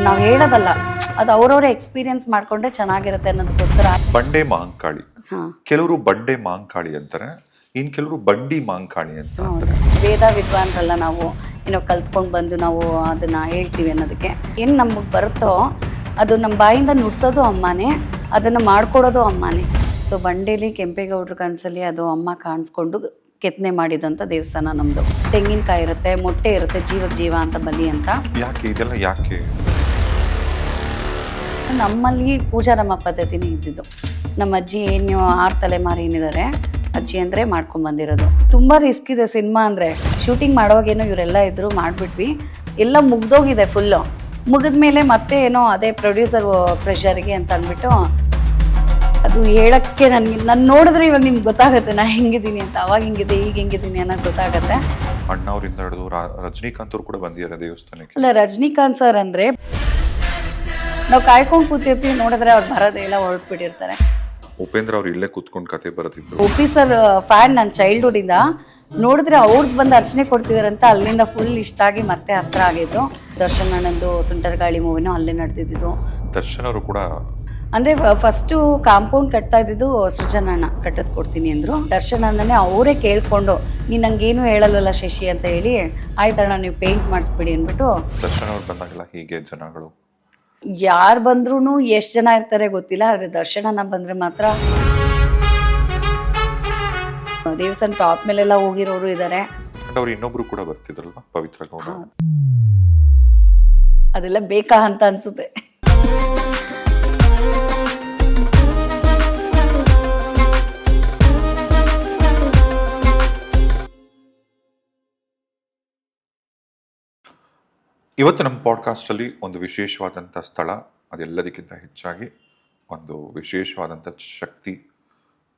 ನಾವು ಹೇಳೋದಲ್ಲ, ಅದು ಅವ್ರವ್ರ ಎಕ್ಸ್ಪೀರಿಯನ್ಸ್ ಮಾಡ್ಕೊಂಡ್ರೆ ಚೆನ್ನಾಗಿರುತ್ತೆ ಅನ್ನೋದಕ್ಕೋಸ್ಕರ. ಬಂಡೆ ಮಾಂಕಾಳಿ, ಹಾಂ, ಕೆಲವರು ಬಂಡೆ ಮಾಂಕಾಳಿ ಅಂತಾರೆ, ಇನ್ ಕೆಲವರು ಬಂಡಿ ಮಾಂಕಾಳಿ ಅಂತ ಹೌದು. ಅಂತಾರೆ. ವೇದ ವಿದ್ವಾನ್ರಲ್ಲ ನಾವು, ಏನೋ ಕಲ್ತ್ಕೊಂಡು ಬಂದು ನಾವು ಅದನ್ನ ಹೇಳ್ತೀವಿ ಅನ್ನೋದಕ್ಕೆ. ಏನು ನಮಗೆ ಬರುತ್ತೋ ಅದು ನಮ್ಮ ಬಾಯಿಂದ ನುಡ್ಸೋದು ಅಮ್ಮನೇ, ಅದನ್ನು ಮಾಡ್ಕೊಡೋದು ಅಮ್ಮನೇ. ಸೊ ಬಂಡೇಲಿ ಕೆಂಪೇಗೌಡ್ರ ಕನಸಲ್ಲಿ ಅದು ಅಮ್ಮ ಕಾಣಿಸ್ಕೊಂಡು ಕೆತ್ತನೆ ಮಾಡಿದಂಥ ದೇವಸ್ಥಾನ ನಮ್ಮದು. ತೆಂಗಿನಕಾಯಿ ಇರುತ್ತೆ, ಮೊಟ್ಟೆ ಇರುತ್ತೆ, ಜೀವಕ್ಕೆ ಜೀವ ಅಂತ ಬಲಿ ಅಂತ. ಯಾಕೆ ಇದೆಲ್ಲ ಯಾಕೆ? ನಮ್ಮಲ್ಲಿ ಪೂಜಾರಮ್ಮ ಪದ್ಧತಿನೇ ಇದ್ದಿದ್ದು. ನಮ್ಮ ಅಜ್ಜಿ ಏನು 6 ತಲೆಮಾರು ಏನಿದ್ದಾರೆ ಅಜ್ಜಿ ಅಂದರೆ ಮಾಡ್ಕೊಂಡು ಬಂದಿರೋದು. ತುಂಬ ರಿಸ್ಕ್ ಇದೆ ಸಿನಿಮಾ ಅಂದರೆ. ಶೂಟಿಂಗ್ ಮಾಡೋವಾಗೇನೋ ಇವರೆಲ್ಲ ಇದ್ದರು, ಮಾಡಿಬಿಟ್ವಿ, ಎಲ್ಲ ಮುಗ್ದೋಗಿದೆ ಫುಲ್ಲು. ಮುಗಿದ್ಮೇಲೆ ಮತ್ತೆ ಏನೋ ಅದೇ ಪ್ರೊಡ್ಯೂಸರ್ ಪ್ರೆಷರಿಗೆ ಅಂತ ಅಂದ್ಬಿಟ್ಟು ಅದು ಹೇಳೋಕ್ಕೆ ನಾನು ನೋಡಿದ್ರೆ ಇವಾಗ ನಿಮ್ಗೆ ಗೊತ್ತಾಗುತ್ತೆ ನಾನು ಹೆಂಗಿದ್ದೀನಿ ಅಂತ. ಅವಾಗ ಹಿಂಗಿದೆ, ಈಗ ಹೆಂಗಿದ್ದೀನಿ ಅನ್ನೋದು ಗೊತ್ತಾಗುತ್ತೆ. ಅಣ್ಣವರಿಂದ ಹಿಡಿದು ರಜನಿಕಾಂತ್ ಅವ್ರು ಕೂಡ ಬಂದಿದ್ದಾರೆ ದೇವಸ್ಥಾನಕ್ಕೆ. ಅಲ್ಲ, ರಜನಿಕಾಂತ್ ಸರ್ ಅಂದರೆ ನಾವು ಕಾಯ್ಕೊಂಡು ಕೂತಿರ್ತೀವಿ, ನೋಡಿದ್ರೆ ಅವ್ರು ಬರೋದೇ ಎಲ್ಲ ಹೊರಟ್ಬಿಟ್ಟಿರ್ತಾರೆ. ಉಪೇಂದ್ರ ಅವ್ರು ಇಲ್ಲೇ ಕೂತ್ಕೊಂಡು ಕತೆ ಬರೆದಿದ್ರು. ಒಪಿ ಸರ್ ಫ್ಯಾನ್ ನನ್ನ ಚೈಲ್ಡ್ಹುಡ್ಡಿಂದ. ನೋಡಿದ್ರೆ ಅವ್ರದ್ದು ಬಂದು ಅರ್ಚನೆ ಕೊಡ್ತಿದಾರೆ ಅಂತ ಅಲ್ಲಿಂದ ಫುಲ್ ಇಷ್ಟ ಆಗಿ ಮತ್ತೆ ಹತ್ರ ಆಗಿದ್ದು. ದರ್ಶನ್ ಅಣ್ಣಂದು ಸುಂಟರಗಾಳಿ ಮೂವಿನೂ ಅಲ್ಲೇ ನಡೆದಿದ್ದು. ದರ್ಶನ್ ಅವರು ಕೂಡ ಅಂದರೆ ಫಸ್ಟು ಕಾಂಪೌಂಡ್ ಕಟ್ತಾ ಇದ್ದಿದ್ದು ಸೃಜನ್ ಅಣ್ಣ ಕಟ್ಟಿಸ್ಕೊಡ್ತೀನಿ ಅಂದರು. ದರ್ಶನ್ ಅಣ್ಣನೇ ಅವರೇ ಕೇಳಿಕೊಂಡು ನೀನು ನಂಗೇನು ಹೇಳಲ್ವಲ್ಲ ಶಶಿ ಅಂತ ಹೇಳಿ, ಆಯ್ತಣ್ಣ ನೀವು ಪೇಂಟ್ ಮಾಡಿಸ್ಬಿಡಿ ಅಂದ್ಬಿಟ್ಟು. ದರ್ಶನ್ ಅವ್ರು ಬಂದಾಗಲ್ಲ ಹೀಗೆ ಜನಗಳು ಯಾರು ಬಂದ್ರೂ ಎಷ್ಟು ಜನ ಇರ್ತಾರೆ ಗೊತ್ತಿಲ್ಲ, ಆದರೆ ದರ್ಶನನ ಬಂದರೆ ಮಾತ್ರ ದೇವಸ್ಥಾನ ಟಾಪ್ ಮೇಲೆಲ್ಲ ಹೋಗಿರೋರು ಇದ್ದಾರೆ. ಅವ್ರು ಇನ್ನೊಬ್ರು ಕೂಡ ಬರ್ತಿದ್ರಲ್ವಾ, ಪವಿತ್ರ ಗೌಡ. ಅದೆಲ್ಲ ಬೇಕಾ ಅಂತ ಅನ್ಸುತ್ತೆ. ಇವತ್ತು ನಮ್ಮ ಪಾಡ್ಕಾಸ್ಟಲ್ಲಿ ಒಂದು ವಿಶೇಷವಾದಂಥ ಸ್ಥಳ, ಅದೆಲ್ಲದಕ್ಕಿಂತ ಹೆಚ್ಚಾಗಿ ಒಂದು ವಿಶೇಷವಾದಂಥ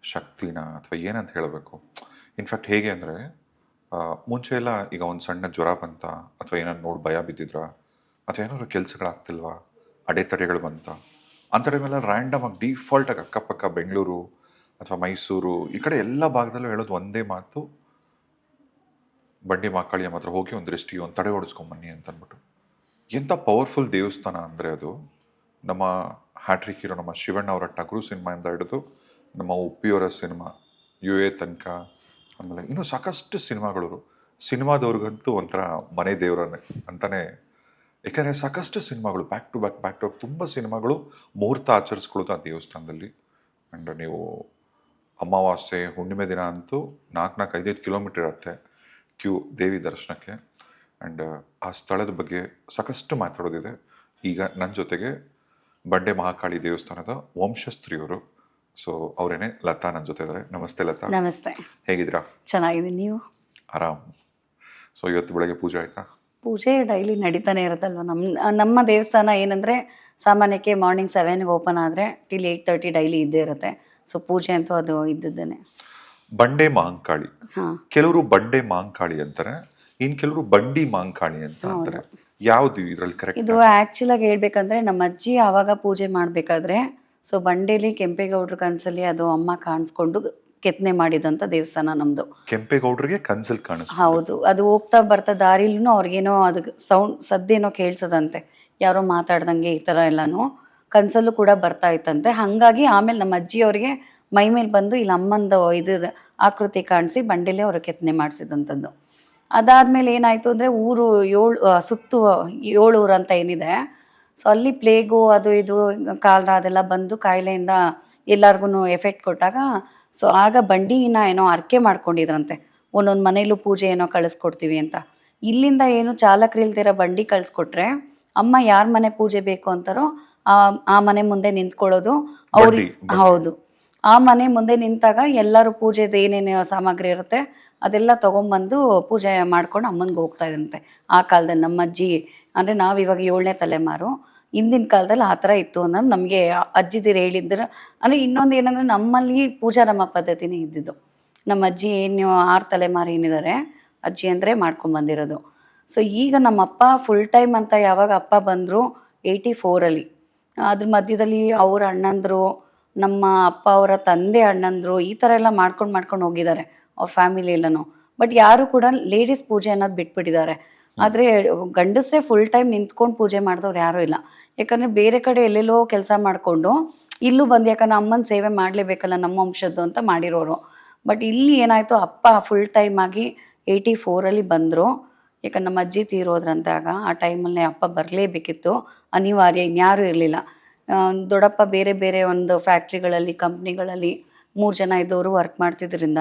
ಶಕ್ತಿನ ಅಥವಾ ಏನಂತ ಹೇಳಬೇಕು. ಇನ್ಫ್ಯಾಕ್ಟ್ ಹೇಗೆ ಅಂದರೆ, ಮುಂಚೆ ಎಲ್ಲ ಈಗ ಒಂದು ಸಣ್ಣ ಜ್ವರ ಬಂತ ಅಥವಾ ಏನಾದ್ರು ನೋಡಿ ಭಯ ಬಿದ್ದಿದ್ರ ಅಥವಾ ಏನಾದ್ರು ಕೆಲಸಗಳಾಗ್ತಿಲ್ವಾ, ಅಡೆತಡೆಗಳು ಬಂತ, ಅಂಥ ಟೈಮೆಲ್ಲ ರ್ಯಾಂಡಮ್ ಆಗಿ ಡಿಫಾಲ್ಟಾಗಿ ಅಕ್ಕಪಕ್ಕ ಬೆಂಗಳೂರು ಅಥವಾ ಮೈಸೂರು ಈ ಕಡೆ ಎಲ್ಲ ಭಾಗದಲ್ಲೂ ಹೇಳೋದು ಒಂದೇ ಮಾತು, ಬಂಡಿ ಮಾಕಾಳಿಯ ಮಾತ್ರ ಹೋಗಿ ಒಂದು ದೃಷ್ಟಿಗೆ ಒಂದು ತಡೆ ಓಡಿಸ್ಕೊಂಬನ್ನಿ ಅಂತ ಅಂದ್ಬಿಟ್ಟು. ಎಂಥ ಪವರ್ಫುಲ್ ದೇವಸ್ಥಾನ ಅಂದರೆ ಅದು. ನಮ್ಮ ಹ್ಯಾಟ್ರಿಕ್ ಹೀರೋ ನಮ್ಮ ಶಿವಣ್ಣ ಅವರ ಟಗರು ಸಿನಿಮಾಯಿಂದ ಹಿಡಿದು ನಮ್ಮ ಉಪ್ಪಿಯವರ ಸಿನಿಮಾ UA ತನಕ, ಆಮೇಲೆ ಇನ್ನೂ ಸಾಕಷ್ಟು ಸಿನಿಮಾದವ್ರಿಗಂತೂ ಒಂಥರ ಮನೆ ದೇವರನ್ನೇ ಅಂತಾನೆ. ಯಾಕೆಂದರೆ ಸಾಕಷ್ಟು ಸಿನಿಮಾಗಳು ಬ್ಯಾಕ್ ಟು ಬ್ಯಾಕ್ ತುಂಬ ಸಿನಿಮಾಗಳು ಮುಹೂರ್ತ ಆಚರಿಸ್ಕೊಳ್ಳೋದು ಆ ದೇವಸ್ಥಾನದಲ್ಲಿ. ಆ್ಯಂಡ್ ನೀವು ಅಮಾವಾಸ್ಯೆ ಹುಣ್ಣಿಮೆ ದಿನ ಅಂತೂ 4-5 ಕಿಲೋಮೀಟರ್ ಇರುತ್ತೆ ಕ್ಯೂ ದೇವಿ ದರ್ಶನಕ್ಕೆ. ಆ್ಯಂಡ್ ಆ ಸ್ಥಳದ ಬಗ್ಗೆ ಸಾಕಷ್ಟು ಮಾತಾಡೋದಿದೆ. ಈಗ ನನ್ನ ಜೊತೆಗೆ ಬಂಡೆ ಮಹಾಕಾಳಿ ದೇವಸ್ಥಾನದ ವಂಶಸ್ಥರಿಯವರು, ಸೊ ಅವರೇನೆ ಲತಾ ನನ್ನ ಜೊತೆ ಇದ್ದಾರೆ. ನಮಸ್ತೆ ಲತಾ. ನಮಸ್ತೆ. ಹೇಗಿದ್ದೀರಾ? ಚೆನ್ನಾಗಿದೆ, ನೀವು? ಆರಾಮ್. ಸೊ ಇವತ್ತು ಬೆಳಗ್ಗೆ ಪೂಜೆ ಆಯ್ತಾ? ಪೂಜೆ ಡೈಲಿ ನಡೀತಾನೆ ಇರುತ್ತಲ್ವ. ನಮ್ಮ ದೇವಸ್ಥಾನ ಏನಂದರೆ ಸಾಮಾನ್ಯಕ್ಕೆ ಮಾರ್ನಿಂಗ್ 7ಗೆ ಓಪನ್ ಆದರೆ ಟಿಲ್ 8:30 ಡೈಲಿ ಇದ್ದೇ ಇರುತ್ತೆ. ಸೊ ಪೂಜೆ ಅಂತೂ ಅದು ಇದ್ದದ್ದೇನೆ. ಬಂಡೆ ಮಾಂಕಾಳಿ, ಹಾಂ, ಕೆಲವರು ಬಂಡೆ ಮಾಂಕಾಳಿ ಅಂತಾರೆ, ಇನ್ ಕೆಲವರು ಬಂಡಿ ಮಾಂಕಾಳಿ ಅಂತ ಅಂತಾರೆ. ಯಾವ್ದು ಇದ್ರಲ್ಲಿ ಕರೆಕ್ಟ್? ಇದು ಆ್ಯಕ್ಚುಲಾಗಿ ಹೇಳ್ಬೇಕಂದ್ರೆ ನಮ್ಮ ಅಜ್ಜಿ ಆವಾಗ ಪೂಜೆ ಮಾಡಬೇಕಾದ್ರೆ, ಸೊ ಬಂಡೇಲಿ ಕೆಂಪೇಗೌಡ್ರ ಕನಸಲ್ಲಿ ಅದು ಅಮ್ಮ ಕಾಣಿಸ್ಕೊಂಡು ಕೆತ್ತನೆ ಮಾಡಿದಂಥ ದೇವಸ್ಥಾನ ನಮ್ಮದು. ಕೆಂಪೇಗೌಡರಿಗೆ ಕನ್ಸಲ್ ಕಾಣಿಸ್? ಹೌದು. ಅದು ಹೋಗ್ತಾ ಬರ್ತಾ ದಾರಿಲೂ ಅವ್ರಿಗೇನೋ ಅದಕ್ಕೆ ಸದ್ದೇನೋ ಕೇಳಿಸದಂತೆ, ಯಾರೋ ಮಾತಾಡ್ದಂಗೆ ಈ ಥರ ಎಲ್ಲನೂ ಕನಸಲ್ಲೂ ಕೂಡ ಬರ್ತಾ ಇತ್ತಂತೆ. ಹಾಗಾಗಿ ಆಮೇಲೆ ನಮ್ಮ ಅಜ್ಜಿಯವರಿಗೆ ಮೈ ಮೇಲೆ ಬಂದು ಇಲ್ಲಿ ಅಮ್ಮಂದು ಇದು ಆಕೃತಿ ಕಾಣಿಸಿ ಬಂಡೇಲಿ ಅವರು ಕೆತ್ತನೆ ಮಾಡಿಸಿದಂಥದ್ದು. ಅದಾದಮೇಲೆ ಏನಾಯಿತು ಅಂದರೆ ಊರು 7 ಊರು ಅಂತ ಏನಿದೆ, ಸೊ ಅಲ್ಲಿ ಪ್ಲೇಗು ಅದು ಇದು ಕಾಲರ ಅದೆಲ್ಲ ಬಂದು ಕಾಯಿಲೆಯಿಂದ ಎಲ್ಲರಿಗೂ ಎಫೆಕ್ಟ್ ಕೊಟ್ಟಾಗ, ಸೊ ಆಗ ಬಂಡಿನ ಏನೋ ಅರ್ಕೆ ಮಾಡ್ಕೊಂಡಿದ್ರಂತೆ, ಒಂದೊಂದು ಮನೇಲೂ ಪೂಜೆ ಏನೋ ಕಳಿಸ್ಕೊಡ್ತೀವಿ ಅಂತ. ಇಲ್ಲಿಂದ ಏನು ಚಾಲಕರು ಇಲ್ದಿರೋ ಬಂಡಿ ಕಳಿಸ್ಕೊಟ್ರೆ ಅಮ್ಮ ಯಾರ ಮನೆ ಪೂಜೆ ಬೇಕು ಅಂತಾರೋ ಆ ಮನೆ ಮುಂದೆ ನಿಂತ್ಕೊಳ್ಳೋದು ಅವ್ರಿಗೆ. ಹೌದು, ಆ ಮನೆ ಮುಂದೆ ನಿಂತಾಗ ಎಲ್ಲರೂ ಪೂಜೆದು ಏನೇನು ಸಾಮಗ್ರಿ ಇರುತ್ತೆ ಅದೆಲ್ಲ ತೊಗೊಂಬಂದು ಪೂಜೆ ಮಾಡ್ಕೊಂಡು ಅಮ್ಮನಿಗೆ ಹೋಗ್ತಾ ಇದ್ದಂತೆ. ಆ ಕಾಲದಲ್ಲಿ ನಮ್ಮ ಅಜ್ಜಿ ಅಂದರೆ ನಾವಿವಾಗ 7ನೇ ತಲೆಮಾರು, ಹಿಂದಿನ ಕಾಲದಲ್ಲಿ ಆ ಥರ ಇತ್ತು ಅನ್ನೋದು ನಮಗೆ ಅಜ್ಜಿದಿರು ಹೇಳಿದ್ರು. ಅಂದರೆ ಇನ್ನೊಂದು ಏನಂದರೆ ನಮ್ಮಲ್ಲಿ ಪೂಜಾರಮ್ಮ ಪದ್ಧತಿನೇ ಇದ್ದಿದ್ದು. ನಮ್ಮ ಅಜ್ಜಿ ಏನು 6 ತಲೆಮಾರು ಏನಿದ್ದಾರೆ ಅಜ್ಜಿ ಅಂದರೆ ಮಾಡ್ಕೊಂಬಂದಿರೋದು. ಸೊ ಈಗ ನಮ್ಮ ಅಪ್ಪ ಫುಲ್ ಟೈಮ್ ಅಂತ ಯಾವಾಗ ಅಪ್ಪ ಬಂದರು 84ಅಲ್ಲಿ, ಅದ್ರ ಮಧ್ಯದಲ್ಲಿ ಅವ್ರ ಅಣ್ಣಂದರು, ನಮ್ಮ ಅಪ್ಪ ಅವರ ತಂದೆ ಅಣ್ಣಂದರು ಈ ಥರ ಎಲ್ಲ ಮಾಡ್ಕೊಂಡು ಹೋಗಿದ್ದಾರೆ ಅವ್ರ ಫ್ಯಾಮಿಲಿ ಎಲ್ಲನೂ. ಬಟ್ ಯಾರು ಕೂಡ ಲೇಡೀಸ್ ಪೂಜೆ ಅನ್ನೋದು ಬಿಟ್ಬಿಟ್ಟಿದ್ದಾರೆ. ಆದರೆ ಗಂಡಸರೇ ಫುಲ್ ಟೈಮ್ ನಿಂತ್ಕೊಂಡು ಪೂಜೆ ಮಾಡಿದವ್ರು ಯಾರೂ ಇಲ್ಲ. ಯಾಕಂದರೆ ಬೇರೆ ಕಡೆ ಎಲ್ಲೆಲ್ಲೋ ಕೆಲಸ ಮಾಡಿಕೊಂಡು ಇಲ್ಲೂ ಬಂದು ಯಾಕಂದ್ರೆ ಅಮ್ಮನ ಸೇವೆ ಮಾಡಲೇಬೇಕಲ್ಲ ನಮ್ಮ ವಂಶದ್ದು ಅಂತ ಮಾಡಿರೋರು. ಬಟ್ ಇಲ್ಲಿ ಏನಾಯಿತು, ಅಪ್ಪ ಫುಲ್ ಟೈಮ್ ಆಗಿ 84 ಬಂದರು. ಯಾಕಂದ್ರೆ ನಮ್ಮ ಅಜ್ಜಿ ತೀರೋದ್ರಂತಾಗ ಆ ಟೈಮಲ್ಲೇ ಅಪ್ಪ ಬರಲೇಬೇಕಿತ್ತು, ಅನಿವಾರ್ಯ, ಇನ್ಯಾರೂ ಇರಲಿಲ್ಲ. ದೊಡ್ಡಪ್ಪ ಬೇರೆ ಬೇರೆ ಒಂದು ಫ್ಯಾಕ್ಟ್ರಿಗಳಲ್ಲಿ ಕಂಪ್ನಿಗಳಲ್ಲಿ 3 ಜನ ಇದ್ದವರು ವರ್ಕ್ ಮಾಡ್ತಿದ್ರಿಂದ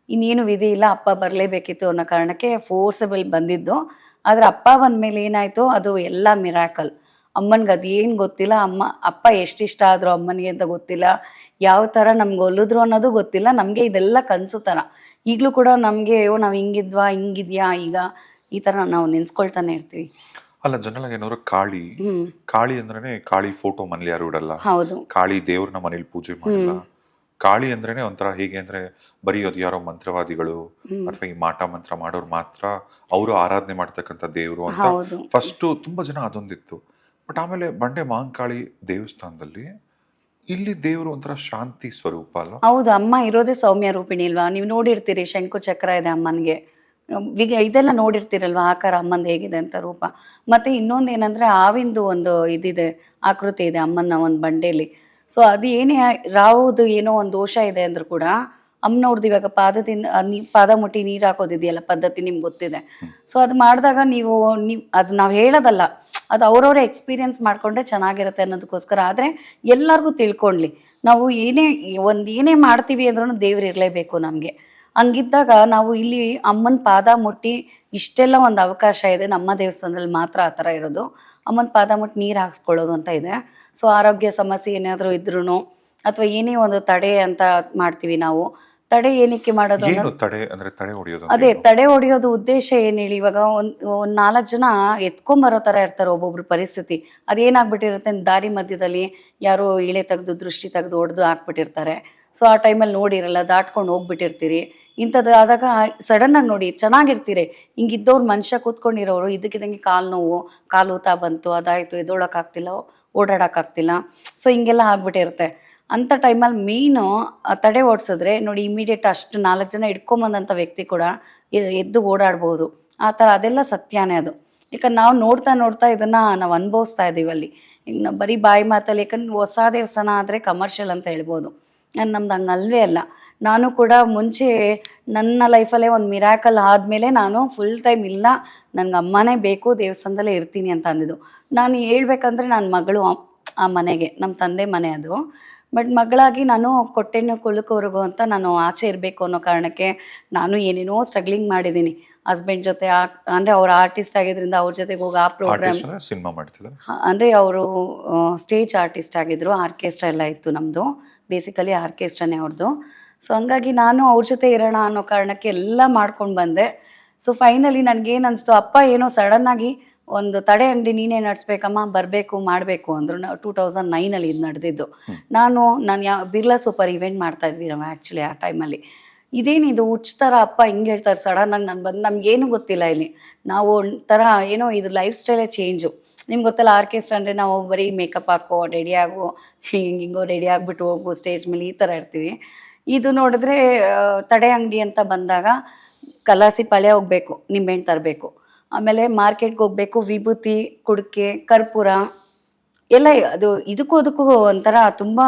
ಇನ್ನೇನು ವಿಧಿ ಇಲ್ಲ, ಅಪ್ಪ ಬರಲೇಬೇಕಿತ್ತು ಅನ್ನೋ ಕಾರಣಕ್ಕೆ ಫೋರ್ಸಬಲ್ ಬಂದಿದ್ದು. ಆದರೆ ಅಪ್ಪ ಬಂದಮೇಲೆ ಏನಾಯಿತು, ಅದು ಎಲ್ಲ ಮಿರಾಕಲ್. ಅಮ್ಮನಿಗೆ ಅದೇನು ಗೊತ್ತಿಲ್ಲ, ಅಪ್ಪ ಎಷ್ಟಿಷ್ಟ ಆದರೂ ಅಮ್ಮನಿಗೆ ಅಂತ ಗೊತ್ತಿಲ್ಲ, ಯಾವ ಥರ ನಮ್ಗೆ ಒಲಿದ್ರು ಅನ್ನೋದು ಗೊತ್ತಿಲ್ಲ. ನಮಗೆ ಇದೆಲ್ಲ ಕನಸು ಥರ ಈಗಲೂ ಕೂಡ ನಮಗೆ, ಅಯ್ಯೋ ನಾವು ಹಿಂಗಿದ್ವಾ, ಹಿಂಗಿದ್ಯಾ ಈಗ, ಈ ಥರ ನಾವು ನೆನೆಸ್ಕೊಳ್ತಾನೆ ಇರ್ತೀವಿ. ಅಲ್ಲ, ಜನರಲ್ ಏನಾದ್ರು ಕಾಳಿ ಅಂದ್ರೇನೆ ಕಾಳಿ ಫೋಟೋ ಮನೇಲಿ ಯಾರು ಇಡಲ್ಲ, ಹೌದು, ಕಾಳಿ ದೇವ್ರನ್ನ ಮನೇಲಿ ಪೂಜೆ ಮಾಡಲ್ಲ. ಕಾಳಿ ಅಂದ್ರೇನೆ ಒಂಥರ ಹೇಗೆ ಅಂದ್ರೆ ಬರೀ ಅದು ಯಾರೋ ಮಂತ್ರವಾದಿಗಳು ಅಥವಾ ಈ ಮಾಟ ಮಂತ್ರ ಮಾಡೋರು ಮಾತ್ರ ಅವರು ಆರಾಧನೆ ಮಾಡ್ತಕ್ಕಂಥ ದೇವ್ರು ಅಂತ ಹೌದು. ಫಸ್ಟ್ ತುಂಬಾ ಜನ ಅದೊಂದಿತ್ತು. ಬಟ್ ಆಮೇಲೆ ಬಂಡೆ ಮಹಾಂಕಾಳಿ ದೇವಸ್ಥಾನದಲ್ಲಿ ಇಲ್ಲಿ ದೇವರು ಒಂಥರ ಶಾಂತಿ ಸ್ವರೂಪ ಅಲ್ಲ? ಹೌದು, ಅಮ್ಮ ಇರೋದೇ ಸೌಮ್ಯ ರೂಪಿಣಿ ಅಲ್ವಾ. ನೀವು ನೋಡಿರ್ತೀರಿ, ಶಂಕು ಚಕ್ರ ಇದೆ ಅಮ್ಮನಿಗೆ, ಇದೆಲ್ಲ ನೋಡಿರ್ತೀರಲ್ವ ಆಕಾರ ಅಮ್ಮಂದು ಹೇಗಿದೆ ಅಂತ ರೂಪ. ಮತ್ತು ಇನ್ನೊಂದು ಏನಂದರೆ ಹಾವಿಂದು ಒಂದು ಇದಿದೆ, ಆಕೃತಿ ಇದೆ ಅಮ್ಮನ ಒಂದು ಬಂಡೆಯಲ್ಲಿ. ಸೊ ಅದು ಏನೇ ರಾಹುದು ಏನೋ ಒಂದು ದೋಷ ಇದೆ ಅಂದರೂ ಕೂಡ ಅಮ್ಮನವ್ರದ್ದು ಇವಾಗ ಪಾದ ಮುಟ್ಟಿ ನೀರು ಹಾಕೋದಿದೆಯಲ್ಲ ಪದ್ಧತಿ ನಿಮ್ಗೆ ಗೊತ್ತಿದೆ. ಸೊ ಅದು ಮಾಡಿದಾಗ ನೀವು ಅದು ನಾವು ಹೇಳೋದಲ್ಲ, ಅದು ಅವ್ರವ್ರೇ ಎಕ್ಸ್ಪೀರಿಯನ್ಸ್ ಮಾಡಿಕೊಂಡ್ರೆ ಚೆನ್ನಾಗಿರುತ್ತೆ ಅನ್ನೋದಕ್ಕೋಸ್ಕರ. ಆದರೆ ಎಲ್ಲರಿಗೂ ತಿಳ್ಕೊಳ್ಳಿ, ನಾವು ಏನೇ ಮಾಡ್ತೀವಿ ಅಂದ್ರೂ ದೇವ್ರು ಇರಲೇಬೇಕು ನಮಗೆ. ಹಂಗಿದ್ದಾಗ ನಾವು ಇಲ್ಲಿ ಅಮ್ಮನ ಪಾದ ಮುಟ್ಟಿ ಇಷ್ಟೆಲ್ಲ ಒಂದು ಅವಕಾಶ ಇದೆ, ನಮ್ಮ ದೇವಸ್ಥಾನದಲ್ಲಿ ಮಾತ್ರ ಆ ಥರ ಇರೋದು. ಅಮ್ಮನ ಪಾದ ಮುಟ್ಟಿ ನೀರು ಹಾಕ್ಸ್ಕೊಳ್ಳೋದು ಅಂತ ಇದೆ. ಸೊ ಆರೋಗ್ಯ ಸಮಸ್ಯೆ ಏನಾದರೂ ಇದ್ರೂ ಅಥವಾ ಏನೇ ಒಂದು ತಡೆ ಅಂತ ಮಾಡ್ತೀವಿ ನಾವು. ತಡೆ ಏನಕ್ಕೆ ಮಾಡೋದು, ಅದೇ ತಡೆ ಹೊಡೆಯೋದು ಉದ್ದೇಶ ಏನು ಹೇಳಿ. ಇವಾಗ ಒಂದು 4 ಜನ ಎತ್ಕೊಂಬರೋ ಥರ ಇರ್ತಾರೆ ಒಬ್ಬೊಬ್ರು ಪರಿಸ್ಥಿತಿ. ಅದೇನಾಗ್ಬಿಟ್ಟಿರುತ್ತೆ, ದಾರಿ ಮಧ್ಯದಲ್ಲಿ ಯಾರೋ ಇಳೆ ತೆಗೆದು ದೃಷ್ಟಿ ತೆಗೆದು ಹೊಡೆದು ಹಾಕ್ಬಿಟ್ಟಿರ್ತಾರೆ. ಸೊ ಆ ಟೈಮಲ್ಲಿ ನೋಡಿರಲ್ಲ, ದಾಟ್ಕೊಂಡು ಹೋಗ್ಬಿಟ್ಟಿರ್ತೀರಿ. ಇಂಥದ್ದು ಆದಾಗ ಸಡನ್ನಾಗಿ ನೋಡಿ ಚೆನ್ನಾಗಿರ್ತೀರಿ, ಹಿಂಗಿದ್ದವ್ರು ಮನುಷ್ಯ ಕೂತ್ಕೊಂಡಿರೋರು ಇದಕ್ಕಿದ್ದಂಗೆ ಕಾಲು ನೋವು, ಕಾಲು ಊತ ಬಂತು, ಅದಾಯಿತು, ಎದ್ದೋಳಕ್ಕಾಗ್ತಿಲ್ಲ, ಓಡಾಡೋಕ್ಕಾಗ್ತಿಲ್ಲ. ಸೊ ಹಿಂಗೆಲ್ಲ ಆಗ್ಬಿಟ್ಟಿರುತ್ತೆ. ಅಂಥ ಟೈಮಲ್ಲಿ ಮೇಯ್ನು ತಡೆ ಓಡಿಸಿದ್ರೆ ನೋಡಿ, ಇಮಿಡಿಯೇಟ್ ಅಷ್ಟು 4 ಜನ ಇಟ್ಕೊಂಬಂದಂಥ ವ್ಯಕ್ತಿ ಕೂಡ ಎದ್ದು ಓಡಾಡ್ಬೋದು. ಆ ಥರ ಅದೆಲ್ಲ ಸತ್ಯನೇ ಅದು. ಯಾಕಂದ್ರೆ ನಾವು ನೋಡ್ತಾ ಇದನ್ನು ನಾವು ಅನುಭವಿಸ್ತಾ ಇದ್ದೀವಿ ಅಲ್ಲಿ. ಈಗ ನಾವು ಬರೀ ಬಾಯಿ ಮಾತಲ್ಲಿ, ಯಾಕಂದ್ರೆ ಹೊಸ ದೇವಸ್ಥಾನ ಆದರೆ ಕಮರ್ಷಿಯಲ್ ಅಂತ ಹೇಳ್ಬೋದು. ನಮ್ದು ಹಂಗೆ ಅಲ್ವೇ ಅಲ್ಲ. ನಾನು ಕೂಡ ಮುಂಚೆ ನನ್ನ ಲೈಫಲ್ಲೇ ಒಂದು ಮಿರಾಕಲ್ ಆದಮೇಲೆ ನಾನು ಫುಲ್ ಟೈಮ್ ಇಲ್ಲ, ನನಗೆ ಅಮ್ಮನೇ ಬೇಕು, ದೇವಸ್ಥಾನದಲ್ಲೇ ಇರ್ತೀನಿ ಅಂತ ಅಂದಿದ್ದು. ನಾನು ಹೇಳ್ಬೇಕಂದ್ರೆ ನನ್ನ ಮಗಳು ಆ ಮನೆಗೆ, ನಮ್ಮ ತಂದೆ ಮನೆ ಅದು. ಬಟ್ ಮಗಳಾಗಿ ನಾನು ಕೊಟ್ಟೆನೋ ಕುಲುಕೋರ್ಗು ಅಂತ ನಾನು ಆಚೆ ಇರಬೇಕು ಅನ್ನೋ ಕಾರಣಕ್ಕೆ ನಾನು ಏನೇನೋ ಸ್ಟ್ರಗ್ಲಿಂಗ್ ಮಾಡಿದ್ದೀನಿ ಹಸ್ಬೆಂಡ್ ಜೊತೆ. ಅಂದರೆ ಅವ್ರು ಆರ್ಟಿಸ್ಟ್ ಆಗಿದ್ದರಿಂದ ಅವ್ರ ಜೊತೆಗೆ ಹೋಗಿ ಆ ಪ್ರೋಗ್ರಾಮ್, ಸಿನಿಮಾ ಮಾಡ್ತಿದ್ದಾರೆ. ಅಂದರೆ ಅವರು ಸ್ಟೇಜ್ ಆರ್ಟಿಸ್ಟ್ ಆಗಿದ್ರು, ಆರ್ಕೆಸ್ಟ್ರಾ ಎಲ್ಲ ಇತ್ತು ನಮ್ಮದು, ಬೇಸಿಕಲಿ ಆರ್ಕೆಸ್ಟ್ರಾನೇ ಅವ್ರದ್ದು. ಸೊ ಹಂಗಾಗಿ ನಾನು ಅವ್ರ ಜೊತೆ ಇರೋಣ ಅನ್ನೋ ಕಾರಣಕ್ಕೆ ಎಲ್ಲ ಮಾಡ್ಕೊಂಡು ಬಂದೆ. ಸೊ ಫೈನಲಿ ನನಗೇನು ಅನಿಸ್ತು, ಅಪ್ಪ ಏನೋ ಸಡನ್ನಾಗಿ ಒಂದು ತಡೆ ಅಂಗಡಿ ನೀನೇ ನಡೆಸ್ಬೇಕಮ್ಮ, ಬರಬೇಕು ಮಾಡಬೇಕು ಅಂದರು. 2009 ಇದು ನಡೆದಿದ್ದು. ನಾನು ಬಿರ್ಲಾ ಸೂಪರ್ ಇವೆಂಟ್ ಮಾಡ್ತಾಯಿದ್ವಿ ನಾವು ಆ್ಯಕ್ಚುಲಿ ಆ ಟೈಮಲ್ಲಿ. ಇದೇನಿದು ಹುಚ್ಚ ಥರ ಅಪ್ಪ ಹಿಂಗೆ ಹೇಳ್ತಾರೆ ಸಡನ್ನಾಗಿ. ನಾನು ಬಂದು ನಮಗೇನು ಗೊತ್ತಿಲ್ಲ ಇಲ್ಲಿ, ನಾವು ಒಂಥರ ಏನೋ ಇದು ಲೈಫ್ ಸ್ಟೈಲೇ ಚೇಂಜು. ನಿಮ್ಗೆ ಗೊತ್ತಲ್ಲ, ಆರ್ಕೆಸ್ಟ್ರಾ ಅಂದರೆ ನಾವು ಬರೀ ಮೇಕಪ್ ಹಾಕೋ, ರೆಡಿ ಆಗೋ, ಹಿಂಗಿಂಗೋ ರೆಡಿ ಆಗಿಬಿಟ್ಟು ಹೋಗೋ ಸ್ಟೇಜ್ ಮೇಲೆ ಈ ಥರ ಇರ್ತೀವಿ. ಇದು ನೋಡಿದ್ರೆ ತಡೆ ಅಂಗಡಿ ಅಂತ ಬಂದಾಗ ಕಲಾಸಿ ಪಳೆ ಹೋಗಬೇಕು, ನಿಂಬೆಹಣ್ಣು ತರಬೇಕು, ಆಮೇಲೆ ಮಾರ್ಕೆಟ್ಗೆ ಹೋಗಬೇಕು, ವಿಭೂತಿ, ಕುಡಿಕೆ, ಕರ್ಪೂರ ಎಲ್ಲ. ಅದು ಇದಕ್ಕೂ ಒಂಥರ ತುಂಬ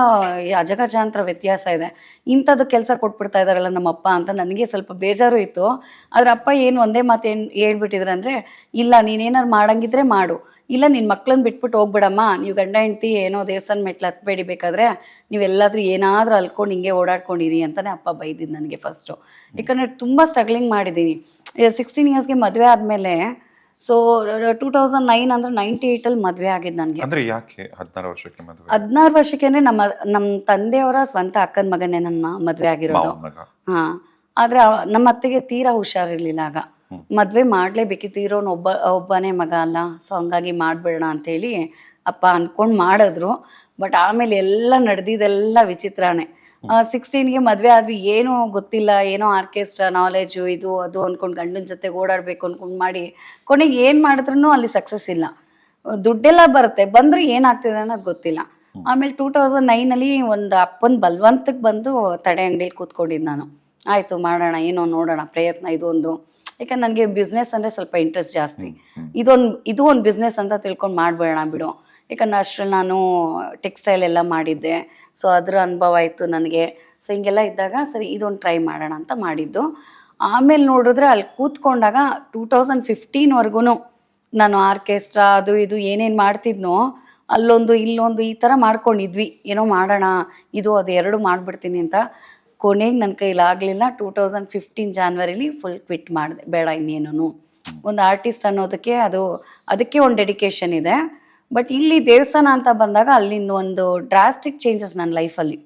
ಅಜಗಜಾಂತರ ವ್ಯತ್ಯಾಸ ಇದೆ. ಇಂಥದ್ದು ಕೆಲಸ ಕೊಟ್ಬಿಡ್ತಾ ಇದ್ದಾರಲ್ಲ ನಮ್ಮಪ್ಪ ಅಂತ ನನಗೆ ಸ್ವಲ್ಪ ಬೇಜಾರು ಇತ್ತು. ಆದರೆ ಅಪ್ಪ ಏನು ಒಂದೇ ಮಾತು ಏನು ಹೇಳ್ಬಿಟ್ಟಿದ್ರು ಅಂದರೆ, ಇಲ್ಲ ನೀನೇನಾರು ಮಾಡಂಗಿದ್ರೆ ಮಾಡು, ಇಲ್ಲ ನಿನ್ನ ಮಕ್ಳನ್ನ ಬಿಟ್ಬಿಟ್ಟು ಹೋಗ್ಬಿಡಮ್ಮ, ನೀವು ಗಂಡ ಹೆಂಡ್ತಿ ಏನೋ ದೇವಸ್ಥಾನ ಮೆಟ್ಲು ಹತ್ಬೇಡಿ, ಬೇಕಾದರೆ ನೀವೆಲ್ಲಾದರೂ ಏನಾದರೂ ಅಲ್ಕೊಂಡು ಹಿಂಗೆ ಓಡಾಡ್ಕೊಂಡಿರಿ ಅಂತಲೇ ಅಪ್ಪ ಬೈದಿದ್ದು ನನಗೆ ಫಸ್ಟು. ಯಾಕಂದರೆ ತುಂಬ ಸ್ಟ್ರಗ್ಲಿಂಗ್ ಮಾಡಿದ್ದೀನಿ. 16 ಇಯರ್ಸ್ಗೆ ಮದುವೆ ಆದಮೇಲೆ, ಸೊ 2009 ಅಂದರೆ 98 ಮದುವೆ ಆಗಿದ್ದು ನನಗೆ. ಅಂದರೆ ಯಾಕೆ 16 ವರ್ಷಕ್ಕೆ ಮದುವೆ? 16 ವರ್ಷಕ್ಕೇನೆ ನಮ್ಮ ತಂದೆಯವರ ಸ್ವಂತ ಅಕ್ಕನ ಮಗನೇ ನನ್ನ ಮದುವೆ ಆಗಿರೋದು. ಹಾಂ, ಆದರೆ ನಮ್ಮ ಅತ್ತೆಗೆ ತೀರಾ ಹುಷಾರಿರ್ಲಿಲ್ಲ ಆಗ. ಮದುವೆ ಮಾಡಲೇಬೇಕಿತ್ತು, ಇರೋನು ಒಬ್ಬನೇ ಮಗ ಅಲ್ಲ. ಸೊ ಹಂಗಾಗಿ ಮಾಡಿಬಿಡೋಣ ಅಂಥೇಳಿ ಅಪ್ಪ ಅಂದ್ಕೊಂಡು ಮಾಡಿದ್ರು. ಬಟ್ ಆಮೇಲೆ ಎಲ್ಲ ನಡೆದಿದ್ದೆಲ್ಲ ವಿಚಿತ್ರನೇ. 16ಗೆ ಮದುವೆ ಆದ್ವಿ, ಏನೂ ಗೊತ್ತಿಲ್ಲ, ಏನೋ ಆರ್ಕೆಸ್ಟ್ರಾ ನಾಲೆಜು ಇದು ಅದು ಅಂದ್ಕೊಂಡು ಗಂಡನ ಜೊತೆಗೆ ಓಡಾಡಬೇಕು ಅಂದ್ಕೊಂಡು ಮಾಡಿ ಕೊನೆಗೆ ಏನು ಮಾಡಿದ್ರೂ ಅಲ್ಲಿ ಸಕ್ಸಸ್ ಇಲ್ಲ. ದುಡ್ಡೆಲ್ಲ ಬರುತ್ತೆ, ಬಂದರೆ ಏನಾಗ್ತಿದೆ ಅನ್ನೋದು ಗೊತ್ತಿಲ್ಲ. ಆಮೇಲೆ 2009 ಒಂದು ಅಪ್ಪನ ಬಲವಂತಕ್ಕೆ ಬಂದು ತಡೆ ಅಂಗಡಿಲಿ ಕೂತ್ಕೊಂಡಿದ್ದು ನಾನು. ಆಯಿತು ಮಾಡೋಣ, ಏನೋ ನೋಡೋಣ ಪ್ರಯತ್ನ, ಇದೊಂದು ಯಾಕಂದ್ರೆ ನನಗೆ ಬಿಸ್ನೆಸ್ ಅಂದರೆ ಸ್ವಲ್ಪ ಇಂಟ್ರೆಸ್ಟ್ ಜಾಸ್ತಿ. ಇದು ಒಂದು ಬಿಸ್ನೆಸ್ ಅಂತ ತಿಳ್ಕೊಂಡು ಮಾಡಬೇಡ ಬಿಡು. ಯಾಕಂದ್ರೆ ಅಷ್ಟರಲ್ಲಿ ನಾನು ಟೆಕ್ಸ್ಟೈಲ್ ಎಲ್ಲ ಮಾಡಿದ್ದೆ. ಸೊ ಅದರ ಅನುಭವ ಆಯಿತು ನನಗೆ. ಸೊ ಹಿಂಗೆಲ್ಲ ಇದ್ದಾಗ ಸರಿ ಇದೊಂದು ಟ್ರೈ ಮಾಡೋಣ ಅಂತ ಮಾಡಿದ್ದು. ಆಮೇಲೆ ನೋಡಿದ್ರೆ ಅಲ್ಲಿ ಕೂತ್ಕೊಂಡಾಗ 2015ವರೆಗೂ ನಾನು ಆರ್ಕೆಸ್ಟ್ರಾ ಅದು ಇದು ಏನೇನು ಮಾಡ್ತಿದ್ನೋ ಅಲ್ಲೊಂದು ಇಲ್ಲೊಂದು ಈ ಥರ ಮಾಡ್ಕೊಂಡಿದ್ವಿ. ಏನೋ ಮಾಡೋಣ ಇದು ಅದು ಎರಡು ಮಾಡಿಬಿಡ್ತೀನಿ ಅಂತ. ಕೊನೆಗೆ ನನ್ನ ಕೈಲಾಗಲಿಲ್ಲ. 2015 ಜಾನ್ವರಿಲಿ ಫುಲ್ ಕ್ವಿಟ್ ಮಾಡಿದೆ. ಬೇಡ ಇನ್ನೇನು, ಒಂದು ಆರ್ಟಿಸ್ಟ್ ಅನ್ನೋದಕ್ಕೆ ಅದಕ್ಕೆ ಒಂದು ಡೆಡಿಕೇಶನ್ ಇದೆ. ಬಟ್ ಇಲ್ಲಿ ದೇವಸ್ಥಾನ ಅಂತ ಬಂದಾಗ ಅಲ್ಲಿಂದ ಒಂದು ಡ್ರಾಸ್ಟಿಕ್ ಚೇಂಜಸ್ ನನ್ನ ಲೈಫಲ್ಲಿ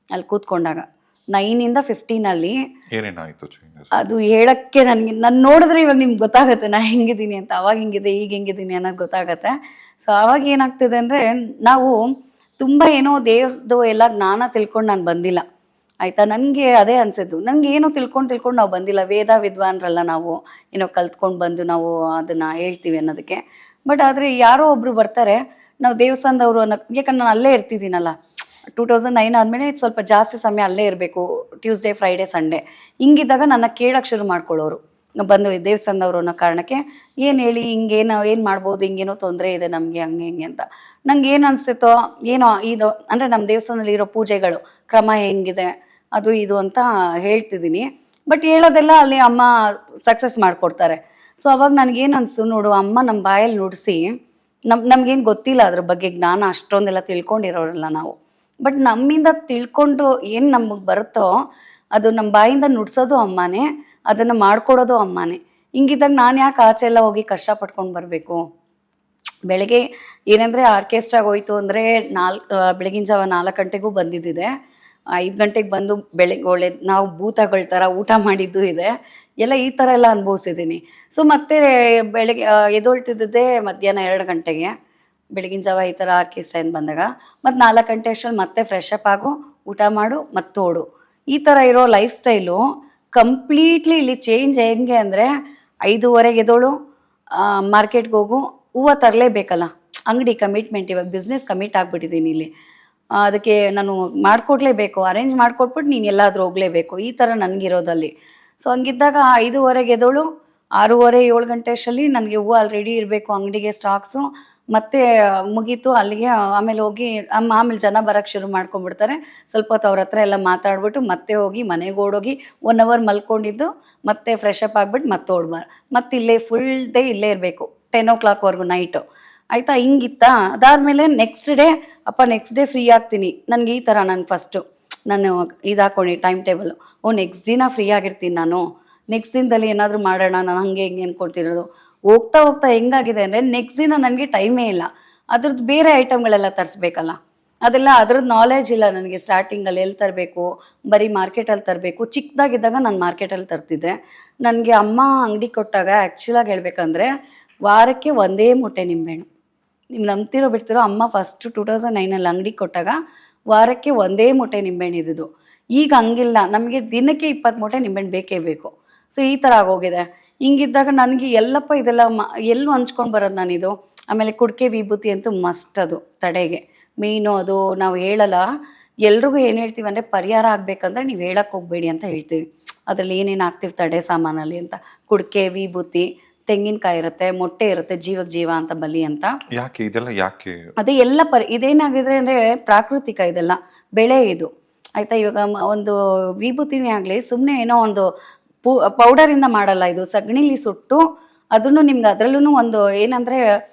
ಅಲ್ಲಿ ಕೂತ್ಕೊಂಡಾಗ 9ಇಂದ 15ಅಲ್ಲಿ ಏನೇನಾಯಿತು ಚೇಂಜಸ್? ಅದು ಹೇಳಕ್ಕೆ ನಾನು ನೋಡಿದ್ರೆ ಇವಾಗ ನಿಮ್ಗೆ ಗೊತ್ತಾಗುತ್ತೆ ನಾ ಹೆಂಗಿದ್ದೀನಿ ಅಂತ. ಅವಾಗ ಹೆಂಗಿದೆ ಈಗ ಹೆಂಗಿದ್ದೀನಿ ಅನ್ನೋದು ಗೊತ್ತಾಗತ್ತೆ. ಸೊ ಅವಾಗ ಏನಾಗ್ತಿದೆ ಅಂದರೆ ನಾವು ತುಂಬ ಏನೋ ದೇವ್ರದ್ದು ಎಲ್ಲ ಜ್ಞಾನ ತಿಳ್ಕೊಂಡು ನಾನು ಬಂದಿಲ್ಲ ಆಯಿತಾ. ನನಗೆ ಅದೇ ಅನಿಸಿದ್ದು, ನನಗೆ ಏನೋ ತಿಳ್ಕೊಂಡು ನಾವು ಬಂದಿಲ್ಲ. ವೇದ ವಿದ್ವಾನ್ರಲ್ಲ ನಾವು, ಏನೋ ಕಲ್ತ್ಕೊಂಡು ಬಂದು ನಾವು ಅದನ್ನು ಹೇಳ್ತೀವಿ ಅನ್ನೋದಕ್ಕೆ. ಬಟ್ ಆದರೆ ಯಾರೋ ಒಬ್ಬರು ಬರ್ತಾರೆ, ನಾವು ದೇವಸ್ಥಾನದವರು ಯಾಕಂದ್ರೆ ನಾನು ಅಲ್ಲೇ ಇರ್ತಿದ್ದೀನಲ್ಲ. 2009 ಆದಮೇಲೆ ಸ್ವಲ್ಪ ಜಾಸ್ತಿ ಸಮಯ ಅಲ್ಲೇ ಇರಬೇಕು, ಟ್ಯೂಸ್ಡೇ ಫ್ರೈಡೇ ಸಂಡೇ. ಹಿಂಗಿದ್ದಾಗ ನನ್ನ ಕೇಳಕ್ಕೆ ಶುರು ಮಾಡ್ಕೊಳ್ಳೋರು ಬಂದು ದೇವಸ್ಥಾನದವರು ಅನ್ನೋ ಕಾರಣಕ್ಕೆ. ಏನು ಹೇಳಿ ಹಿಂಗೇನೋ ಏನು ಮಾಡ್ಬೋದು, ಹಿಂಗೇನೋ ತೊಂದರೆ ಇದೆ ನಮಗೆ ಹಂಗೆ ಹಿಂಗೆ ಅಂತ. ನಂಗೆ ಏನು ಅನಿಸ್ತಿತ್ತೋ ಏನೋ ಇದು ಅಂದರೆ ನಮ್ಮ ದೇವಸ್ಥಾನದಲ್ಲಿ ಇರೋ ಪೂಜೆಗಳು ಕ್ರಮ ಹೆಂಗಿದೆ ಅದು ಇದು ಅಂತ ಹೇಳ್ತಿದ್ದೀನಿ. ಬಟ್ ಹೇಳೋದೆಲ್ಲ ಅಲ್ಲಿ ಅಮ್ಮ ಸಕ್ಸಸ್ ಮಾಡಿಕೊಡ್ತಾರೆ. ಸೊ ಅವಾಗ ನನಗೇನು ಅನಿಸ್ತು, ನೋಡು ಅಮ್ಮ ನಮ್ಮ ಬಾಯಲ್ಲಿ ನುಡಿಸಿ ನಮ್ಗೇನು ಗೊತ್ತಿಲ್ಲ ಅದ್ರ ಬಗ್ಗೆ ಜ್ಞಾನ ಅಷ್ಟೊಂದೆಲ್ಲ ತಿಳ್ಕೊಂಡಿರೋರಲ್ಲ ನಾವು. ಬಟ್ ನಮ್ಮಿಂದ ತಿಳ್ಕೊಂಡು ಏನು ನಮಗೆ ಬರುತ್ತೋ ಅದು ನಮ್ಮ ಬಾಯಿಂದ ನುಡ್ಸೋದು ಅಮ್ಮನೇ, ಅದನ್ನು ಮಾಡ್ಕೊಡೋದು ಅಮ್ಮನೇ. ಹಿಂಗಿದ್ದಾಗ ನಾನು ಯಾಕೆ ಆಚೆ ಎಲ್ಲ ಹೋಗಿ ಕಷ್ಟಪಟ್ಕೊಂಡು ಬರಬೇಕು. ಬೆಳಗ್ಗೆ ಏನಂದರೆ ಆರ್ಕೆಸ್ಟ್ರಾಗೆ ಹೋಯ್ತು ಅಂದರೆ ಬೆಳಗಿನ ಜಾವ 4 ಗಂಟೆಗೂ ಬಂದಿದ್ದಿದೆ. 5 ಗಂಟೆಗೆ ಬಂದು ಬೆಳಗ್ಗೆ ಒಳ್ಳೆ ನಾವು ಭೂತಗಳ ಥರ ಊಟ ಮಾಡಿದ್ದು ಇದೆ ಎಲ್ಲ, ಈ ಥರ ಎಲ್ಲ ಅನುಭವಿಸಿದ್ದೀನಿ. ಸೊ ಮತ್ತೆ ಬೆಳಗ್ಗೆ ಎದ್ದೊಳ್ತಿದ್ದೆ ಮಧ್ಯಾಹ್ನ 2 ಗಂಟೆಗೆ, ಬೆಳಗಿನ ಜಾವ ಈ ಥರ ಆರ್ಕೆಸ್ಟ್ರಾಯಿಂದ ಬಂದಾಗ. ಮತ್ತು 4 ಗಂಟೆ ಅಷ್ಟರಲ್ಲಿ ಮತ್ತೆ ಫ್ರೆಶ್ ಅಪ್ ಆಗು, ಊಟ ಮಾಡು, ಮತ್ತೆ ಓಡು. ಈ ಥರ ಇರೋ ಲೈಫ್ ಸ್ಟೈಲು ಕಂಪ್ಲೀಟ್ಲಿ ಇಲ್ಲಿ ಚೇಂಜ್ ಹೆಂಗೆ ಅಂದರೆ 5:30 ಎದ್ದೋಳು, ಮಾರ್ಕೆಟ್ಗೆ ಹೋಗು, ಹೂವು ತರಲೇಬೇಕಲ್ಲ, ಅಂಗಡಿ ಕಮಿಟ್ಮೆಂಟ್. ಇವಾಗ ಬಿಸ್ನೆಸ್ ಕಮಿಟ್ ಆಗಿಬಿಟ್ಟಿದ್ದೀನಿ ಇಲ್ಲಿ. ಅದಕ್ಕೆ ನಾನು ಮಾಡಿಕೊಡ್ಲೇಬೇಕು, ಅರೇಂಜ್ ಮಾಡಿಕೊಟ್ಬಿಟ್ಟು ನೀನು ಎಲ್ಲಾದರೂ ಹೋಗಲೇಬೇಕು, ಈ ಥರ ನನಗಿರೋದಲ್ಲಿ. ಸೊ ಹಂಗಿದ್ದಾಗ 5:30 ಎದ್ದೋಳು, 6:30 7 ಗಂಟೆ ಅಷ್ಟರಲ್ಲಿ ನನಗೆ ಹೂವು ಅಲ್ಲಿ ರೆಡಿ ಇರಬೇಕು, ಅಂಗಡಿಗೆ ಸ್ಟಾಕ್ಸು. ಮತ್ತೆ ಮುಗೀತು ಅಲ್ಲಿಗೆ. ಆಮೇಲೆ ಹೋಗಿ ಆಮೇಲೆ ಜನ ಬರೋಕ್ಕೆ ಶುರು ಮಾಡ್ಕೊಂಡ್ಬಿಡ್ತಾರೆ. ಸ್ವಲ್ಪ ಹೊತ್ತು ಅವ್ರ ಹತ್ರ ಎಲ್ಲ ಮಾತಾಡ್ಬಿಟ್ಟು ಮತ್ತೆ ಹೋಗಿ ಮನೆಗೆ ಓಡೋಗಿ 1 ಅವರ್ ಮಲ್ಕೊಂಡಿದ್ದು ಮತ್ತೆ ಫ್ರೆಶ್ ಅಪ್ ಆಗಿಬಿಟ್ಟು ಮತ್ತೆ ಮತ್ತೆ ಇಲ್ಲೇ ಫುಲ್ ಡೇ ಇಲ್ಲೇ ಇರಬೇಕು 10 o'clockವರೆಗೂ ನೈಟು ಆಯಿತಾ. ಹಿಂಗಿತ್ತಾ. ಅದಾದಮೇಲೆ ನೆಕ್ಸ್ಟ್ ಡೇ ಫ್ರೀ ಆಗ್ತೀನಿ. ನನಗೆ ಈ ಥರ ನಾನು ಫಸ್ಟು ನಾನು ಇದು ಹಾಕ್ಕೊಂಡು ಟೈಮ್ ಟೇಬಲು, ನೆಕ್ಸ್ಟ್ ದಿನ ಫ್ರೀ ಆಗಿರ್ತೀನಿ ನಾನು. ನೆಕ್ಸ್ಟ್ ದಿನದಲ್ಲಿ ಏನಾದರೂ ಮಾಡೋಣ, ನಾನು ಹಾಗೆ ಹಿಂಗೆ ಅಂದ್ಕೊಳ್ತಿರೋದು. ಹೋಗ್ತಾ ಹೆಂಗಾಗಿದೆ ಅಂದರೆ ನೆಕ್ಸ್ಟ್ ದಿನ ನನಗೆ ಟೈಮೇ ಇಲ್ಲ. ಅದ್ರದ್ದು ಬೇರೆ ಐಟಮ್ಗಳೆಲ್ಲ ತರಿಸ್ಬೇಕಲ್ಲ, ಅದೆಲ್ಲ ಅದ್ರದ್ದು ನಾಲೆಜ್ ಇಲ್ಲ ನನಗೆ. ಸ್ಟಾರ್ಟಿಂಗಲ್ಲಿ ಎಲ್ಲಿ ತರಬೇಕು, ಬರೀ ಮಾರ್ಕೆಟಲ್ಲಿ ತರಬೇಕು. ಚಿಕ್ಕದಾಗಿದ್ದಾಗ ನಾನು ಮಾರ್ಕೆಟಲ್ಲಿ ತರ್ತಿದ್ದೆ. ನನಗೆ ಅಮ್ಮ ಅಂಗಡಿ ಕೊಟ್ಟಾಗ ಆ್ಯಕ್ಚುಲಾಗಿ ಹೇಳ್ಬೇಕಂದ್ರೆ ವಾರಕ್ಕೆ 1 ಮೂಟೆ ನಿಂಬೆಹಣ್ಣು. ನೀವು ನಂಬ್ತಿರೋ ಬಿಡ್ತಿರೋ, ಅಮ್ಮ ಫಸ್ಟ್ 2009ಅಲ್ಲಿ ಅಂಗಡಿ ಕೊಟ್ಟಾಗ ವಾರಕ್ಕೆ 1 ಮೂಟೆ ನಿಂಬೆಹಣ್ಣು ಇದ್ದಿದ್ದು. ಈಗ ಹಂಗಿಲ್ಲ, ನಮಗೆ ದಿನಕ್ಕೆ 20 ಮೂಟೆ ನಿಂಬೆಹಣ್ಣು ಬೇಕೇ ಬೇಕು. ಸೊ ಈ ಥರ ಆಗೋಗಿದೆ. ಹಿಂಗಿದ್ದಾಗ ನನಗೆ ಎಲ್ಲಪ್ಪ ಇದೆಲ್ಲ ಎಲ್ಲೂ ಹಂಚ್ಕೊಂಡು ಬರೋದು ನಾನಿದು. ಆಮೇಲೆ ಕುಡಿಕೆ ವಿಭೂತಿ ಅಂತೂ ಮಸ್ಟ್, ಅದು ತಡೆಗೆ ಮೇಯ್ನು. ಅದು ನಾವು ಹೇಳಲ್ಲ, ಎಲ್ರಿಗೂ ಏನು ಹೇಳ್ತೀವಿ ಅಂದರೆ ಪರಿಹಾರ ಆಗಬೇಕಂದ್ರೆ ನೀವು ಹೇಳಕ್ಕೆ ಹೋಗಬೇಡಿ ಅಂತ ಹೇಳ್ತೀವಿ. ಅದರಲ್ಲಿ ಏನೇನು ಹಾಕ್ತೀವಿ ತಡೆ ಸಾಮಾನಲ್ಲಿ ಅಂತ. ಕುಡಿಕೆ ವಿಭೂತಿ, ತೆಂಗಿನಕಾಯಿ ಇರುತ್ತೆ, ಮೊಟ್ಟೆ ಇರುತ್ತೆ, ಜೀವಕ್ಕೆ ಜೀವ ಅಂತ ಬಲಿ ಅಂತ. ಯಾಕೆ ಇದೆಲ್ಲ ಯಾಕೆ? ಅದೇ ಎಲ್ಲ ಇದೇನಾಗಿದೆ ಅಂದರೆ ಪ್ರಾಕೃತಿಕ, ಇದೆಲ್ಲ ಬೆಳೆ ಇದು ಆಯಿತಾ. ಇವಾಗ ಒಂದು ವಿಭೂತಿನೇ ಆಗಲಿ ಸುಮ್ಮನೆ ಏನೋ ಒಂದು ಪೌಡರಿಂದ ಮಾಡಲ್ಲ, ಇದು ಸಗಣಿಲಿ ಸುಟ್ಟು ಅದನ್ನು ನಿಮ್ಗೆ ಅದರಲ್ಲೂ ಒಂದು ಏನಂದರೆ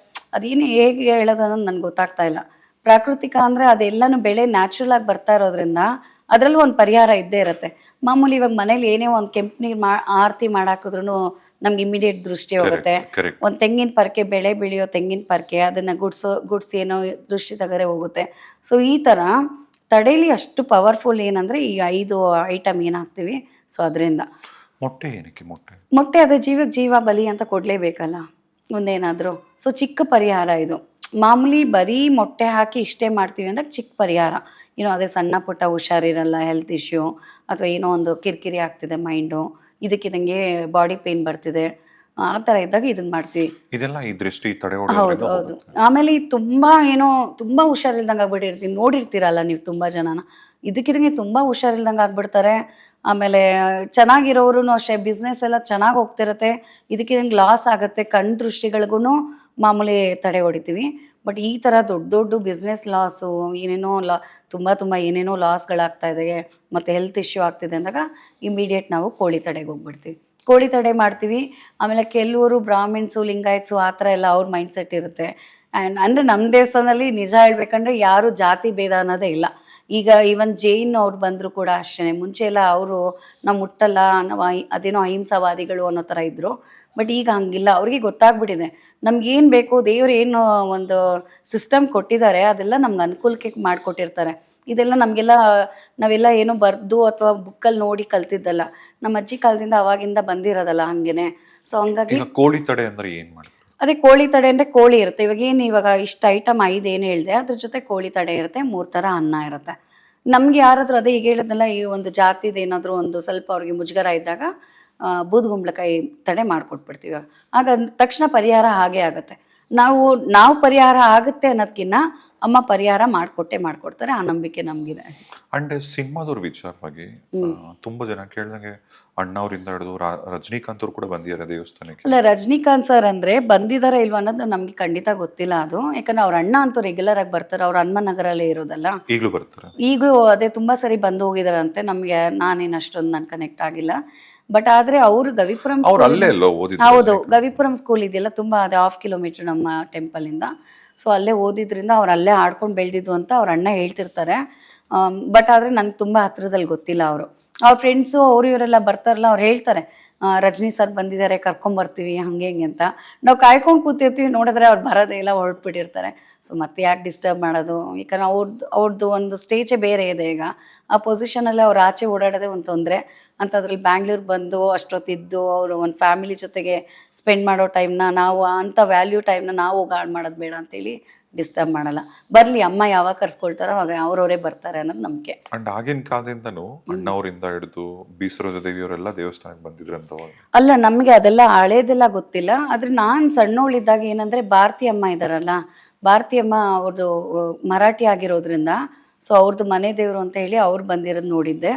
ಅದೇನು ಹೇಗೆ ಹೇಳೋದು ಅನ್ನೋದು ನನಗೆ ಗೊತ್ತಾಗ್ತಾ ಇಲ್ಲ. ಪ್ರಾಕೃತಿಕ ಅಂದರೆ ಅದೆಲ್ಲನೂ ಬೆಳೆ ನ್ಯಾಚುರಲ್ ಆಗಿ ಬರ್ತಾ ಇರೋದ್ರಿಂದ ಅದರಲ್ಲೂ ಒಂದು ಪರಿಹಾರ ಇದ್ದೇ ಇರುತ್ತೆ. ಮಾಮೂಲಿ ಇವಾಗ ಮನೇಲಿ ಏನೇ ಒಂದು ಕೆಂಪು ನೀರು ಆರತಿ ಮಾಡಾಕಿದ್ರು ನಮ್ಗೆ ಇಮಿಡಿಯೇಟ್ ದೃಷ್ಟಿ ಹೋಗುತ್ತೆ. ಒಂದು ತೆಂಗಿನ ಪರ್ಕೆ, ಬೆಳೆ ಬೆಳೆಯೋ ತೆಂಗಿನ ಪರ್ಕೆ, ಅದನ್ನು ಗುಡ್ಸಿ ಏನೋ ದೃಷ್ಟಿ ತೆಗರೆ ಹೋಗುತ್ತೆ. ಸೊ ಈ ಥರ ತಡೇಲಿ ಅಷ್ಟು ಪವರ್ಫುಲ್ ಏನಂದರೆ ಈ 5 ಐಟಮ್ ಏನಾಗ್ತೀವಿ. ಸೊ ಅದರಿಂದ ಮೊಟ್ಟೆ ಏನಕ್ಕೆ? ಮೊಟ್ಟೆ ಅದೇ ಜೀವಕ್ಕೆ ಜೀವ ಬಲಿ ಅಂತ ಕೊಡಲೇಬೇಕಲ್ಲ ಒಂದೇನಾದರೂ. ಸೊ ಚಿಕ್ಕ ಪರಿಹಾರ ಇದು. ಮಾಮೂಲಿ ಬರೀ ಮೊಟ್ಟೆ ಹಾಕಿ ಇಷ್ಟೇ ಮಾಡ್ತೀವಿ ಅಂದಾಗ ಚಿಕ್ಕ ಪರಿಹಾರ. ಏನೋ ಅದೇ ಸಣ್ಣ ಪುಟ್ಟ ಹುಷಾರಿರಲ್ಲ, ಹೆಲ್ತ್ ಇಶ್ಯೂ ಅಥವಾ ಏನೋ ಒಂದು ಕಿರಿಕಿರಿ ಆಗ್ತಿದೆ ಮೈಂಡು, ಇದಕ್ಕಿದಂಗೆ ಬಾಡಿ ಪೇನ್ ಬರ್ತಿದೆ, ಆ ಥರ ಇದ್ದಾಗ ಇದನ್ನ ಮಾಡ್ತೀವಿ. ಇದೆಲ್ಲ ಈ ದೃಷ್ಟಿ ತಡೆ. ಹೌದು. ಆಮೇಲೆ ತುಂಬ ತುಂಬ ಹುಷಾರಿಲ್ದಂಗೆ ಆಗ್ಬಿಟ್ಟಿರ್ತೀನಿ. ನೋಡಿರ್ತೀರಲ್ಲ ನೀವು ತುಂಬ ಜನನ, ಇದಕ್ಕಿದಂಗೆ ತುಂಬ ಹುಷಾರಿಲ್ದಂಗೆ ಆಗ್ಬಿಡ್ತಾರೆ. ಆಮೇಲೆ ಚೆನ್ನಾಗಿರೋರು ಅಷ್ಟೇ ಬಿಸ್ನೆಸ್ ಎಲ್ಲ ಚೆನ್ನಾಗಿ ಹೋಗ್ತಿರತ್ತೆ, ಇದಕ್ಕೆ ನಂಗೆ ಲಾಸ್ ಆಗುತ್ತೆ ಕಣ್ ದೃಷ್ಟಿಗಳಿಗೂ ಮಾಮೂಲಿ ತಡೆ ಹೊಡಿತೀವಿ. ಬಟ್ ಈ ಥರ ದೊಡ್ಡ ದೊಡ್ಡ ಬಿಸ್ನೆಸ್ ಲಾಸು ಏನೇನೋ ತುಂಬ ಏನೇನೋ ಲಾಸ್ಗಳಾಗ್ತಾ ಇದೆ ಮತ್ತು ಹೆಲ್ತ್ ಇಶ್ಯೂ ಆಗ್ತಿದೆ ಅಂದಾಗ ಇಮಿಡಿಯೇಟ್ ನಾವು ಕೋಳಿ ತಡೆಗೆ ಹೋಗ್ಬಿಡ್ತೀವಿ. ಕೋಳಿ ತಡೆ ಮಾಡ್ತೀವಿ. ಆಮೇಲೆ ಕೆಲವರು ಬ್ರಾಹ್ಮಿಣ್ಸು ಲಿಂಗಾಯತ್ಸು ಆ ಥರ ಎಲ್ಲ ಅವ್ರ ಮೈಂಡ್ಸೆಟ್ ಇರುತ್ತೆ. ಆ್ಯಂಡ್ ಅಂದರೆ ನಮ್ಮ ದೇವಸ್ಥಾನದಲ್ಲಿ ನಿಜ ಹೇಳ್ಬೇಕಂದ್ರೆ ಯಾರು ಜಾತಿ ಭೇದ ಅನ್ನೋದೇ ಇಲ್ಲ. ಈಗ ಈವನ್ ಜೈನ್ ಅವ್ರು ಬಂದರೂ ಕೂಡ ಅಷ್ಟೇ, ಮುಂಚೆ ಎಲ್ಲ ಅವರು ನಾವು ಮುಟ್ಟಲ್ಲ ನಾವು ಅದೇನೋ ಅಹಿಂಸಾವಾದಿಗಳು ಅನ್ನೋ ಥರ ಇದ್ದರು. ಬಟ್ ಈಗ ಹಂಗಿಲ್ಲ, ಅವ್ರಿಗೆ ಗೊತ್ತಾಗ್ಬಿಟ್ಟಿದೆ ನಮ್ಗೇನು ಬೇಕು, ದೇವ್ರು ಏನು ಒಂದು ಸಿಸ್ಟಮ್ ಕೊಟ್ಟಿದ್ದಾರೆ ಅದೆಲ್ಲ ನಮ್ಗೆ ಅನುಕೂಲಕ್ಕೆ ಮಾಡಿಕೊಟ್ಟಿರ್ತಾರೆ. ಇದೆಲ್ಲ ನಮಗೆಲ್ಲ ನಾವೆಲ್ಲ ಏನೋ ಬರೆದು ಅಥವಾ ಬುಕ್ಕಲ್ಲಿ ನೋಡಿ ಕಲ್ತಿದ್ದಲ್ಲ, ನಮ್ಮ ಅಜ್ಜಿ ಕಾಲದಿಂದ ಅವಾಗಿಂದ ಬಂದಿರೋದಲ್ಲ ಹಂಗೇನೆ. ಸೊ ಹಂಗಾಗಿ ಕೋಳಿ ತಡೆ ಅಂದ್ರೆ ಏನ್ ಮಾಡ್ತಾರೆ? ಅದೇ ಕೋಳಿ ತಡೆ ಅಂದರೆ ಕೋಳಿ ಇರುತ್ತೆ. ಇವಾಗ ಇಷ್ಟು ಐಟಮ್ 5 ಏನು ಹೇಳಿದೆ, ಅದ್ರ ಜೊತೆ ಕೋಳಿ ತಡೆ ಇರುತ್ತೆ, 3 ಥರ ಅನ್ನ ಇರುತ್ತೆ. ನಮ್ಗೆ ಯಾರಾದರೂ ಅದೇ ಈಗ ಹೇಳಿದ್ನಲ್ಲ, ಈ ಒಂದು ಜಾತಿದು ಏನಾದರೂ ಒಂದು ಸ್ವಲ್ಪ ಅವ್ರಿಗೆ ಮುಜುಗರ ಇದ್ದಾಗ ಬೂದುಗುಂಬಳಕಾಯಿ ತಡೆ ಮಾಡಿಕೊಟ್ಬಿಡ್ತೀವಿ. ಆಗ ತಕ್ಷಣ ಪರಿಹಾರ ಹಾಗೇ ಆಗುತ್ತೆ. ನಾವು ಪರಿಹಾರ ಆಗುತ್ತೆ ಅನ್ನೋದಕ್ಕಿಂತ ಅಮ್ಮ ಪರಿಹಾರ ಮಾಡ್ಕೊಡ್ತಾರೆ, ಆ ನಂಬಿಕೆ ನಮಗಿದೆ. ಅಂಡ್ ಸಿನಿಮಾದವ್ರ ವಿಚಾರವಾಗಿ ತುಂಬಾ ಜನ ಕೇಳ್ದಂಗೆ ಅಣ್ಣವ್ರಿಂದ ಹಿಡಿದು ರಜನಿಕಾಂತ್ ಅವ್ರು ಕೂಡ ಬಂದಿದ್ದಾರೆ ದೇವಸ್ಥಾನಕ್ಕೆ. ಅಲ್ಲ, ರಜನಿಕಾಂತ್ ಸರ್ ಅಂದ್ರೆ ಬಂದಿದಾರ ಇಲ್ವಾ ಅನ್ನೋದು ನಮ್ಗೆ ಖಂಡಿತ ಗೊತ್ತಿಲ್ಲ. ಅದು ಯಾಕಂದ್ರೆ ಅವ್ರ ಅಣ್ಣ ಅಂತೂ ರೆಗ್ಯುಲರ್ ಆಗಿ ಬರ್ತಾರೆ, ಅವ್ರ ಹನುಮನ್ ನಗರಲ್ಲೇ ಇರೋದಲ್ಲ, ಈಗಲೂ ಬರ್ತಾರೆ. ಈಗಲೂ ಅದೇ ತುಂಬಾ ಸರಿ ಬಂದು ಹೋಗಿದಾರಂತೆ. ನಮ್ಗೆ ನಾನೇನು ಅಷ್ಟೊಂದು ನಾನು ಕನೆಕ್ಟ್ ಆಗಿಲ್ಲ. ಬಟ್ ಆದ್ರೆ ಅವರು ಗವಿಪುರಂ, ಹೌದು, ಗವಿಪುರಂ ಸ್ಕೂಲ್ ಇದೆಯಲ್ಲ, ತುಂಬಾ ಅದೇ 1/2 ಕಿಲೋಮೀಟರ್ ನಮ್ಮ ಟೆಂಪಲ್ ಇಂದ. ಸೊ ಅಲ್ಲೇ ಓದಿದ್ರಿಂದ ಅವ್ರು ಅಲ್ಲೇ ಆಡ್ಕೊಂಡು ಬೆಳೆದಿದ್ದು ಅಂತ ಅವ್ರ ಅಣ್ಣ ಹೇಳ್ತಿರ್ತಾರೆ. ಬಟ್ ಆದರೆ ನನಗೆ ತುಂಬ ಹತ್ರದಲ್ಲಿ ಗೊತ್ತಿಲ್ಲ. ಅವ್ರ ಫ್ರೆಂಡ್ಸು ಅವರು ಇವರೆಲ್ಲ ಬರ್ತಾರಲ್ಲ, ಅವ್ರು ಹೇಳ್ತಾರೆ ರಜನಿ ಸರ್ ಬಂದಿದ್ದಾರೆ ಕರ್ಕೊಂಬರ್ತೀವಿ ಹಂಗೆ ಹಿಂಗೆ ಅಂತ. ನಾವು ಕಾಯ್ಕೊಂಡು ಕೂತಿರ್ತೀವಿ, ನೋಡಿದ್ರೆ ಅವ್ರು ಬರೋದೇ ಇಲ್ಲ, ಹೊರಟ್ಬಿಟ್ಟಿರ್ತಾರೆ. ಸೊ ಮತ್ತೆ ಯಾಕೆ ಡಿಸ್ಟರ್ಬ್ ಮಾಡೋದು, ಯಾಕಂದ್ರೆ ಅವ್ರದ್ದು ಒಂದು ಸ್ಟೇಜೇ ಬೇರೆ ಇದೆ. ಈಗ ಆ ಪೊಸಿಷನಲ್ಲಿ ಅವ್ರು ಆಚೆ ಓಡಾಡೋದೇ ಒಂದು ತೊಂದರೆ ಅಂಥದ್ರಲ್ಲಿ ಬ್ಯಾಂಗ್ಳೂರ್ ಬಂದು ಅಷ್ಟೊತ್ತಿದ್ದು ಅವರು ಒಂದು ಫ್ಯಾಮಿಲಿ ಜೊತೆಗೆ ಸ್ಪೆಂಡ್ ಮಾಡೋ ಟೈಮ್ನ ನಾವು ಅಂಥ ವ್ಯಾಲ್ಯೂ ಟೈಮ್ನ ನಾವು ಗಾಡ್ ಮಾಡೋದು ಬೇಡ ಅಂತೇಳಿ ಡಿಸ್ಟರ್ಬ್ ಮಾಡಲ್ಲ. ಬರಲಿ, ಅಮ್ಮ ಯಾವಾಗ ಕರ್ಸ್ಕೊಳ್ತಾರೋ ಅವಾಗ ಅವ್ರವರೇ ಬರ್ತಾರೆ ಅನ್ನೋದು ನಂಬಿಕೆ. ಅಂಡ್ ಆಗಿನ ಕಾಲದಿಂದನೂ ಅಣ್ಣವರಿಂದ ಹಿಡಿದು ಬೀಸರೋಜ ದೇವಿಯವರೆಲ್ಲ ದೇವಸ್ಥಾನಕ್ಕೆ ಬಂದಿದ್ರಂತ. ಅಲ್ಲ, ನಮಗೆ ಅದೆಲ್ಲ ಹಳೇದೆಲ್ಲ ಗೊತ್ತಿಲ್ಲ. ಆದರೆ ನಾನು ಸಣ್ಣವಳಿದ್ದಾಗ ಏನಂದರೆ ಭಾರತಿ ಅಮ್ಮ ಇದ್ದಾರಲ್ಲ, ಭಾರತಿ ಅಮ್ಮ ಅವ್ರದ್ದು ಮರಾಠಿ ಆಗಿರೋದ್ರಿಂದ ಸೊ ಅವ್ರದ್ದು ಮನೆ ದೇವರು ಅಂತ ಹೇಳಿ ಅವ್ರು ಬಂದಿರೋದು ನೋಡಿದ್ದೆ,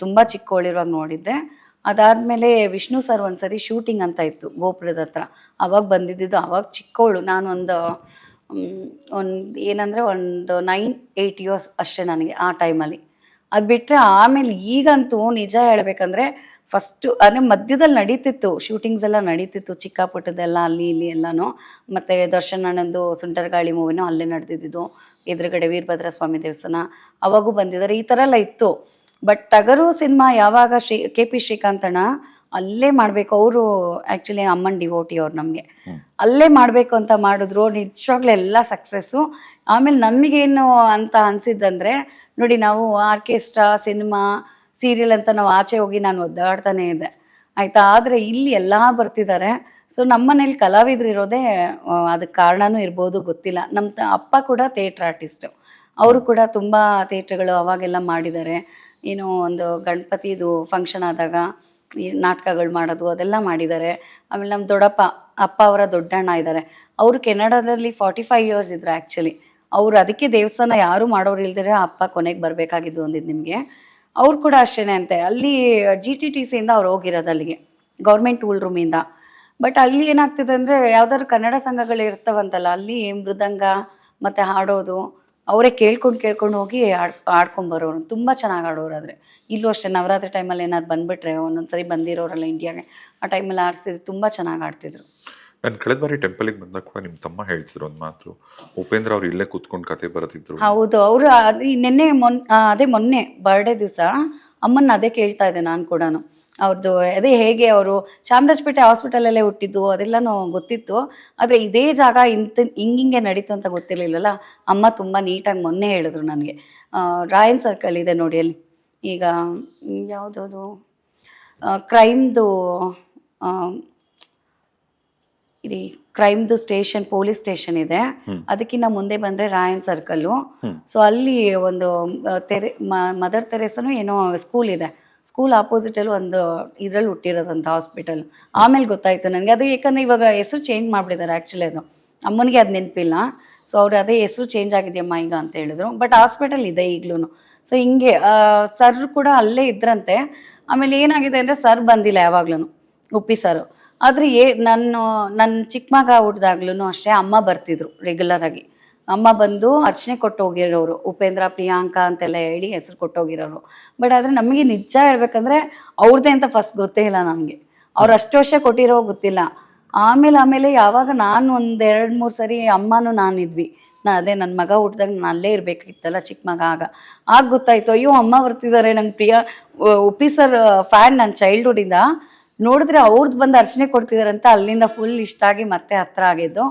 ತುಂಬ ಚಿಕ್ಕವಳಿರುವಾಗ ನೋಡಿದ್ದೆ. ಅದಾದಮೇಲೆ ವಿಷ್ಣು ಸರ್ ಒಂದ್ಸರಿ ಶೂಟಿಂಗ್ ಅಂತ ಇತ್ತು ಗೋಪುರದ ಹತ್ರ, ಅವಾಗ ಬಂದಿದ್ದು. ಅವಾಗ ಚಿಕ್ಕವಳು, ನಾನು ಒಂದು ಏನಂದರೆ ಒಂದು 9-8 ಇಯರ್ಸ್ ಅಷ್ಟೇ ನನಗೆ ಆ ಟೈಮಲ್ಲಿ. ಅದು ಬಿಟ್ಟರೆ ಆಮೇಲೆ ಈಗಂತೂ ನಿಜ ಹೇಳಬೇಕಂದ್ರೆ ಫಸ್ಟು ಅಂದರೆ ಮಧ್ಯದಲ್ಲಿ ನಡೀತಿತ್ತು, ಶೂಟಿಂಗ್ಸ್ ಎಲ್ಲ ನಡೀತಿತ್ತು ಚಿಕ್ಕ ಪುಟ್ಟದೆಲ್ಲ ಅಲ್ಲಿ ಇಲ್ಲಿ ಎಲ್ಲನೂ. ಮತ್ತು ದರ್ಶನ್ ಅಣ್ಣಂದು ಸುಂಟರಗಾಳಿ ಮೂವಿನೂ ಅಲ್ಲೇ ನಡೆದಿದ್ದು, ಎದುರುಗಡೆ ವೀರಭದ್ರ ಸ್ವಾಮಿ ದೇವಸ್ಥಾನ, ಅವಾಗೂ ಬಂದಿದ್ದಾರೆ, ಈ ಥರ ಎಲ್ಲ ಇತ್ತು. ಬಟ್ ಟಗರು ಸಿನಿಮಾ ಯಾವಾಗ KP ಶ್ರೀಕಾಂತ್ ಅಣ್ಣ ಅಲ್ಲೇ ಮಾಡಬೇಕು, ಅವರು ಆ್ಯಕ್ಚುಲಿ ಅಮ್ಮನ್ ಡಿವೋಟಿ ಅವ್ರು, ನಮಗೆ ಅಲ್ಲೇ ಮಾಡಬೇಕು ಅಂತ ಮಾಡಿದ್ರು. ನಿಜವಾಗ್ಲೂ ಎಲ್ಲ ಸಕ್ಸಸ್ಸು. ಆಮೇಲೆ ನಮಗೇನು ಅಂತ ಅನಿಸಿದ್ದಂದರೆ ನೋಡಿ, ನಾವು ಆರ್ಕೆಸ್ಟ್ರಾ, ಸಿನಿಮಾ, ಸೀರಿಯಲ್ ಅಂತ ನಾವು ಆಚೆ ಹೋಗಿ ನಾನು ಒದ್ದಾಡ್ತಾನೆ ಇದ್ದೆ, ಆಯಿತಾ. ಆದರೆ ಇಲ್ಲಿ ಎಲ್ಲ ಬರ್ತಿದ್ದಾರೆ. ಸೊ ನಮ್ಮನೇಲಿ ಕಲಾವಿದ್ರು ಇರೋದೇ ಅದಕ್ಕೆ ಕಾರಣನೂ ಇರ್ಬೋದು, ಗೊತ್ತಿಲ್ಲ. ನಮ್ಮ ಅಪ್ಪ ಕೂಡ ಥಿಯೇಟ್ರ್ ಆರ್ಟಿಸ್ಟು, ಅವರು ಕೂಡ ತುಂಬ ಥಿಯೇಟ್ರ್ಗಳು ಅವಾಗೆಲ್ಲ ಮಾಡಿದ್ದಾರೆ. ಏನೋ ಒಂದು ಗಣಪತಿದು ಫಂಕ್ಷನ್ ಆದಾಗ ಈ ನಾಟಕಗಳು ಮಾಡೋದು ಅದೆಲ್ಲ ಮಾಡಿದ್ದಾರೆ. ಆಮೇಲೆ ನಮ್ಮ ದೊಡ್ಡಪ್ಪ, ಅಪ್ಪ ಅವರ ದೊಡ್ಡಣ್ಣ ಇದ್ದಾರೆ, ಅವರು ಕೆನಡಾದಲ್ಲಿ 45 ಇಯರ್ಸ್ ಇದ್ರು ಆ್ಯಕ್ಚುಲಿ. ಅವರು ಅದಕ್ಕೆ ದೇವಸ್ಥಾನ ಯಾರೂ ಮಾಡೋರು ಇಲ್ದಿರ ಅಪ್ಪ ಕೊನೆಗೆ ಬರಬೇಕಾಗಿದ್ದು ಅಂದಿದ್ದು ನಿಮಗೆ. ಅವ್ರು ಕೂಡ ಅಷ್ಟೇ ಅಂತೆ, ಅಲ್ಲಿ GTTCಯಿಂದ ಅವ್ರು ಹೋಗಿರೋದು ಅಲ್ಲಿಗೆ, ಗೌರ್ಮೆಂಟ್ ಟೂಲ್ ರೂಮಿಂದ. ಬಟ್ ಅಲ್ಲಿ ಏನಾಗ್ತಿದೆ ಅಂದರೆ ಯಾವ್ದಾದ್ರು ಕನ್ನಡ ಸಂಘಗಳು ಇರ್ತಾವಂತಲ್ಲ, ಅಲ್ಲಿ ಮೃದಂಗ ಮತ್ತು ಹಾಡೋದು ಅವರೇ ಕೇಳ್ಕೊಂಡು ಹೋಗಿ ಆಡ್ಕೊಂಬರೋರು, ತುಂಬ ಚೆನ್ನಾಗಿ ಆಡೋರು. ಆದರೆ ಇಲ್ಲೂ ಅಷ್ಟೇ ನವರಾತ್ರಿ ಟೈಮಲ್ಲಿ ಏನಾದ್ರು ಬಂದುಬಿಟ್ರೆ, ಒಂದೊಂದ್ಸರಿ ಬಂದಿರೋರಲ್ಲ ಇಂಡಿಯಾಗೆ, ಆ ಟೈಮಲ್ಲಿ ಆಡಿಸಿದ್ರು, ತುಂಬ ಚೆನ್ನಾಗಿ ಆಡ್ತಿದ್ರು. ನಾನು ಕಳೆದ ಬಾರಿ ಟೆಂಪಲಿಗೆ ಬಂದಾಗ ಕೂಡ ನಿಮ್ಮ ತಮ್ಮ ಹೇಳ್ತಿದ್ರು ಒಂದು ಮಾತು, ಉಪೇಂದ್ರ ಅವ್ರು ಇಲ್ಲೇ ಕೂತ್ಕೊಂಡು ಕತೆ ಬರೆದಿದ್ರು. ಹೌದು, ಅವರು ಅದೇ ಮೊನ್ನೆ ಬರ್ಡೇ ದಿವಸ ಅಮ್ಮನ್ನ ಅದೇ ಕೇಳ್ತಾ ಇದ್ದೆ ನಾನು ಕೂಡ. ಅವ್ರದ್ದು ಅದೇ ಹೇಗೆ ಅವರು ಚಾಮರಾಜಪೇಟೆ ಹಾಸ್ಪಿಟಲಲ್ಲೇ ಹುಟ್ಟಿದ್ದು ಅದೆಲ್ಲನೂ ಗೊತ್ತಿತ್ತು. ಆದರೆ ಇದೇ ಜಾಗ ಹಿಂಗೆ ನಡೀತು ಅಂತ ಗೊತ್ತಿರಲಿಲ್ಲವಲ್ಲ. ಅಮ್ಮ ತುಂಬ ನೀಟಾಗಿ ಮೊನ್ನೆ ಹೇಳಿದ್ರು ನನಗೆ. ರಾಯನ್ ಸರ್ಕಲ್ ಇದೆ ನೋಡಿ ಅಲ್ಲಿ, ಈಗ ಯಾವುದದು ಕ್ರೈಮ್ದು ಸ್ಟೇಷನ್, ಪೊಲೀಸ್ ಸ್ಟೇಷನ್ ಇದೆ, ಅದಕ್ಕಿಂತ ಮುಂದೆ ಬಂದರೆ ರಾಯನ್ ಸರ್ಕಲ್ಲು. ಸೊ ಅಲ್ಲಿ ಒಂದು ಮದರ್ ತೆರೇಸನು ಏನೋ ಸ್ಕೂಲ್ ಇದೆ, ಸ್ಕೂಲ್ ಆಪೋಸಿಟಲ್ಲಿ ಒಂದು ಇದರಲ್ಲಿ ಹುಟ್ಟಿರೋದಂಥ ಹಾಸ್ಪಿಟಲ್. ಆಮೇಲೆ ಗೊತ್ತಾಯ್ತು ನನಗೆ ಅದು, ಯಾಕಂದರೆ ಇವಾಗ ಹೆಸರು ಚೇಂಜ್ ಮಾಡಿಬಿಟ್ಟಿದ್ದಾರೆ ಆ್ಯಕ್ಚುಲಿ. ಅದು ಅಮ್ಮನಿಗೆ ಅದು ನೆನಪಿಲ್ಲ. ಸೊ ಅವ್ರು ಅದೇ ಹೆಸರು ಚೇಂಜ್ ಆಗಿದೆಯಮ್ಮ ಈಗ ಅಂತ ಹೇಳಿದ್ರು. ಬಟ್ ಹಾಸ್ಪಿಟಲ್ ಇದೆ ಈಗಲೂ. ಸೊ ಹಿಂಗೆ ಸರ್ ಕೂಡ ಅಲ್ಲೇ ಇದ್ರಂತೆ. ಆಮೇಲೆ ಏನಾಗಿದೆ ಅಂದರೆ ಸರ್ ಬಂದಿಲ್ಲ ಯಾವಾಗ್ಲೂ, ಉಪ್ಪಿ ಸರು. ಆದರೆ ನನ್ನ ಚಿಕ್ಕ ಮಗ ಹುಟ್ಟಿದಾಗ್ಲೂ ಅಷ್ಟೇ ಅಮ್ಮ ಬರ್ತಿದ್ರು ರೆಗ್ಯುಲರ್ ಆಗಿ. ಅಮ್ಮ ಬಂದು ಅರ್ಚನೆ ಕೊಟ್ಟು ಹೋಗಿರೋರು, ಉಪೇಂದ್ರ ಪ್ರಿಯಾಂಕಾ ಅಂತೆಲ್ಲ ಹೇಳಿ ಹೆಸರು ಕೊಟ್ಟೋಗಿರೋರು. ಬಟ್ ಆದರೆ ನಮಗೆ ನಿಜ ಹೇಳ್ಬೇಕಂದ್ರೆ ಅವ್ರದ್ದೇ ಅಂತ ಫಸ್ಟ್ ಗೊತ್ತೇ ಇಲ್ಲ ನಮಗೆ. ಅವ್ರು ಅಷ್ಟು ವರ್ಷ ಕೊಟ್ಟಿರೋ ಗೊತ್ತಿಲ್ಲ. ಆಮೇಲೆ ಯಾವಾಗ ನಾನು ಒಂದು 2-3 ಸರಿ ಅಮ್ಮನೂ ನಾನಿದ್ವಿ, ಅದೇ ನನ್ನ ಮಗ ಹುಟ್ಟಿದಾಗ ನಾನು ಅಲ್ಲೇ ಇರಬೇಕಿತ್ತಲ್ಲ ಚಿಕ್ಕ ಮಗ, ಆಗ ಗೊತ್ತಾಯ್ತು ಅಯ್ಯೋ ಅಮ್ಮ ಬರ್ತಿದ್ದಾರೆ. ನಂಗೆ ಉಪ್ಪಿ ಸರ್ ಫ್ಯಾನ್ ನನ್ನ ಚೈಲ್ಡ್ಹುಡ್ಡಿಂದ. ನೋಡಿದ್ರೆ ಅವ್ರದ್ದು ಬಂದು ಅರ್ಚನೆ ಕೊಡ್ತಿದ್ದಾರೆ ಅಂತ ಅಲ್ಲಿಂದ ಫುಲ್ ಇಷ್ಟ ಆಗಿ ಮತ್ತೆ ಹತ್ರ ಆಗಿದ್ದು.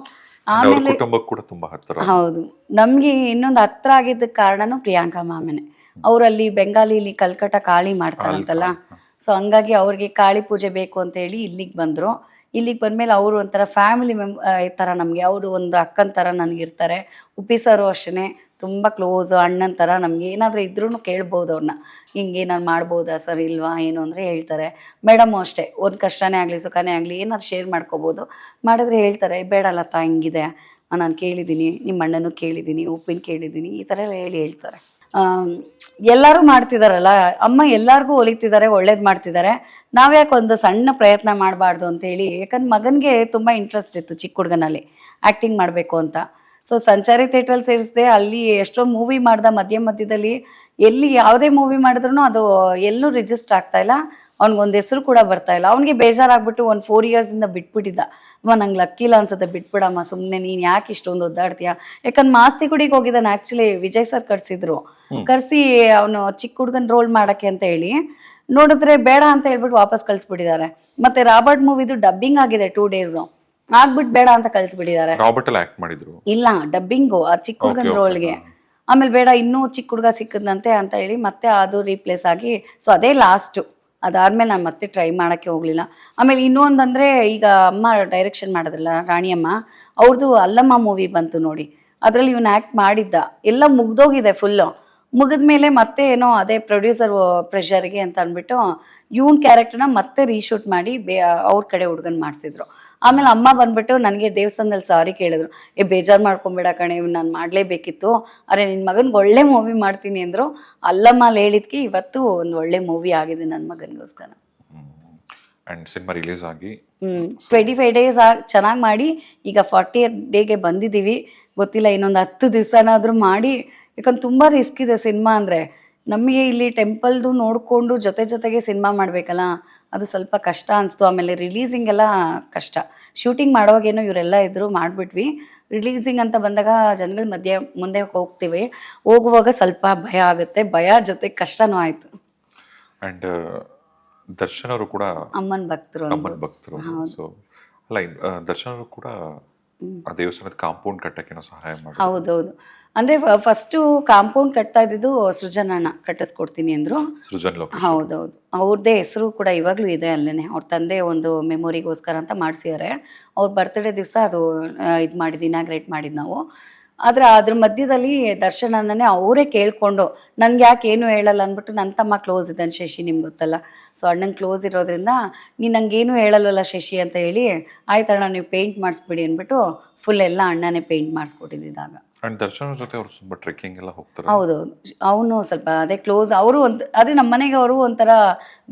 ಆಮೇಲೆ ಕುಟುಂಬಕ್ಕೆ ಕೂಡ ತುಂಬಾ ಹತ್ತಿರ. ಹೌದು, ನಮಗೆ ಇನ್ನೊಂದು ಹತ್ರ ಆಗಿದ್ದಕ್ಕೆ ಕಾರಣನೂ ಪ್ರಿಯಾಂಕಾ ಮಾಮನೆ. ಅವರಲ್ಲಿ ಬೆಂಗಾಲಿಲಿ ಕಲ್ಕಟ್ಟ ಕಾಳಿ ಮಾಡ್ತಾರಂತಲ್ಲ, ಸೊ ಹಂಗಾಗಿ ಅವ್ರಿಗೆ ಕಾಳಿ ಪೂಜೆ ಬೇಕು ಅಂತ ಹೇಳಿ ಇಲ್ಲಿಗೆ ಬಂದರು. ಇಲ್ಲಿಗೆ ಬಂದಮೇಲೆ ಅವರು ಒಂಥರ ಫ್ಯಾಮಿಲಿ ಥರ ನಮಗೆ. ಅವರು ಒಂದು ಅಕ್ಕನ ಥರ ನನಗಿರ್ತಾರೆ. ಉಪ್ಪಿ ಸರು ಅಷ್ಟೇ ತುಂಬ ಕ್ಲೋಸು, ಅಣ್ಣನ ಥರ. ನಮಗೆ ಏನಾದರೂ ಇದ್ರೂ ಕೇಳ್ಬೋದು ಅವ್ರನ್ನ, ಹಿಂಗೆ ನಾನು ಮಾಡ್ಬೋದಾ ಸರ್ ಇಲ್ವಾ ಏನು ಅಂದರೆ ಹೇಳ್ತಾರೆ. ಮೇಡಮು ಅಷ್ಟೇ, ಒಂದು ಕಷ್ಟನೇ ಆಗಲಿ ಸುಖನೇ ಆಗಲಿ ಏನಾದ್ರು ಶೇರ್ ಮಾಡ್ಕೋಬೋದು. ಮಾಡಿದ್ರೆ ಹೇಳ್ತಾರೆ ಬೇಡ ಲತಾ ಹಿಂಗಿದೆ, ನಾನು ಕೇಳಿದ್ದೀನಿ, ನಿಮ್ಮ ಅಣ್ಣನೂ ಕೇಳಿದ್ದೀನಿ, ಉಪ್ಪಿನ ಕೇಳಿದ್ದೀನಿ, ಈ ಥರ ಎಲ್ಲ ಹೇಳ್ತಾರೆ. ಎಲ್ಲರೂ ಮಾಡ್ತಿದಾರಲ್ಲ ಅಮ್ಮ, ಎಲ್ಲರಿಗೂ ಹೊಲಿತಿದ್ದಾರೆ, ಒಳ್ಳೇದು ಮಾಡ್ತಿದ್ದಾರೆ. ನಾವ್ಯಾಕೆ ಒಂದು ಸಣ್ಣ ಪ್ರಯತ್ನ ಮಾಡಬಾರ್ದು ಅಂತೇಳಿ. ಯಾಕಂದ್ರೆ ಮಗನಿಗೆ ತುಂಬ ಇಂಟ್ರೆಸ್ಟ್ ಇತ್ತು ಚಿಕ್ಕ ಹುಡುಗನಲ್ಲಿ ಆ್ಯಕ್ಟಿಂಗ್ ಮಾಡಬೇಕು ಅಂತ. ಸೊ ಸಂಚಾರಿ ಥಿಯೇಟ್ರಲ್ಲಿ ಸೇರಿಸಿದೆ. ಅಲ್ಲಿ ಎಷ್ಟೊಂದು ಮೂವಿ ಮಾಡ್ದ ಮಧ್ಯದಲ್ಲಿ. ಎಲ್ಲಿ ಯಾವುದೇ ಮೂವಿ ಮಾಡಿದ್ರು ಅದು ಎಲ್ಲೂ ರಿಜಿಸ್ಟರ್ ಆಗ್ತಾಯಿಲ್ಲ, ಅವ್ನಿಗೊಂದು ಹೆಸರು ಕೂಡ ಬರ್ತಾಯಿಲ್ಲ. ಅವ್ನಿಗೆ ಬೇಜಾರಾಗ್ಬಿಟ್ಟು ಒಂದು 4 ಇಯರ್ಸಿಂದ ಬಿಟ್ಬಿಟ್ಟಿದ್ದ. ಅಮ್ಮ ನಂಗೆ ಲಕ್ಕಿಲ್ಲ ಅನ್ಸುತ್ತೆ, ಬಿಟ್ಬಿಡಮ್ಮ ಸುಮ್ಮನೆ, ನೀನು ಯಾಕೆ ಇಷ್ಟೊಂದು ಒದ್ದಾಡ್ತೀಯ. ಯಾಕಂದ್ರೆ ಮಾಸ್ತಿ ಗುಡಿಗೆ ಹೋಗಿದ್ದಾನೆ ಆ್ಯಕ್ಚುಲಿ. ವಿಜಯ್ ಸರ್ ಕರ್ಸಿ ಅವನು ಚಿಕ್ಕ ಹುಡುಗನ ರೋಲ್ ಮಾಡೋಕ್ಕೆ ಅಂತ ಹೇಳಿ. ನೋಡಿದ್ರೆ ಬೇಡ ಅಂತ ಹೇಳ್ಬಿಟ್ಟು ವಾಪಸ್ ಕಳಿಸ್ಬಿಟ್ಟಿದ್ದಾರೆ. ಮತ್ತೆ ರಾಬರ್ಟ್ ಮೂವಿದು ಡಬ್ಬಿಂಗ್ ಆಗಿದೆ 2 days, ಆಗ್ಬಿಟ್ಟು ಬೇಡ ಅಂತ ಕಳಿಸ್ಬಿಟ್ಟಿದ್ದಾರೆ. ಇಲ್ಲ, ಡಬ್ಬಿಂಗು ಆ ಚಿಕ್ಕ ಹುಡುಗನ ರೋಲ್ಗೆ. ಆಮೇಲೆ ಬೇಡ, ಇನ್ನೂ ಚಿಕ್ಕ ಹುಡುಗ ಸಿಕ್ಕದಂತೆ ಅಂತ ಹೇಳಿ ಮತ್ತೆ ಅದು ರೀಪ್ಲೇಸ್ ಆಗಿ. ಸೊ ಅದೇ ಲಾಸ್ಟು. ಅದಾದ್ಮೇಲೆ ನಾನು ಮತ್ತೆ ಟ್ರೈ ಮಾಡೋಕ್ಕೆ ಹೋಗಲಿಲ್ಲ. ಆಮೇಲೆ ಇನ್ನೊಂದಂದರೆ, ಈಗ ಅಮ್ಮ ಡೈರೆಕ್ಷನ್ ಮಾಡಿದ್ರಲ್ಲ ರಾಣಿಯಮ್ಮ, ಅವ್ರದ್ದು ಅಲ್ಲಮ್ಮ ಮೂವಿ ಬಂತು ನೋಡಿ. ಅದರಲ್ಲಿ ಇವನು ಆ್ಯಕ್ಟ್ ಮಾಡಿದ್ದ, ಎಲ್ಲ ಮುಗ್ದೋಗಿದೆ ಫುಲ್ಲು. ಮುಗಿದ್ಮೇಲೆ ಮತ್ತೆ ಏನೋ ಅದೇ ಪ್ರೊಡ್ಯೂಸರ್ ಪ್ರೆಷರ್ಗೆ ಅಂತ ಅಂದ್ಬಿಟ್ಟು ಇವನ್ ಕ್ಯಾರೆಕ್ಟರ್ನ ಮತ್ತೆ ರೀಶೂಟ್ ಮಾಡಿ ಅವ್ರ ಕಡೆ ಹುಡುಗನ್ ಮಾಡಿಸಿದ್ರು. ಆಮೇಲೆ ಅಮ್ಮ ಬಂದ್ಬಿಟ್ಟು ನನಗೆ ದೇವಸ್ಥಾನದಲ್ಲಿ ಸಾರಿ ಕೇಳಿದ್ರು. ಬೇಜಾರು ಮಾಡ್ಕೊಂಬೇಡ ಕಣೆ, ನಾನು ಮಾಡಲೇಬೇಕಿತ್ತು, ಅರೆ ನಿನ್ನ ಮಗನಿಗೆ ಒಳ್ಳೆ ಮೂವಿ ಮಾಡ್ತೀನಿ ಅಂದರು. ಅಲ್ಲಮ್ಮಲ್ಲಿ ಹೇಳಿದ್ಕೆ ಇವತ್ತು ಒಂದು ಒಳ್ಳೆ ಮೂವಿ ಆಗಿದೆ ನನ್ನ ಮಗನಿಗೋಸ್ಕರ. ಆ್ಯಂಡ್ ಸಿನಿಮಾ ರಿಲೀಸ್ ಆಗಿ 25 days ಚೆನ್ನಾಗಿ ಮಾಡಿ ಈಗ 40th ಡೇಗೆ ಬಂದಿದ್ದೀವಿ. ಗೊತ್ತಿಲ್ಲ ಇನ್ನೊಂದು 10 ದಿವಸನಾದರೂ ಮಾಡಿ, ಯಾಕಂದ್ರೆ ತುಂಬ ರಿಸ್ಕ್ ಇದೆ ಸಿನಿಮಾ ಅಂದರೆ. ನಮಗೆ ಇಲ್ಲಿ ಟೆಂಪಲ್ದು ನೋಡಿಕೊಂಡು ಜೊತೆಗೆ ಸಿನಿಮಾ ಮಾಡಬೇಕಲ್ಲ, ಅದು ಸ್ವಲ್ಪ ಕಷ್ಟ ಅನಿಸ್ತು. ಆಮೇಲೆ ರಿಲೀಸಿಂಗ್ ಎಲ್ಲ ಕಷ್ಟ. ಶೂಟಿಂಗ್ ಮಾಡೋವಾಗೇನೋ ಇವರೆಲ್ಲ ಇದ್ದರು, ಮಾಡಿಬಿಟ್ವಿ. ರಿಲೀಸಿಂಗ್ ಅಂತ ಬಂದಾಗ ಜನಗಳ ಮುಂದೆ ಹೋಗ್ತೀವಿ, ಹೋಗುವಾಗ ಸ್ವಲ್ಪ ಭಯ ಆಗುತ್ತೆ. ಭಯ ಜೊತೆಗೆ ಕಷ್ಟನೂ ಆಯಿತು. ಆ್ಯಂಡ್ ದರ್ಶನ್ ಅವರು ಕೂಡ ಅಮ್ಮನ ಭಕ್ತರು. ಸೊ ಅಲ್ಲ, ದರ್ಶನ್ ಅವರು ಕೂಡ ಆ ದೇವಸ್ಥಾನದ ಕಾಂಪೌಂಡ್ ಕಟ್ಟಕ್ಕೆ ಸಹಾಯ ಮಾಡಿ. ಹೌದೌದು, ಅಂದರೆ ಫಸ್ಟು ಕಾಂಪೌಂಡ್ ಕಟ್ತಾ ಇದ್ದಿದ್ದು ಸೃಜನಣ್ಣ ಕಟ್ಟಿಸ್ಕೊಡ್ತೀನಿ ಅಂದರು. ಹೌದೌದು, ಅವ್ರದ್ದೇ ಹೆಸರು ಕೂಡ ಇವಾಗಲೂ ಇದೆ ಅಲ್ಲೇ. ಅವ್ರ ತಂದೆ ಒಂದು ಮೆಮೊರಿಗೋಸ್ಕರ ಅಂತ ಮಾಡಿಸಿದ್ದಾರೆ. ಅವ್ರ ಬರ್ತ್ಡೇ ದಿವಸ ಅದು ಇದು ಮಾಡಿದ್ದು, ಇನಾಗ್ರೇಟ್ ಮಾಡಿದ್ದು ನಾವು. ಆದರೆ ಅದ್ರ ಮಧ್ಯದಲ್ಲಿ ದರ್ಶನನ್ನೇ ಅವರೇ ಕೇಳಿಕೊಂಡು, ನನಗೆ ಯಾಕೆ ಏನು ಹೇಳಲ್ಲ ಅಂದ್ಬಿಟ್ಟು, ನನ್ನ ತಮ್ಮ ಕ್ಲೋಸ್ ಇದ್ದಾನೆ ಶಶಿ, ನಿಮ್ಗೆ ಗೊತ್ತಲ್ಲ. ಸೊ ಅಣ್ಣಂಗೆ ಕ್ಲೋಸ್ ಇರೋದ್ರಿಂದ ನೀನು ನನಗೇನು ಹೇಳಲ್ವಲ್ಲ ಶಶಿ ಅಂತ ಹೇಳಿ, ಆಯ್ತಣ್ಣ ನೀವು ಪೇಂಟ್ ಮಾಡಿಸ್ಬಿಡಿ ಅಂದ್ಬಿಟ್ಟು ಫುಲ್ ಎಲ್ಲ ಅಣ್ಣನೇ ಪೇಂಟ್ ಮಾಡಿಸ್ಕೊಟ್ಟಿದ್ದಾಗ. ದರ್ಶನ್ ಜೊತೆ ಅವರು ತುಂಬ ಟ್ರೆಕ್ಕಿಂಗ್ ಎಲ್ಲ ಹೋಗ್ತಾರೆ. ಹೌದೌದು, ಅವನು ಸ್ವಲ್ಪ ಅದೇ ಕ್ಲೋಸ್. ಅವರು ಒಂದು ಅದೇ ನಮ್ಮ ಮನೆಗೆ ಅವರು ಒಂಥರ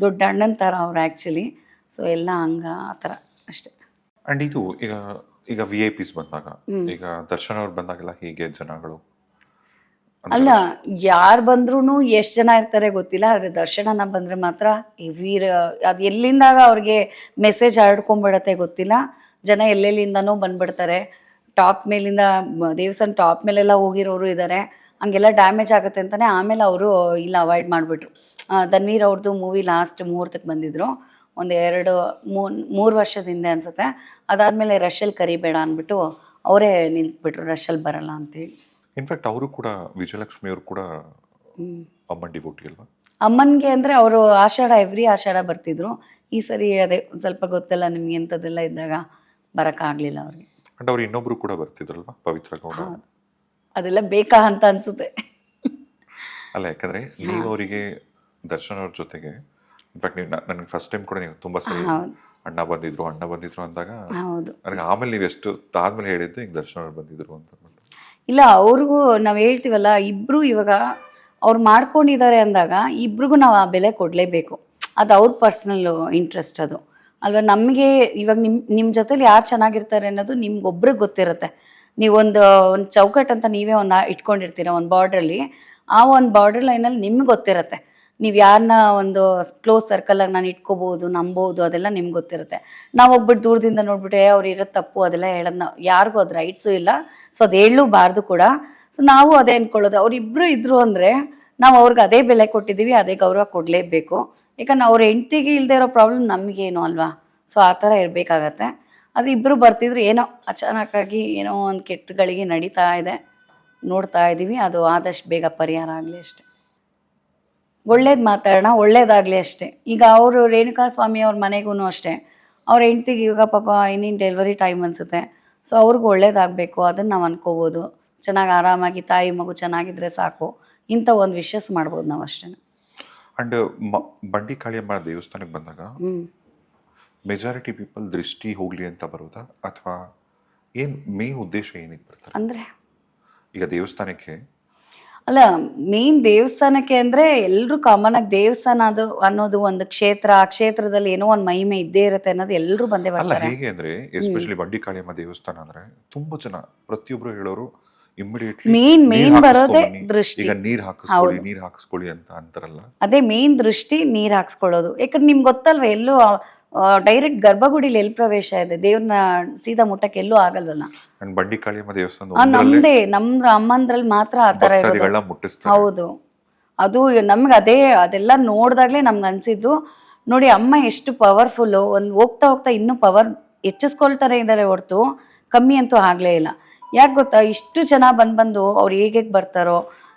ದೊಡ್ಡ ಅಣ್ಣನ ಥರ ಅವ್ರು ಆ್ಯಕ್ಚುಲಿ. ಸೊ ಎಲ್ಲ ಆ ಥರ ಅಷ್ಟೇ. ಆ್ಯಂಡ್ ಇದು ಈಗ VIP ಬಂದಾಗ, ಈಗ ದರ್ಶನ್ ಅವ್ರು ಬಂದಾಗೆಲ್ಲ ಹೀಗೆ ಜನಗಳು ಅಲ್ಲ, ಯಾರು ಬಂದ್ರೂ ಎಷ್ಟು ಜನ ಇರ್ತಾರೆ ಗೊತ್ತಿಲ್ಲ. ಆದರೆ ದರ್ಶನನ ಬಂದರೆ ಮಾತ್ರ ಹೆವಿರ, ಅದು ಎಲ್ಲಿಂದಾಗ ಅವ್ರಿಗೆ ಮೆಸೇಜ್ ಹರಡ್ಕೊಂಡ್ಬಿಡತ್ತೆ ಗೊತ್ತಿಲ್ಲ. ಜನ ಎಲ್ಲೆಲ್ಲಿಂದನೂ ಬಂದ್ಬಿಡ್ತಾರೆ. ಟಾಪ್ ಮೇಲಿಂದ ದೇವಸ್ಥಾನ ಟಾಪ್ ಮೇಲೆಲ್ಲ ಹೋಗಿರೋರು ಇದ್ದಾರೆ. ಹಂಗೆಲ್ಲ ಡ್ಯಾಮೇಜ್ ಆಗುತ್ತೆ ಅಂತಲೇ ಆಮೇಲೆ ಅವರು ಇಲ್ಲ ಅವಾಯ್ಡ್ ಮಾಡಿಬಿಟ್ರು. ಧನ್ವೀರ್ ಅವ್ರದ್ದು ಮೂವಿ ಲಾಸ್ಟ್ ಮುಹೂರ್ತಕ್ಕೆ ಬಂದಿದ್ದರು, ಒಂದು 2-3 ವರ್ಷದ ಹಿಂದೆ ಅನಿಸುತ್ತೆ. ಅದಾದಮೇಲೆ ರಶಲ್ಲಿ ಕರಿಬೇಡ ಅಂದ್ಬಿಟ್ಟು ಅವರೇ ನಿಂತ್ಬಿಟ್ರು, ರಶಲ್ಲಿ ಬರಲ್ಲ ಅಂತೇಳಿ. ಇನ್ಫ್ಯಾಕ್ಟ್ ಅವರು ಕೂಡ, ವಿಜಯಲಕ್ಷ್ಮಿ ಅವರು ಕೂಡ ಅಮ್ಮನ ಡಿವೋಟಿ ಅಲ್ವಾ? ಅಮ್ಮನಿಗೆ ಅಂದರೆ ಅವರು ಎವ್ರಿ ಆಷಾಢ ಬರ್ತಿದ್ರು. ಈ ಸರಿ ಅದೇ ಸ್ವಲ್ಪ ಗೊತ್ತಲ್ಲ ನಿಮ್ಗೆ, ಎಂಥದ್ದೆಲ್ಲ ಇದ್ದಾಗ ಬರೋಕ್ಕಾಗಲಿಲ್ಲ ಅವ್ರಿಗೆ. ಅಂಡ್ ಅವ್ರು ಇನ್ನೊಬ್ರು ಕೂಡ ಬರ್ತಿದ್ರಲ್ವಾ, ಪವಿತ್ರ ಗೌಡ. ಅದೆಲ್ಲ ಬೇಕಾ ಅಂತ ಅನ್ಸುತ್ತೆ. ಅಲ್ಲ, ಯಾಕಂದ್ರೆ ನೀವು ಅವರಿಗೆ ದರ್ಶನ್ ಅವ್ರ ಜೊತೆಗೆ, ಇನ್ಫ್ಯಾಕ್ಟ್ ನೀವು ನನಗೆ ಫಸ್ಟ್ ಟೈಮ್ ಕೂಡ ನೀವು ತುಂಬಾ ಸರಿ ಅಣ್ಣ ಬಂದಿದ್ರು ಅಂದಾಗ ನನಗೆ ಆಮೇಲೆ ನೀವು ಎಷ್ಟು ಆದ್ಮೇಲೆ ಹೇಳಿದ್ದು ಈಗ ದರ್ಶನ್ ಅವ್ರು ಬಂದಿದ್ರು ಅಂತ. ಇಲ್ಲ, ಅವ್ರಿಗೂ ನಾವು ಹೇಳ್ತೀವಲ್ಲ, ಇಬ್ರು ಇವಾಗ ಅವ್ರು ಮಾಡ್ಕೊಂಡಿದ್ದಾರೆ ಅಂದಾಗ ಇಬ್ರಿಗೂ ನಾವು ಆ ಬೆಲೆ ಕೊಡಲೇಬೇಕು. ಅದು ಅವ್ರ ಪರ್ಸ್ನಲ್ ಇಂಟ್ರೆಸ್ಟ್ ಅದು ಅಲ್ವಾ. ನಮಗೆ ಇವಾಗ ನಿಮ್ಮ ಜೊತೆಲಿ ಯಾರು ಚೆನ್ನಾಗಿರ್ತಾರೆ ಅನ್ನೋದು ನಿಮ್ಗೊಬ್ರಿಗೆ ಗೊತ್ತಿರುತ್ತೆ. ಒಂದು ಚೌಕಟ್ಟು ಅಂತ ನೀವೇ ಒಂದು ಇಟ್ಕೊಂಡಿರ್ತೀರ ಒಂದು ಬಾರ್ಡ್ರಲ್ಲಿ. ಆ ಒಂದು ಬಾರ್ಡರ್ ಲೈನಲ್ಲಿ ನಿಮ್ಗೆ ಗೊತ್ತಿರುತ್ತೆ ನೀವು ಯಾರನ್ನ ಒಂದು ಕ್ಲೋಸ್ ಸರ್ಕಲಾಗಿ ನಾನು ಇಟ್ಕೋಬೋದು, ನಂಬೋದು, ಅದೆಲ್ಲ ನಿಮ್ಗೆ ಗೊತ್ತಿರುತ್ತೆ. ನಾವು ಒಬ್ಬಟ್ಟು ದೂರದಿಂದ ನೋಡ್ಬಿಟ್ಟು ಅವ್ರು ಇರೋದು ತಪ್ಪು ಅದೆಲ್ಲ ಹೇಳೋದು ಯಾರಿಗೂ ಅದು ರೈಟ್ಸು ಇಲ್ಲ. ಸೊ ಅದು ಹೇಳಲೂಬಾರ್ದು ಕೂಡ. ಸೊ ನಾವು ಅದೇ ಅಂದ್ಕೊಳ್ಳೋದು, ಅವರಿಬ್ಬರು ಇದ್ರು ಅಂದರೆ ನಾವು ಅವ್ರಿಗೆ ಅದೇ ಬೆಲೆ ಕೊಟ್ಟಿದ್ದೀವಿ, ಅದೇ ಗೌರವ ಕೊಡಲೇಬೇಕು. ಯಾಕಂದ್ರೆ ಅವ್ರ ಹೆಂಡ್ತಿಗೆ ಇಲ್ಲದೆ ಇರೋ ಪ್ರಾಬ್ಲಮ್ ನಮಗೇನು ಅಲ್ವಾ. ಸೊ ಆ ಥರ ಇರಬೇಕಾಗತ್ತೆ. ಅದು ಇಬ್ಬರು ಬರ್ತಿದ್ರು ಏನೋ ಅಚಾನಕ್ಕಾಗಿ ಏನೋ ಒಂದು ಕೆಟ್ಟಗಳಿಗೆ ನಡೀತಾ ಇದೆ, ನೋಡ್ತಾ ಇದ್ದೀವಿ. ಅದು ಆದಷ್ಟು ಬೇಗ ಪರಿಹಾರ ಆಗಲಿ ಅಷ್ಟೆ. ಒಳ್ಳೇದು ಮಾತಾಡೋಣ, ಒಳ್ಳೇದಾಗಲಿ ಅಷ್ಟೇ. ಈಗ ಅವರು ರೇಣುಕಾ ಸ್ವಾಮಿ ಅವ್ರ ಮನೆಗೂ ಅಷ್ಟೇ, ಅವ್ರ ಹೆಂಡ್ತಿಗೆ ಇವಾಗ ಪಾಪ ಇನ್ನೇನು ಡೆಲಿವರಿ ಟೈಮ್ ಅನಿಸುತ್ತೆ. ಸೊ ಅವ್ರಿಗೆ ಒಳ್ಳೇದಾಗಬೇಕು, ಅದನ್ನು ನಾವು ಅನ್ಕೋಬೋದು. ಚೆನ್ನಾಗಿ ಆರಾಮಾಗಿ ತಾಯಿ ಮಗು ಚೆನ್ನಾಗಿದ್ರೆ ಸಾಕು, ಇಂಥ ಒಂದು ವಿಶಸ್ ಮಾಡ್ಬೋದು ನಾವು ಅಷ್ಟೇ. ಅಂಡ್ ಬಂಡಿ ಕಾಳಿಯಮ್ಮ ದೇವಸ್ಥಾನಕ್ಕೆ ಬಂದಾಗ ಮೆಜಾರಿಟಿ ಪೀಪಲ್ ದೃಷ್ಟಿ ಹೋಗ್ಲಿ ಅಂತ ಬರೋದಾ, ಅಥವಾ ಏನು ಮೇನ್ ಉದ್ದೇಶ ಏನಿಗೆ ಬರ್ತಾರೆ ಅಂದರೆ? ಈಗ ದೇವಸ್ಥಾನಕ್ಕೆ ಅಲ್ಲ, ಮೇನ್ ದೇವಸ್ಥಾನಕ್ಕೆ ಅಂದರೆ ಎಲ್ಲರೂ ಕಾಮನ್ ಆಗಿ ದೇವಸ್ಥಾನ ಅದು ಅನ್ನೋದು ಒಂದು ಕ್ಷೇತ್ರ, ಆ ಕ್ಷೇತ್ರದಲ್ಲಿ ಏನೋ ಒಂದು ಮಹಿಮೆ ಇದ್ದೇ ಇರುತ್ತೆ ಅನ್ನೋದು ಎಲ್ಲರೂ ಬಂದೇ ಅಲ್ಲ. ಬರ್ತಾರೆ. ಹೇಗೆ ಅಂದ್ರೆ ಎಸ್ಪೆಷಲಿ ಬಂಡಿ ಕಾಳಿಯಮ್ಮ ದೇವಸ್ಥಾನ ಅಂದ್ರೆ ತುಂಬಾ ಜನ ಪ್ರತಿಯೊಬ್ರು ಹೇಳೋರು ಇಮಿಡಿಯೇಟ್ಲಿ ಮೇನ್ ಬರೋದೇ ದೃಷ್ಟಿ. ಈಗ ನೀರ್ ಹಾಕಿಸ್ಕೊಳ್ಳಿ ಅಂತ ಅಂತಾರಲ್ಲ, ಅದೇ ಮೇನ್ ದೃಷ್ಟಿ, ನೀರ್ ಹಾಕ್ಸ್ಕೊಳ್ಳೋದು. ಯಾಕಂದ್ರೆ ನಿಮ್ಗೆ ಗೊತ್ತಲ್ವ, ಎಲ್ಲೂ ಡೈರೆಕ್ಟ್ ಗರ್ಭಗುಡಿಲಿ ಎಲ್ಲಿ ಪ್ರವೇಶ ಇದೆ, ದೇವ್ರನ್ನ ಸೀದಾ ಮುಟ್ಟಕ್ಕೆ ಎಲ್ಲೂ ಆಗಲ್ವಲ್ಲ. ಬಂಡಿ ಕಾಳಿಯಮ್ಮ ದೇವಸ್ಥಾನ ನಮ್ದೇ ನಮ್ಮ ಅಮ್ಮಂದ್ರಲ್ಲಿ ಮಾತ್ರ ಆ ಥರ ಇರೋದು. ಹೌದು, ಅದು ನಮ್ಗೆ ಅದೆಲ್ಲ ನೋಡಿದಾಗ್ಲೇ ನಮ್ಗೆ ಅನ್ಸಿದ್ದು, ನೋಡಿ ಅಮ್ಮ ಎಷ್ಟು ಪವರ್ಫುಲ್ಲು. ಒಂದು ಹೋಗ್ತಾ ಹೋಗ್ತಾ ಇನ್ನೂ ಪವರ್ ಹೆಚ್ಚಿಸ್ಕೊಳ್ತಾರೆ ಇದ್ದಾರೆ ಹೊರತು ಕಮ್ಮಿ ಅಂತೂ ಆಗಲೇ ಇಲ್ಲ. ಯಾಕೆ ಗೊತ್ತಾ, ಇಷ್ಟು ಜನ ಬಂದು ಅವ್ರು ಹೇಗೆ ಬರ್ತಾರೋ,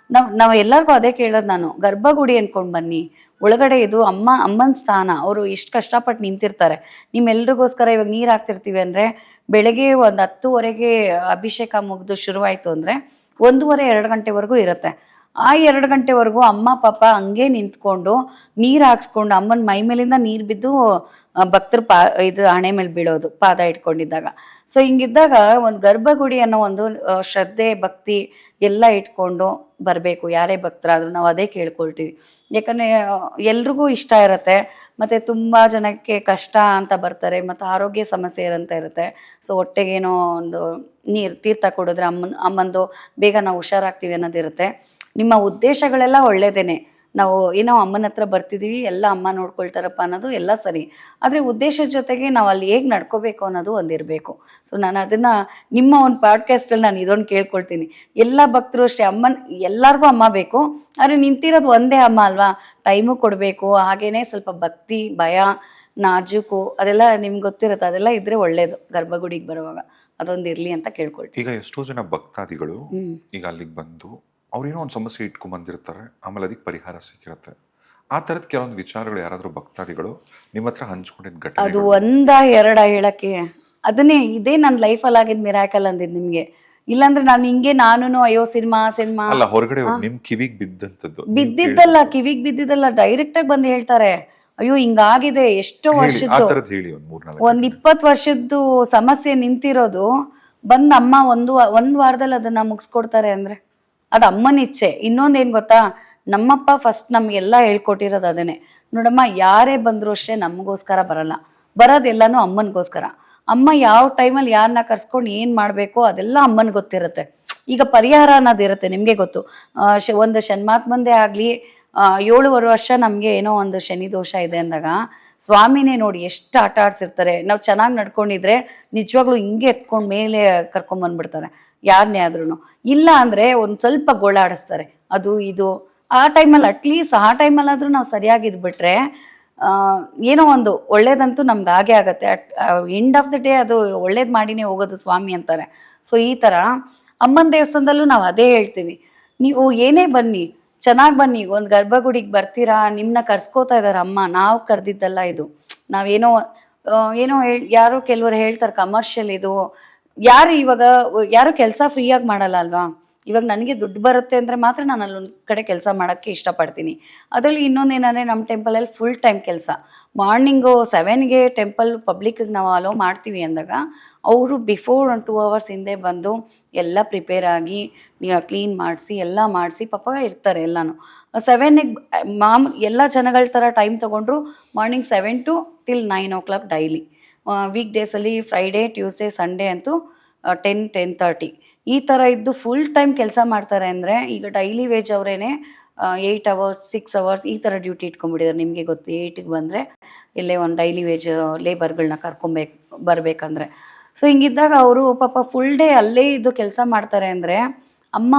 ನಾವು ಎಲ್ಲರಿಗೂ ಅದೇ ಕೇಳೋದು ನಾನು, ಗರ್ಭಗುಡಿ ಅಂದ್ಕೊಂಡು ಬನ್ನಿ, ಒಳಗಡೆ ಇದು ಅಮ್ಮನ ಸ್ಥಾನ. ಅವರು ಇಷ್ಟು ಕಷ್ಟಪಟ್ಟು ನಿಂತಿರ್ತಾರೆ ನಿಮ್ಮೆಲ್ರಿಗೋಸ್ಕರ. ಇವಾಗ ನೀರು ಹಾಕ್ತಿರ್ತೀವಿ ಅಂದರೆ ಬೆಳಗ್ಗೆ ಒಂದು 10:30ಗೆ ಅಭಿಷೇಕ ಮುಗಿದು ಶುರುವಾಯಿತು ಅಂದರೆ 1:30-2 ಗಂಟೆವರೆಗೂ ಇರುತ್ತೆ. ಆ 2 ಗಂಟೆವರೆಗೂ ಅಮ್ಮ ಪಾಪ ಹಂಗೆ ನಿಂತ್ಕೊಂಡು ನೀರು ಹಾಕ್ಸ್ಕೊಂಡು ಅಮ್ಮನ ಮೈ ಮೇಲಿಂದ ನೀರು ಬಿದ್ದು ಭಕ್ತರು ಇದು ಹಣೆ ಮೇಲೆ ಬೀಳೋದು ಪಾದ ಇಟ್ಕೊಂಡಿದ್ದಾಗ. ಸೊ ಹಿಂಗಿದ್ದಾಗ ಒಂದು ಗರ್ಭಗುಡಿ ಅನ್ನೋ ಒಂದು ಶ್ರದ್ಧೆ ಭಕ್ತಿ ಎಲ್ಲ ಇಟ್ಕೊಂಡು ಬರಬೇಕು. ಯಾರೇ ಭಕ್ತರಾದರೂ ನಾವು ಅದೇ ಕೇಳ್ಕೊಳ್ತೀವಿ. ಯಾಕಂದರೆ ಎಲ್ರಿಗೂ ಇಷ್ಟ ಇರುತ್ತೆ, ಮತ್ತು ತುಂಬ ಜನಕ್ಕೆ ಕಷ್ಟ ಅಂತ ಬರ್ತಾರೆ, ಮತ್ತು ಆರೋಗ್ಯ ಸಮಸ್ಯೆ ಇರೋಂಥ ಇರುತ್ತೆ. ಸೊ ಹೊಟ್ಟೆಗೇನೋ ಒಂದು ತೀರ್ಥ ಕೊಡಿದ್ರೆ ಅಮ್ಮಂದು ಬೇಗ ನಾವು ಹುಷಾರಾಗ್ತೀವಿ ಅನ್ನೋದಿರುತ್ತೆ. ನಿಮ್ಮ ಉದ್ದೇಶಗಳೆಲ್ಲ ಒಳ್ಳೆಯದೇನೆ. ನಾವು ಏನೋ ಅಮ್ಮನ ಹತ್ರ ಬರ್ತಿದ್ದೀವಿ, ಎಲ್ಲ ಅಮ್ಮ ನೋಡ್ಕೊಳ್ತಾರಪ್ಪ ಅನ್ನೋದು ಎಲ್ಲ ಸರಿ. ಆದರೆ ಉದ್ದೇಶದ ಜೊತೆಗೆ ನಾವು ಅಲ್ಲಿ ಹೇಗೆ ನಡ್ಕೋಬೇಕು ಅನ್ನೋದು ಒಂದಿರಬೇಕು. ಸೊ ನಾನು ಅದನ್ನು ನಿಮ್ಮ ಒಂದು ಪಾಡ್ಕಾಸ್ಟಲ್ಲಿ ನಾನು ಇದೊಂದು ಕೇಳ್ಕೊಳ್ತೀನಿ. ಎಲ್ಲ ಭಕ್ತರು ಅಷ್ಟೇ, ಎಲ್ಲರಿಗೂ ಅಮ್ಮ ಬೇಕು, ಆದರೆ ನಿಂತಿರೋದು ಒಂದೇ ಅಮ್ಮ ಅಲ್ವಾ, ಟೈಮು ಕೊಡಬೇಕು. ಹಾಗೇ ಸ್ವಲ್ಪ ಭಕ್ತಿ, ಭಯ, ನಾಜೂಕು ಅದೆಲ್ಲ ನಿಮ್ಗೆ ಗೊತ್ತಿರುತ್ತೆ. ಅದೆಲ್ಲ ಇದ್ರೆ ಒಳ್ಳೇದು ಗರ್ಭಗುಡಿಗೆ ಬರುವಾಗ. ಅದೊಂದು ಇರಲಿ ಅಂತ ಕೇಳ್ಕೊಳ್ತೀನಿ. ಈಗ ಎಷ್ಟೋ ಜನ ಭಕ್ತಾದಿಗಳು ಈಗ ಅಲ್ಲಿಗೆ ಬಂದು ಅವ್ರೇನೋ ಒಂದು ಸಮಸ್ಯೆ ಇಟ್ಕೊಂಡ್ ಬಂದಿರ್ತಾರೆ, ಆಮೇಲೆ ಅದಕ್ಕೆ ಪರಿಹಾರ ಸಿಕ್ಕಿರುತ್ತೆ. ಆ ಥರದ ಕೆಲವೊಂದು ವಿಚಾರಗಳು ಯಾರಾದರೂ ಭಕ್ತಾದಿಗಳು ನಿಮ್ಮ ಹತ್ರ ಹಂಚ್ಕೊಂಡಿದ್ದ ಘಟನೆ? ಅದು 1-2 ಹೇಳಕ್ಕೆ ಅದನ್ನೇ, ಇದೇ ನನ್ನ ಲೈಫಲ್ಲಿ ಆಗಿದ್ದು ಮಿರಾಕಲ್ ಅಂದಿದ್ದು ನಿಮಗೆ. ಇಲ್ಲಾಂದ್ರೆ ನಾನು ಅಯ್ಯೋ ಸಿನಿಮಾ ಅಲ್ಲ, ಹೊರಗಡೆ ನಿಮ್ ಕಿವಿಗೆ ಬಿದ್ದಿದ್ದಲ್ಲ, ಕಿವಿಗೆ ಬಿದ್ದಿದ್ದಲ್ಲ, ಡೈರೆಕ್ಟ್ ಆಗಿ ಬಂದು ಹೇಳ್ತಾರೆ, ಅಯ್ಯೋ ಹಿಂಗಾಗಿದೆ, ಎಷ್ಟೋ ವರ್ಷದ್ದು, ಒಂದು 20 ವರ್ಷದ್ದು ಸಮಸ್ಯೆ ನಿಂತಿರೋದು ಬಂದು ಅಮ್ಮ ಒಂದು ವಾರದಲ್ಲಿ ಅದನ್ನ ಮುಗಿಸ್ಕೊಡ್ತಾರೆ. ಅಂದ್ರೆ ಅದು ಅಮ್ಮನ ಇಚ್ಛೆ. ಇನ್ನೊಂದೇನು ಗೊತ್ತಾ, ನಮ್ಮಪ್ಪ ಫಸ್ಟ್ ನಮಗೆಲ್ಲ ಹೇಳ್ಕೊಟ್ಟಿರೋದು ಅದನ್ನೇ. ನೋಡಮ್ಮ, ಯಾರೇ ಬಂದರೂ ಅಷ್ಟೇ ನಮಗೋಸ್ಕರ ಬರಲ್ಲ, ಬರೋದೆಲ್ಲನೂ ಅಮ್ಮನಿಗೋಸ್ಕರ. ಅಮ್ಮ ಯಾವ ಟೈಮಲ್ಲಿ ಯಾರನ್ನ ಕರ್ಸ್ಕೊಂಡು ಏನು ಮಾಡಬೇಕೋ ಅದೆಲ್ಲ ಅಮ್ಮನಿಗೆ ಗೊತ್ತಿರುತ್ತೆ. ಈಗ ಪರಿಹಾರ ಅನ್ನೋದಿರುತ್ತೆ, ನಿಮಗೆ ಗೊತ್ತು. ಒಂದು ಶನ್ಮಾತ್ಮಂದೇ ಆಗಲಿ 7 ವರ್ಷ ನಮಗೆ ಏನೋ ಒಂದು ಶನಿ ದೋಷ ಇದೆ ಅಂದಾಗ ಸ್ವಾಮಿನೇ ನೋಡಿ ಎಷ್ಟು ಆಟ ಆಡ್ಸಿರ್ತಾರೆ. ನಾವು ಚೆನ್ನಾಗಿ ನಡ್ಕೊಂಡಿದ್ರೆ ನಿಜವಾಗ್ಲೂ ಹಿಂಗೆ ಎತ್ಕೊಂಡು ಮೇಲೆ ಕರ್ಕೊಂಬಂದ್ಬಿಡ್ತಾರೆ ಯಾರನ್ನೇ ಆದ್ರೂ. ಇಲ್ಲ ಅಂದರೆ ಒಂದು ಸ್ವಲ್ಪ ಗೋಳಾಡಿಸ್ತಾರೆ, ಅದು ಇದು. ಆ ಟೈಮಲ್ಲಿ ಅಟ್ಲೀಸ್ಟ್ ಆ ಟೈಮಲ್ಲಾದರೂ ನಾವು ಸರಿಯಾಗಿದ್ಬಿಟ್ರೆ ಏನೋ ಒಂದು ಒಳ್ಳೇದಂತೂ ನಮ್ಗೆ ಆಗೇ ಆಗುತ್ತೆ. ಎಂಡ್ ಆಫ್ ದ ಡೇ ಅದು ಒಳ್ಳೇದು ಮಾಡಿನೇ ಹೋಗೋದು ಸ್ವಾಮಿ ಅಂತಾರೆ. ಸೊ ಈ ಥರ ಅಮ್ಮನ ದೇವಸ್ಥಾನದಲ್ಲೂ ನಾವು ಅದೇ ಹೇಳ್ತೀವಿ, ನೀವು ಏನೇ ಬನ್ನಿ, ಚೆನ್ನಾಗಿ ಬನ್ನಿ. ಒಂದು ಗರ್ಭಗುಡಿಗೆ ಬರ್ತೀರಾ, ನಿಮ್ಮನ್ನ ಕರ್ಸ್ಕೋತಾ ಇದ್ದಾರೆ ಅಮ್ಮ, ನಾವು ಕರೆದಿದ್ದಲ್ಲ ಇದು. ನಾವೇನೋ ಯಾರೋ ಕೆಲವರು ಹೇಳ್ತಾರೆ ಕಮರ್ಷಿಯಲ್ ಇದು. ಯಾರು ಕೆಲಸ ಫ್ರೀಯಾಗಿ ಮಾಡಲ್ಲ ಅಲ್ವಾ. ಇವಾಗ ನನಗೆ ದುಡ್ಡು ಬರುತ್ತೆ ಅಂದರೆ ಮಾತ್ರ ನಾನು ಅಲ್ಲೊಂದು ಕಡೆ ಕೆಲಸ ಮಾಡೋಕ್ಕೆ ಇಷ್ಟಪಡ್ತೀನಿ. ಅದರಲ್ಲಿ ಇನ್ನೊಂದೇನೆಂದರೆ ನಮ್ಮ ಟೆಂಪಲಲ್ಲಿ ಫುಲ್ ಟೈಮ್ ಕೆಲಸ. ಮಾರ್ನಿಂಗು 7ಗೆ ಟೆಂಪಲ್ ಪಬ್ಲಿಕ್ಕಿಗೆ ನಾವು ಅಲೋ ಮಾಡ್ತೀವಿ ಅಂದಾಗ ಅವರು ಬಿಫೋರ್ ಒಂದು 2 ಅವರ್ಸ್ ಹಿಂದೆ ಬಂದು ಎಲ್ಲ ಪ್ರಿಪೇರ್ ಆಗಿ ಕ್ಲೀನ್ ಮಾಡಿಸಿ ಎಲ್ಲ ಮಾಡಿಸಿ ಪಾಪ ಇರ್ತಾರೆ ಎಲ್ಲನೂ. 7ಗೆ ಎಲ್ಲ ಜನಗಳ ಥರ ಟೈಮ್ ತೊಗೊಂಡ್ರು morning 7 to till 9 o'clock daily. Week ಡೇಸಲ್ಲಿ ಫ್ರೈಡೇ, ಟ್ಯೂಸ್ಡೇ, ಸಂಡೇ ಅಂತೂ 10-10:30 ಈ ಥರ ಇದ್ದು ಫುಲ್ ಟೈಮ್ ಕೆಲಸ ಮಾಡ್ತಾರೆ. ಅಂದರೆ ಈಗ ಡೈಲಿ ವೇಜ್ ಅವರೇನೆ 8 ಅವರ್ಸ್ 6 ಅವರ್ಸ್ ಈ ಥರ ಡ್ಯೂಟಿ ಇಟ್ಕೊಂಡ್ಬಿಟ್ಟಿದ್ದಾರೆ. ನಿಮಗೆ ಗೊತ್ತು 8ಗೆ ಬಂದರೆ ಇಲ್ಲೇ ಒಂದು ಡೈಲಿ ವೇಜ್ ಲೇಬರ್ಗಳನ್ನ ಬರಬೇಕಂದ್ರೆ. ಸೊ ಹಿಂಗಿದ್ದಾಗ ಅವರು ಪಾಪ ಫುಲ್ ಡೇ ಅಲ್ಲೇ ಇದ್ದು ಕೆಲಸ ಮಾಡ್ತಾರೆ ಅಂದರೆ ಅಮ್ಮ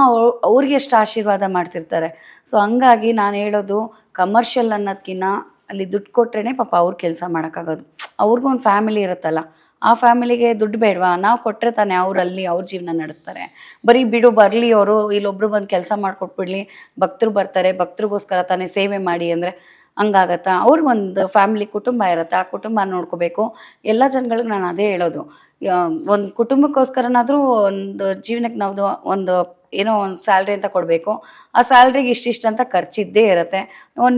ಅವ್ರಿಗೆ ಎಷ್ಟು ಆಶೀರ್ವಾದ ಮಾಡ್ತಿರ್ತಾರೆ. ಸೊ ಹಂಗಾಗಿ ನಾನು ಹೇಳೋದು ಕಮರ್ಷಿಯಲ್ ಅನ್ನೋದಕ್ಕಿಂತ ಅಲ್ಲಿ ದುಡ್ಡು ಕೊಟ್ರೇ ಪಾಪ ಅವ್ರು ಕೆಲಸ ಮಾಡೋಕ್ಕಾಗೋದು. ಅವ್ರಿಗೂ ಒಂದು ಫ್ಯಾಮಿಲಿ ಇರುತ್ತಲ್ಲ, ಆ ಫ್ಯಾಮಿಲಿಗೆ ದುಡ್ಡು ಬೇಡವಾ? ನಾವು ಕೊಟ್ಟರೆ ತಾನೇ ಅವರಲ್ಲಿ ಅವ್ರ ಜೀವನ ನಡೆಸ್ತಾರೆ. ಬರೀ ಬಿಡು ಬರಲಿ ಅವರು, ಇಲ್ಲೊಬ್ರು ಬಂದು ಕೆಲಸ ಮಾಡಿಕೊಟ್ಬಿಡ್ಲಿ, ಭಕ್ತರು ಬರ್ತಾರೆ, ಭಕ್ತರಿಗೋಸ್ಕರ ತಾನೇ ಸೇವೆ ಮಾಡಿ ಅಂದರೆ ಹಂಗಾಗತ್ತಾ? ಅವ್ರಿಗೊಂದು ಫ್ಯಾಮಿಲಿ ಕುಟುಂಬ ಇರುತ್ತೆ, ಆ ಕುಟುಂಬ ನೋಡ್ಕೋಬೇಕು. ಎಲ್ಲ ಜನಗಳಿಗೆ ನಾನು ಅದೇ ಹೇಳೋದು, ಒಂದು ಕುಟುಂಬಕ್ಕೋಸ್ಕರನಾದರೂ ಒಂದು ಜೀವನಕ್ಕೆ ನಾವು ಒಂದು ಏನೋ ಒಂದು ಸ್ಯಾಲ್ರಿ ಅಂತ ಕೊಡಬೇಕು. ಆ ಸ್ಯಾಲ್ರಿಗೆ ಇಷ್ಟಿಷ್ಟು ಅಂತ ಖರ್ಚಿದ್ದೇ ಇರುತ್ತೆ.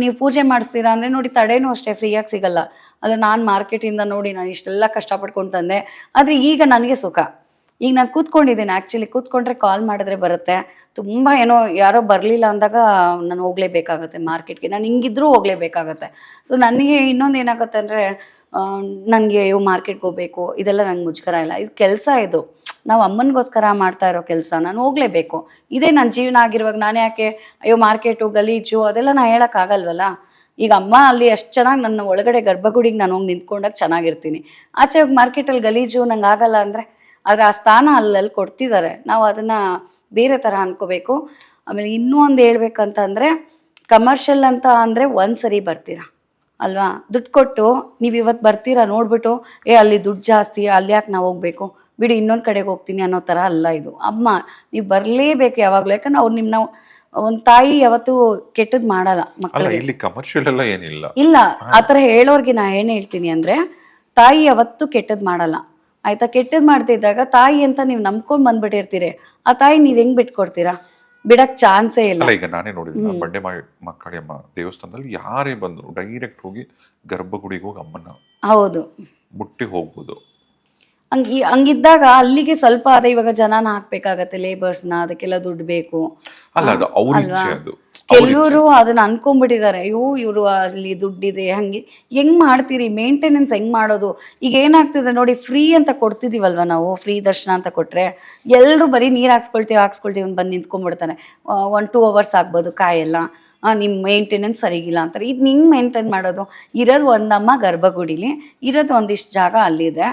ನೀವು ಪೂಜೆ ಮಾಡಿಸ್ತೀರಾ ಅಂದರೆ ನೋಡಿ, ತಡೆನೂ ಅಷ್ಟೇ ಫ್ರೀಯಾಗಿ ಸಿಗಲ್ಲ. ಅದು ನಾನು ಮಾರ್ಕೆಟಿಂದ ನೋಡಿ ನಾನು ಇಷ್ಟೆಲ್ಲ ಕಷ್ಟಪಡ್ಕೊಂಡು ತಂದೆ, ಆದರೆ ಈಗ ನನಗೆ ಸುಖ. ಈಗ ನಾನು ಕೂತ್ಕೊಂಡಿದ್ದೀನಿ, ಆ್ಯಕ್ಚುಲಿ ಕೂತ್ಕೊಂಡ್ರೆ ಕಾಲ್ ಮಾಡಿದ್ರೆ ಬರುತ್ತೆ. ತುಂಬ ಏನೋ ಯಾರೋ ಬರಲಿಲ್ಲ ಅಂದಾಗ ನಾನು ಹೋಗಲೇಬೇಕಾಗತ್ತೆ ಮಾರ್ಕೆಟ್ಗೆ, ನಾನು ಹಿಂಗಿದ್ರೂ ಹೋಗಲೇಬೇಕಾಗತ್ತೆ. ಸೊ ನನಗೆ ಇನ್ನೊಂದು ಏನಾಗುತ್ತೆ ಅಂದರೆ ನನಗೆ ಮಾರ್ಕೆಟ್ಗೆ ಹೋಗಬೇಕು ಇದೆಲ್ಲ ನಂಗೆ ಮುಜುಗರ ಇಲ್ಲ. ಇದು ಕೆಲಸ, ಇದು ನಾವು ಅಮ್ಮನಿಗೋಸ್ಕರ ಮಾಡ್ತಾ ಇರೋ ಕೆಲಸ, ನಾನು ಹೋಗಲೇಬೇಕು. ಇದೇ ನನ್ನ ಜೀವನ ಆಗಿರುವಾಗ ನಾನು ಯಾಕೆ ಅಯ್ಯೋ ಮಾರ್ಕೆಟು ಗಲೀಜು ಅದೆಲ್ಲ ನಾನು ಹೇಳೋಕ್ಕಾಗಲ್ವಲ್ಲ. ಈಗ ಅಮ್ಮ ಅಲ್ಲಿ ಎಷ್ಟು ಚೆನ್ನಾಗಿ ನನ್ನ ಒಳಗಡೆ ಗರ್ಭಗುಡಿಗೆ ನಾನು ಹೋಗಿ ನಿಂತ್ಕೊಂಡಾಗ ಚೆನ್ನಾಗಿರ್ತೀನಿ. ಆಚೆ ಹೋಗಿ ಮಾರ್ಕೆಟಲ್ಲಿ ಗಲೀಜು ನಂಗೆ ಆಗಲ್ಲ ಅಂದರೆ, ಆದರೆ ಆ ಸ್ಥಾನ ಅಲ್ಲಲ್ಲಿ ಕೊಡ್ತಿದ್ದಾರೆ, ನಾವು ಅದನ್ನು ಬೇರೆ ಥರ ಅನ್ಕೋಬೇಕು. ಆಮೇಲೆ ಇನ್ನೂ ಒಂದು ಹೇಳ್ಬೇಕಂತಂದರೆ, ಕಮರ್ಷಿಯಲ್ ಅಂತ ಅಂದರೆ ಒಂದು ಸರಿ ಬರ್ತೀರಾ ಅಲ್ವಾ, ದುಡ್ಡು ಕೊಟ್ಟು ನೀವು ಇವತ್ತು ಬರ್ತೀರಾ ನೋಡಿಬಿಟ್ಟು ಅಲ್ಲಿ ದುಡ್ಡು ಜಾಸ್ತಿ ಅಲ್ಲಿ ಯಾಕೆ ನಾವು ಹೋಗಬೇಕು ಬಿಡಿ ಇನ್ನೊಂದು ಕಡೆಗೆ ಹೋಗ್ತೀನಿ ಅನ್ನೋ ಥರ ಅಲ್ಲ ಇದು. ಅಮ್ಮ ನೀವು ಬರಲೇಬೇಕು ಯಾವಾಗಲೂ, ಯಾಕಂದ್ರೆ ಅವ್ರು ನಿಮ್ಮನ್ನ ಒಂದು ತಾಯಿ ಯಾವತ್ತೂ ಕೆಟ್ಟದ್ದು ಮಾಡಲ್ಲ ಮಕ್ಕಳಿಗೆ. ಇಲ್ಲಿ ಕಮರ್ಷಿಯಲ್ ಎಲ್ಲ ಏನಿಲ್ಲ ಇಲ್ಲ, ಆ ಥರ ಹೇಳೋರ್ಗೆ ನಾ ಏನು ಹೇಳ್ತೀನಿ ಅಂದರೆ, ತಾಯಿ ಯಾವತ್ತೂ ಕೆಟ್ಟದ್ದು ಮಾಡಲ್ಲ ಆಯಿತಾ. ಕೆಟ್ಟದ್ದು ಮಾಡ್ತಿದ್ದಾಗ ತಾಯಿ ಅಂತ ನೀವು ನಂಬ್ಕೊಂಡು ಬಂದ್ಬಿಟ್ಟಿರ್ತೀರಿ, ಆ ತಾಯಿ ನೀವು ಹೆಂಗೆ ಬಿಟ್ಕೊಡ್ತೀರಾ? ಬಿಡಕ್ಕೆ ಚಾನ್ಸೇ ಇಲ್ಲ. ಈಗ ನಾನೇ ನೋಡಿದ್ದೀನಿ ಬಂಡೆ ಮಕ್ಕಳಮ್ಮ ದೇವಸ್ಥಾನದಲ್ಲಿ ಯಾರೇ ಬಂದ್ರು ಡೈರೆಕ್ಟ್ ಹೋಗಿ ಗರ್ಭಗುಡಿಗೆ ಹೋಗಿ ಅಮ್ಮನ ಹೌದು ಮುಟ್ಟಿ ಹೋಗ್ಬೋದು. ಹಂಗಿದ್ದಾಗ ಅಲ್ಲಿಗೆ ಸ್ವಲ್ಪ ಅದೇ ಇವಾಗ ಜನನ ಹಾಕ್ಬೇಕಾಗತ್ತೆ, ಲೇಬರ್ಸ್ನ, ಅದಕ್ಕೆಲ್ಲ ದುಡ್ಡು ಬೇಕು. ಅಲ್ಲ, ಅದು ಅವ್ರ ಇಚ್ಛೆ, ಅದು ಕೆಲವರು ಅದನ್ನ ಅನ್ಕೊಂಡ್ಬಿಟ್ಟಿದ್ದಾರೆ, ಅಯ್ಯೋ ಇವರು ಅಲ್ಲಿ ದುಡ್ಡಿದೆ ಹಂಗೆ ಹೆಂಗ್ ಮಾಡ್ತೀರಿ, ಮೇಂಟೆನೆನ್ಸ್ ಹೆಂಗ್ ಮಾಡೋದು? ಈಗ ಏನಾಗ್ತಿದೆ ನೋಡಿ, ಫ್ರೀ ಅಂತ ಕೊಡ್ತಿದೀವಲ್ವ ನಾವು, ಫ್ರೀ ದರ್ಶನ ಅಂತ ಕೊಟ್ರೆ ಎಲ್ಲರೂ ಬರೀ ನೀರು ಹಾಕ್ಸ್ಕೊಳ್ತೀವಿ ಅಂತ ಬಂದು ನಿಂತ್ಕೊಂಡ್ಬಿಡ್ತಾರೆ. 1-2 ಅವರ್ಸ್ ಆಗ್ಬೋದು ಕಾಯೆಲ್ಲ, ನಿಮ್ಮ ಮೇಂಟೆನೆನ್ಸ್ ಸರಿಗಿಲ್ಲ ಅಂತಾರೆ. ಇದು ಹಿಂಗೆ ಮೇಂಟೈನ್ ಮಾಡೋದು? ಇರೋದು ಒಂದಮ್ಮ ಗರ್ಭಗುಡಿಲಿ, ಇರೋದು ಒಂದಿಷ್ಟು ಜಾಗ ಅಲ್ಲಿದೆ.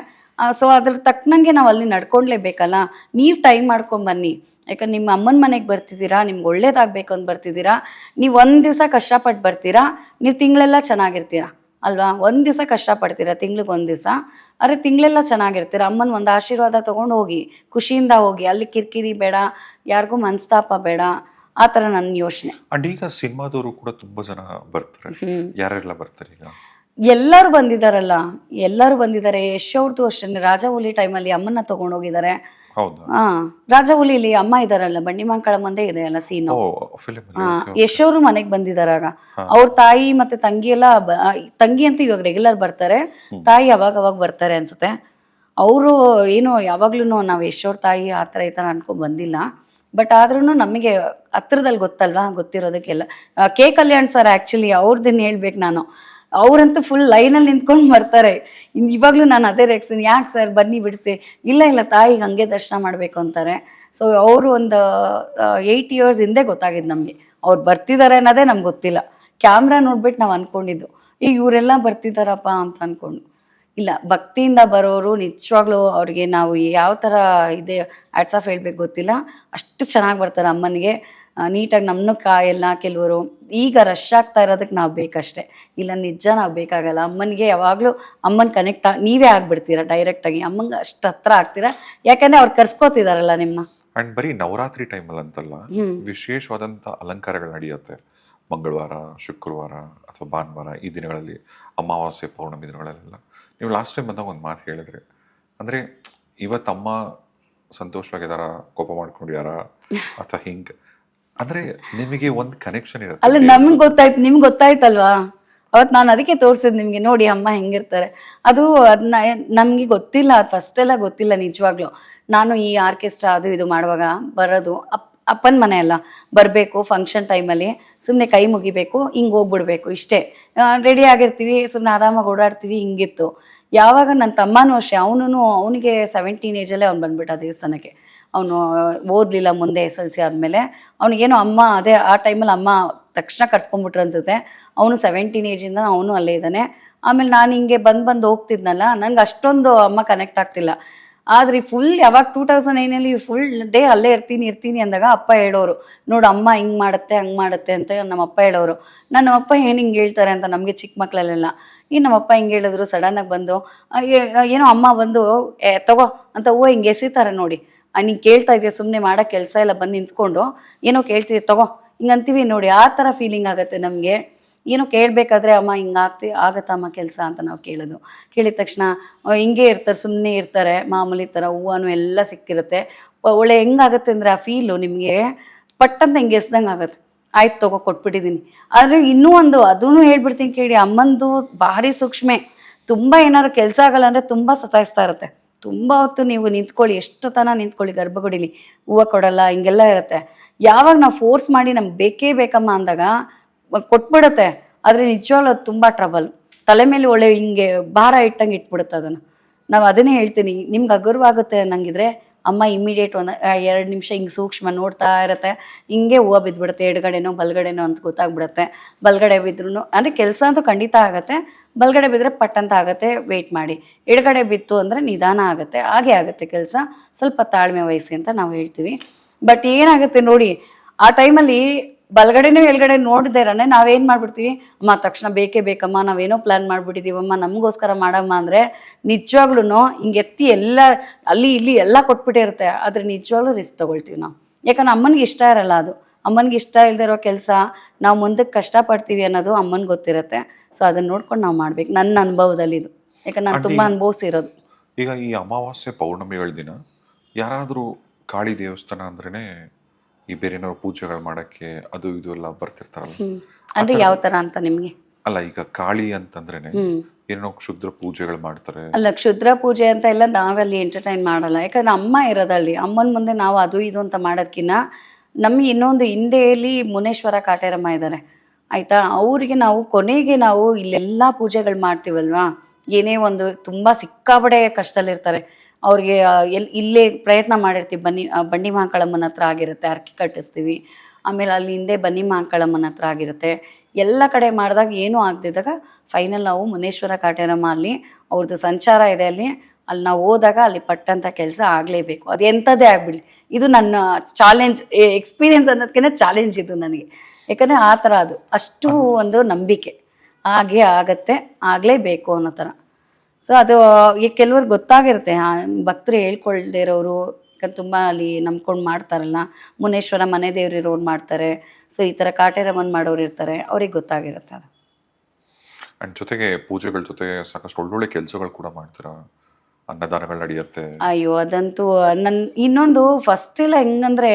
ಸೊ ಅದ್ರ ತಕ್ಕನಂಗೆ ನಾವು ಅಲ್ಲಿ ನಡ್ಕೊಂಡ್ಲೇಬೇಕಲ್ಲ. ನೀವು ಟೈಮ್ ಮಾಡ್ಕೊಂಬನ್ನಿ, ಯಾಕಂದ್ರೆ ನಿಮ್ಮ ಅಮ್ಮನ ಮನೆಗೆ ಬರ್ತಿದ್ದೀರಾ, ನಿಮ್ಗೆ ಒಳ್ಳೇದಾಗಬೇಕು ಅಂತ ಬರ್ತಿದ್ದೀರಾ. ನೀವು ಒಂದು ದಿವಸ ಕಷ್ಟಪಟ್ಟು ಬರ್ತೀರಾ, ನೀವು ತಿಂಗಳೆಲ್ಲ ಚೆನ್ನಾಗಿರ್ತೀರಾ ಅಲ್ವಾ. ಒಂದು ದಿವಸ ಕಷ್ಟಪಡ್ತೀರಾ, ತಿಂಗ್ಳಿಗೆ ಒಂದು ದಿವಸ, ಆದರೆ ತಿಂಗಳೆಲ್ಲ ಚೆನ್ನಾಗಿರ್ತೀರ. ಅಮ್ಮನ ಒಂದು ಆಶೀರ್ವಾದ ತೊಗೊಂಡು ಹೋಗಿ, ಖುಷಿಯಿಂದ ಹೋಗಿ, ಅಲ್ಲಿ ಕಿರಿಕಿರಿ ಬೇಡ, ಯಾರಿಗೂ ಮನಸ್ತಾಪ ಬೇಡ, ಆ ಥರ ನನ್ನ ಯೋಚನೆ. ಅಂಡ್ ಈಗ ಸಿನಿಮಾದವರು ಕೂಡ ತುಂಬಾ ಜನ ಬರ್ತಾರೆ, ಯಾರೆಲ್ಲ ಬರ್ತಾರೆ ಈಗ? ಎಲ್ಲರೂ ಬಂದಿದ್ದಾರಲ್ಲ, ಎಲ್ಲರೂ ಬಂದಿದ್ದಾರೆ. ಯಶ್ ಅವ್ರದ್ದು ಅಷ್ಟೇ, ರಾಜಹುಲಿ ಟೈಮಲ್ಲಿ ಅಮ್ಮನ್ನ ತೊಗೊಂಡೋಗಿದ್ದಾರೆ. ರಾಜಹುಲಿಲಿ ಅಮ್ಮ ಇದಾರಲ್ಲ, ಬಂಡಿಮಂಕಳ ಮುಂದೆ ಇದೆ ಅಲ್ಲ ಸೀನು, ಯಶ್ ಅವರು ಮನೆಗೆ ಬಂದಿದಾರಾಗ. ಅವ್ರ ತಾಯಿ ಮತ್ತೆ ತಂಗಿ ಎಲ್ಲ ತಂಗಿ ಅಂತೂ ಇವಾಗ ರೆಗ್ಯುಲರ್ ಬರ್ತಾರೆ, ತಾಯಿ ಅವಾಗ ಬರ್ತಾರೆ ಅನ್ಸುತ್ತೆ. ಅವರು ಏನು ಯಾವಾಗ್ಲೂ ನಾವು ಯಶ್ ಅವ್ರ ತಾಯಿ ಆ ಥರ ಈ ಥರ ಅನ್ಕೊಂಡ್ ಬಂದಿಲ್ಲ. ಬಟ್ ಆದ್ರೂ ನಮಗೆ ಹತ್ರದಲ್ಲಿ ಗೊತ್ತಲ್ವಾ, ಗೊತ್ತಿರೋದಕ್ಕೆಲ್ಲ. ಕೆ ಕಲ್ಯಾಣ್ ಸರ್ ಆ್ಯಕ್ಚುಲಿ ಅವ್ರದ್ದನ್ನು ಹೇಳ್ಬೇಕು ನಾನು, ಅವರಂತೂ ಫುಲ್ ಲೈನಲ್ಲಿ ನಿಂತ್ಕೊಂಡು ಬರ್ತಾರೆ. ಇವಾಗಲೂ ನಾನು ಅದೇ ರೇಗ್ತೀನಿ, ಯಾಕೆ ಸರ್ ಬನ್ನಿ ಬಿಡಿಸಿ, ಇಲ್ಲ ತಾಯಿಗೆ ಹಂಗೆ ದರ್ಶನ ಮಾಡಬೇಕು ಅಂತಾರೆ. ಸೊ ಅವರು ಒಂದು 8 years ಹಿಂದೆ ಗೊತ್ತಾಗಿದ್ದು ನಮಗೆ, ಅವ್ರು ಬರ್ತಿದ್ದಾರೆ ಅನ್ನೋದೇ ನಮ್ಗೆ ಗೊತ್ತಿಲ್ಲ. ಕ್ಯಾಮ್ರಾ ನೋಡ್ಬಿಟ್ಟು ನಾವು ಅಂದ್ಕೊಂಡಿದ್ದು ಈಗ ಇವರೆಲ್ಲ ಬರ್ತಿದ್ದಾರಪ್ಪ ಅಂತ ಅಂದ್ಕೊಂಡು. ಇಲ್ಲ, ಭಕ್ತಿಯಿಂದ ಬರೋರು ನಿಜವಾಗ್ಲೂ ಅವ್ರಿಗೆ ನಾವು ಯಾವ ಥರ ಇದೆ ಹ್ಯಾಟ್ಸ್ ಆಫ್ ಹೇಳ್ಬೇಕು ಗೊತ್ತಿಲ್ಲ, ಅಷ್ಟು ಚೆನ್ನಾಗಿ ಬರ್ತಾರೆ ಅಮ್ಮನಿಗೆ. ನೀಟಾಗಿ ನಮ್ಮನ್ನು ಕಾಯಲ್ಲ ಕೆಲವರು. ಈಗ ರಶ್ ಆಗ್ತಾ ಇರೋದಕ್ಕೆ ನಾವು ಬೇಕಷ್ಟೇ, ಇಲ್ಲ ನಿಜ ನಾವು ಬೇಕಾಗಲ್ಲ. ಅಮ್ಮನಿಗೆ ಯಾವಾಗಲೂ ಅಮ್ಮನ ಕನೆಕ್ಟ್ ನೀವೇ ಆಗ್ಬಿಡ್ತೀರಾ ಡೈರೆಕ್ಟಾಗಿ, ಅಮ್ಮಂಗೆ ಅಷ್ಟು ಹತ್ರ ಆಗ್ತೀರಾ, ಯಾಕಂದರೆ ಅವ್ರು ಕರ್ಸ್ಕೋತಿದಾರಲ್ಲ ನಿಮ್ಮ. ಅಂಡ್ ಬರೀ ನವರಾತ್ರಿ ಟೈಮಲ್ಲಿ ಅಂತಲ್ಲ, ವಿಶೇಷವಾದಂಥ ಅಲಂಕಾರಗಳು ನಡೆಯುತ್ತೆ. ಮಂಗಳವಾರ, ಶುಕ್ರವಾರ ಅಥವಾ ಭಾನುವಾರ ಈ ದಿನಗಳಲ್ಲಿ, ಅಮಾವಾಸ್ಯೆ ಪೌರ್ಣಮಿ ದಿನಗಳಲ್ಲೆಲ್ಲ. ನೀವು ಲಾಸ್ಟ್ ಟೈಮ್ ಬಂದಾಗ ಒಂದು ಮಾತು ಹೇಳಿದ್ರಿ, ಅಂದರೆ ಇವತ್ತಮ್ಮ ಸಂತೋಷವಾಗಿದಾರ, ಕೋಪ ಮಾಡ್ಕೊಂಡಿದಾರ, ಅಥವಾ ಹಿಂಗೆ ಅಂದ್ರೆ ನಿಮಗೆ ಒಂದು ಕನೆಕ್ಷನ್ ಅಲ್ಲ ಇರುತ್ತೆ. ನಮ್ಗೆ ಗೊತ್ತಾಯ್ತು, ನಿಮ್ಗೆ ಗೊತ್ತಾಯ್ತಲ್ವಾ ಅವತ್ತು ನಾನು ಅದಕ್ಕೆ ತೋರಿಸಿದ್ ನಿಮ್ಗೆ, ನೋಡಿ ಅಮ್ಮ ಹೆಂಗಿರ್ತಾರೆ. ಅದು ಅದನ್ನ ನಮ್ಗೆ ಗೊತ್ತಿಲ್ಲ, ಫಸ್ಟ್ ಎಲ್ಲ ಗೊತ್ತಿಲ್ಲ ನಿಜವಾಗ್ಲೂ. ನಾನು ಈ ಆರ್ಕೆಸ್ಟ್ರಾ ಅದು ಇದು ಮಾಡುವಾಗ ಬರೋದು ಅಪ್ಪನ ಮನೆ ಅಲ್ಲ, ಬರಬೇಕು ಫಂಕ್ಷನ್ ಟೈಮಲ್ಲಿ ಸುಮ್ಮನೆ ಕೈ ಮುಗಿಬೇಕು, ಹಿಂಗೆ ಹೋಗ್ಬಿಡ್ಬೇಕು ಇಷ್ಟೇ. ರೆಡಿ ಆಗಿರ್ತೀವಿ, ಸುಮ್ಮನೆ ಆರಾಮಾಗಿ ಓಡಾಡ್ತೀವಿ, ಹಿಂಗಿತ್ತು. ಯಾವಾಗ ನನ್ನ ತಮ್ಮನೂ ಅಷ್ಟೇ, ಅವನಿಗೆ 17 ಏಜಲ್ಲೇ ಅವ್ನು ಬಂದ್ಬಿಟ್ಟ ದೇವಸ್ಥಾನಕ್ಕೆ. ಅವನು ಓದಲಿಲ್ಲ ಮುಂದೆ SLC ಆದಮೇಲೆ. ಅವನಿಗೇನೋ ಅಮ್ಮ ಅದೇ ಆ ಟೈಮಲ್ಲಿ ಅಮ್ಮ ತಕ್ಷಣ ಕರ್ಸ್ಕೊಂಡ್ಬಿಟ್ರು ಅನ್ಸುತ್ತೆ. ಅವನು 17 ಏಜಿಂದ ಅವನು ಅಲ್ಲೇ ಇದ್ದಾನೆ. ಆಮೇಲೆ ನಾನು ಹಿಂಗೆ ಬಂದು ಹೋಗ್ತಿದ್ನಲ್ಲ, ನಂಗೆ ಅಷ್ಟೊಂದು ಅಮ್ಮ ಕನೆಕ್ಟ್ ಆಗ್ತಿಲ್ಲ. ಆದರೆ ಫುಲ್ ಯಾವಾಗ 2009 ಫುಲ್ ಡೇ ಅಲ್ಲೇ ಇರ್ತೀನಿ ಅಂದಾಗ ಅಪ್ಪ ಹೇಳೋರು, ನೋಡು ಅಮ್ಮ ಹಿಂಗೆ ಮಾಡುತ್ತೆ ಹಂಗೆ ಮಾಡುತ್ತೆ ಅಂತ ನಮ್ಮ ಅಪ್ಪ ಹೇಳೋರು. ನಮ್ಮಪ್ಪ ಏನು ಹಿಂಗೆ ಹೇಳ್ತಾರೆ ಅಂತ ನಮಗೆ ಚಿಕ್ಕ ಮಕ್ಕಳಲ್ಲೆಲ್ಲ. ಈ ನಮ್ಮಪ್ಪ ಹಿಂಗೆ ಹೇಳಿದ್ರು, ಸಡನ್ನಾಗಿ ಬಂದು ಏನೋ ಅಮ್ಮ ಬಂದು ತಗೋ ಅಂತ ಹೂವು ಹಿಂಗೆ ಎಸಿತಾರೆ ನೋಡಿ. ನೀನು ಕೇಳ್ತಾ ಇದೆಯಾ, ಸುಮ್ಮನೆ ಮಾಡೋ ಕೆಲಸ ಎಲ್ಲ ಬಂದು ನಿಂತ್ಕೊಂಡು ಏನೋ ಕೇಳ್ತೀವಿ, ತಗೋ ಹಿಂಗಂತೀವಿ ನೋಡಿ. ಆ ಥರ ಫೀಲಿಂಗ್ ಆಗುತ್ತೆ ನಮಗೆ. ಏನೋ ಕೇಳಬೇಕಾದ್ರೆ ಅಮ್ಮ ಹಿಂಗೆ ಆಗತ್ತಮ್ಮ ಕೆಲಸ ಅಂತ ನಾವು ಕೇಳಿದ ತಕ್ಷಣ ಹಿಂಗೆ ಇರ್ತಾರೆ, ಸುಮ್ಮನೆ ಇರ್ತಾರೆ ಮಾಮೂಲಿ ಥರ. ಹೂವನು ಎಲ್ಲ ಸಿಕ್ಕಿರುತ್ತೆ. ಒಳ್ಳೆ ಹೆಂಗಾಗುತ್ತೆ ಅಂದರೆ ಆ ಫೀಲು ನಿಮಗೆ ಪಟ್ಟಂತ ಹಿಂಗೆ ಎಸ್ದಂಗೆ ಆಗುತ್ತೆ. ಆಯ್ತು ತಗೋ ಕೊಟ್ಬಿಟ್ಟಿದ್ದೀನಿ. ಆದರೆ ಇನ್ನೂ ಒಂದು ಅದೂ ಹೇಳ್ಬಿಡ್ತೀನಿ ಕೇಳಿ, ಅಮ್ಮಂದು ಭಾರಿ ಸೂಕ್ಷ್ಮೆ. ತುಂಬ ಏನಾದ್ರು ಕೆಲಸ ಆಗಲ್ಲ ಅಂದರೆ ತುಂಬ ಸತಾಯಿಸ್ತಾ ಇರುತ್ತೆ. ತುಂಬ ಹೊತ್ತು ನೀವು ನಿಂತ್ಕೊಳ್ಳಿ, ಎಷ್ಟು ತನ ನಿಂತ್ಕೊಳ್ಳಿ ಗರ್ಭಗುಡಿಲಿ, ಹೂವು ಕೊಡಲ್ಲ ಹಿಂಗೆಲ್ಲ ಇರುತ್ತೆ. ಯಾವಾಗ ನಾವು ಫೋರ್ಸ್ ಮಾಡಿ ನಮ್ಗೆ ಬೇಕೇ ಬೇಕಮ್ಮ ಅಂದಾಗ ಕೊಟ್ಬಿಡುತ್ತೆ. ಆದರೆ ನಿಜವಾಗ್ಲೂ ಅದು ತುಂಬ ಟ್ರಬಲ್. ತಲೆ ಮೇಲೆ ಒಳ್ಳೆ ಹಿಂಗೆ ಭಾರ ಇಟ್ಟಂಗೆ ಇಟ್ಬಿಡುತ್ತೆ ಅದನ್ನು. ನಾವು ಅದನ್ನೇ ಹೇಳ್ತೀನಿ, ನಿಮ್ಗೆ ಹಗುರವಾಗುತ್ತೆ ಅನ್ನಂಗಿದ್ರೆ ಅಮ್ಮ ಇಮಿಡಿಯೇಟ್ 2 ನಿಮಿಷ ಹಿಂಗೆ ಸೂಕ್ಷ್ಮ ನೋಡ್ತಾ ಇರುತ್ತೆ. ಹಿಂಗೆ ಹೂವು ಬಿದ್ದುಬಿಡುತ್ತೆ, ಎಡಗಡೆನೋ ಬಲಗಡೆನೋ ಅಂತ ಗೊತ್ತಾಗ್ಬಿಡುತ್ತೆ. ಬಲಗಡೆ ಬಿದ್ರೂ ಅಂದರೆ ಕೆಲಸ ಅಂತೂ ಖಂಡಿತ ಆಗುತ್ತೆ. ಬಲಗಡೆ ಬಿದ್ದರೆ ಪಟ್ಟಂತ ಆಗುತ್ತೆ, ವೆಯ್ಟ್ ಮಾಡಿ. ಎಡಗಡೆ ಬಿತ್ತು ಅಂದರೆ ನಿಧಾನ ಆಗುತ್ತೆ. ಹಾಗೆ ಆಗುತ್ತೆ ಕೆಲಸ, ಸ್ವಲ್ಪ ತಾಳ್ಮೆ ವಹಿಸಿ ಅಂತ ನಾವು ಹೇಳ್ತೀವಿ. ಬಟ್ ಏನಾಗುತ್ತೆ ನೋಡಿ, ಆ ಟೈಮಲ್ಲಿ ಬಲಗಡೆನೂ ಎಡಗಡೆ ನೋಡಿದೇರನೆ ನಾವೇನು ಮಾಡ್ಬಿಡ್ತೀವಿ, ಅಮ್ಮ ತಕ್ಷಣ ಬೇಕೇ ಬೇಕಮ್ಮ, ನಾವೇನೋ ಪ್ಲ್ಯಾನ್ ಮಾಡಿಬಿಟ್ಟಿದ್ದೀವಮ್ಮ ನಮಗೋಸ್ಕರ ಮಾಡಮ್ಮ ಅಂದರೆ ನಿಜವಾಗ್ಲೂ ಹಿಂಗೆ ಎತ್ತಿ ಎಲ್ಲ ಅಲ್ಲಿ ಇಲ್ಲಿ ಎಲ್ಲ ಕೊಟ್ಬಿಟ್ಟಿರುತ್ತೆ. ಆದರೆ ನಿಜವಾಗ್ಲೂ ರಿಸ್ಕ್ ತೊಗೊಳ್ತೀವಿ ನಾವು. ಯಾಕಂದ್ರೆ ಅಮ್ಮನಿಗೆ ಇಷ್ಟ ಇರಲ್ಲ ಅದು. ಅಮ್ಮನಿಗೆ ಇಷ್ಟ ಇಲ್ಲದೆ ಇರೋ ಕೆಲಸ ನಾವು ಮುಂದಕ್ಕೆ ಕಷ್ಟಪಡ್ತೀವಿ ಅನ್ನೋದು ಅಮ್ಮನಿಗೆ ಗೊತ್ತಿರುತ್ತೆ. ಸೊ ಅದನ್ನು ನೋಡ್ಕೊಂಡು ನಾವು ಮಾಡ್ಬೇಕು, ನನ್ನ ಅನುಭವದಲ್ಲಿ ಇದು. ಯಾಕಂದ್ರೆ ನಾನು ತುಂಬ ಅನುಭವಿಸಿರೋದು. ಈಗ ಈ ಅಮಾವಾಸ್ಯೆ ಪೌರ್ಣಮಿಗಳ ದಿನ ಯಾರಾದರೂ ಕಾಳಿ ದೇವಸ್ಥಾನ ಅಂದ್ರೇನೆ ಈ ಬೇರೆನವ್ರು ಪೂಜೆಗಳು ಮಾಡಕ್ಕೆ ಅದು ಇದು ಎಲ್ಲ ಬರ್ತಿರ್ತಾರಲ್ಲ, ಅಂದ್ರೆ ಯಾವ ತರ ಅಂತ ನಿಮ್ಗೆ? ಅಲ್ಲ ಈಗ ಕಾಳಿ ಅಂತಂದ್ರೇನೆ ಏನೋ ಕ್ಷುದ್ರ ಪೂಜೆಗಳು ಮಾಡ್ತಾರೆ. ಅಲ್ಲ ಕ್ಷುದ್ರ ಪೂಜೆ ಅಂತ ಎಲ್ಲ ನಾವಲ್ಲಿ ಎಂಟರ್ಟೈನ್ ಮಾಡಲ್ಲ. ಯಾಕಂದ್ರೆ ಅಮ್ಮ ಇರೋದಲ್ಲಿ, ಅಮ್ಮನ ಮುಂದೆ ನಾವು ಅದು ಇದು ಅಂತ ಮಾಡೋದಕ್ಕಿಂತ ನಮಗೆ ಇನ್ನೊಂದು ಹಿಂದೆಯಲ್ಲಿ ಮುನೇಶ್ವರ ಕಾಟೇರಮ್ಮ ಇದ್ದಾರೆ ಆಯ್ತಾ, ಅವರಿಗೆ ನಾವು ಕೊನೆಗೆ ನಾವು ಇಲ್ಲೆಲ್ಲ ಪೂಜೆಗಳು ಮಾಡ್ತೀವಲ್ವಾ, ಏನೇ ಒಂದು ತುಂಬ ಸಿಕ್ಕಾಬಡೆ ಕಷ್ಟದಲ್ಲಿರ್ತಾರೆ ಅವ್ರಿಗೆ ಇಲ್ಲೇ ಪ್ರಯತ್ನ ಮಾಡಿರ್ತೀವಿ. ಬಂಡಿ ಮಹಾಕಾಳಮ್ಮನ ಹತ್ರ ಆಗಿರುತ್ತೆ, ಅರ್ಕಿ ಕಟ್ಟಿಸ್ತೀವಿ. ಆಮೇಲೆ ಅಲ್ಲಿ ಹಿಂದೆ ಬನ್ನಿ ಮಹಾಕಾಳಮ್ಮನ ಹತ್ರ ಆಗಿರುತ್ತೆ. ಎಲ್ಲ ಕಡೆ ಮಾಡಿದಾಗ ಏನೂ ಆಗದಿದ್ದಾಗ ಫೈನಲ್ ನಾವು ಮುನೇಶ್ವರ ಕಾಟೇರಮ್ಮ ಅಲ್ಲಿ ಅವ್ರದ್ದು ಸಂಚಾರ ಇದೆ, ಅಲ್ಲಿ ನಾವು ಹೋದಾಗ ಅಲ್ಲಿ ಪಟ್ಟಂಥ ಕೆಲಸ ಆಗಲೇಬೇಕು, ಅದು ಎಂಥದ್ದೇ ಆಗಿಬಿಡ್ಲಿ. ಇದು ನನ್ನ ಚಾಲೆಂಜ್, ಎಕ್ಸ್ಪೀರಿಯನ್ಸ್ ಅನ್ನೋದಕ್ಕಿಂತ ಚಾಲೆಂಜ್ ಇದು ನನಗೆ. ಯಾಕಂದರೆ ಆ ಥರ ಅದು ಅಷ್ಟು ಒಂದು ನಂಬಿಕೆ, ಹಾಗೆ ಆಗತ್ತೆ, ಆಗಲೇಬೇಕು ಅನ್ನೋ ಥರ. ಸೊ ಅದು ಈಗ ಕೆಲವ್ರಿಗೆ ಗೊತ್ತಾಗಿರುತ್ತೆ, ಭಕ್ತರು ಹೇಳ್ಕೊಳ್ದೇ ಇರೋರು, ಯಾಕಂದ್ರೆ ತುಂಬ ಅಲ್ಲಿ ನಂಬ್ಕೊಂಡು ಮಾಡ್ತಾರಲ್ಲ, ಮುನೇಶ್ವರ ಮನೆ ದೇವ್ರು ಇರೋರು ಮಾಡ್ತಾರೆ. ಸೊ ಈ ಥರ ಕಾಟೇರಮ್ಮನ ಮಾಡೋರು ಇರ್ತಾರೆ, ಅವ್ರಿಗೆ ಗೊತ್ತಾಗಿರುತ್ತೆ ಅದು. ಅಂಡ್ ಜೊತೆಗೆ ಪೂಜೆಗಳ ಜೊತೆಗೆ ಸಾಕಷ್ಟು ಒಳ್ಳೊಳ್ಳೆ ಕೆಲಸಗಳು ಕೂಡ ಮಾಡ್ತೀರಾ, ಅನ್ನದಾನಗಳು ನಡೆಯುತ್ತೆ. ಅಯ್ಯೋ ಅದಂತೂ ನನ್ನ ಇನ್ನೊಂದು ಫಸ್ಟ್ ಎಲ್ಲ ಹೆಂಗಂದ್ರೆ,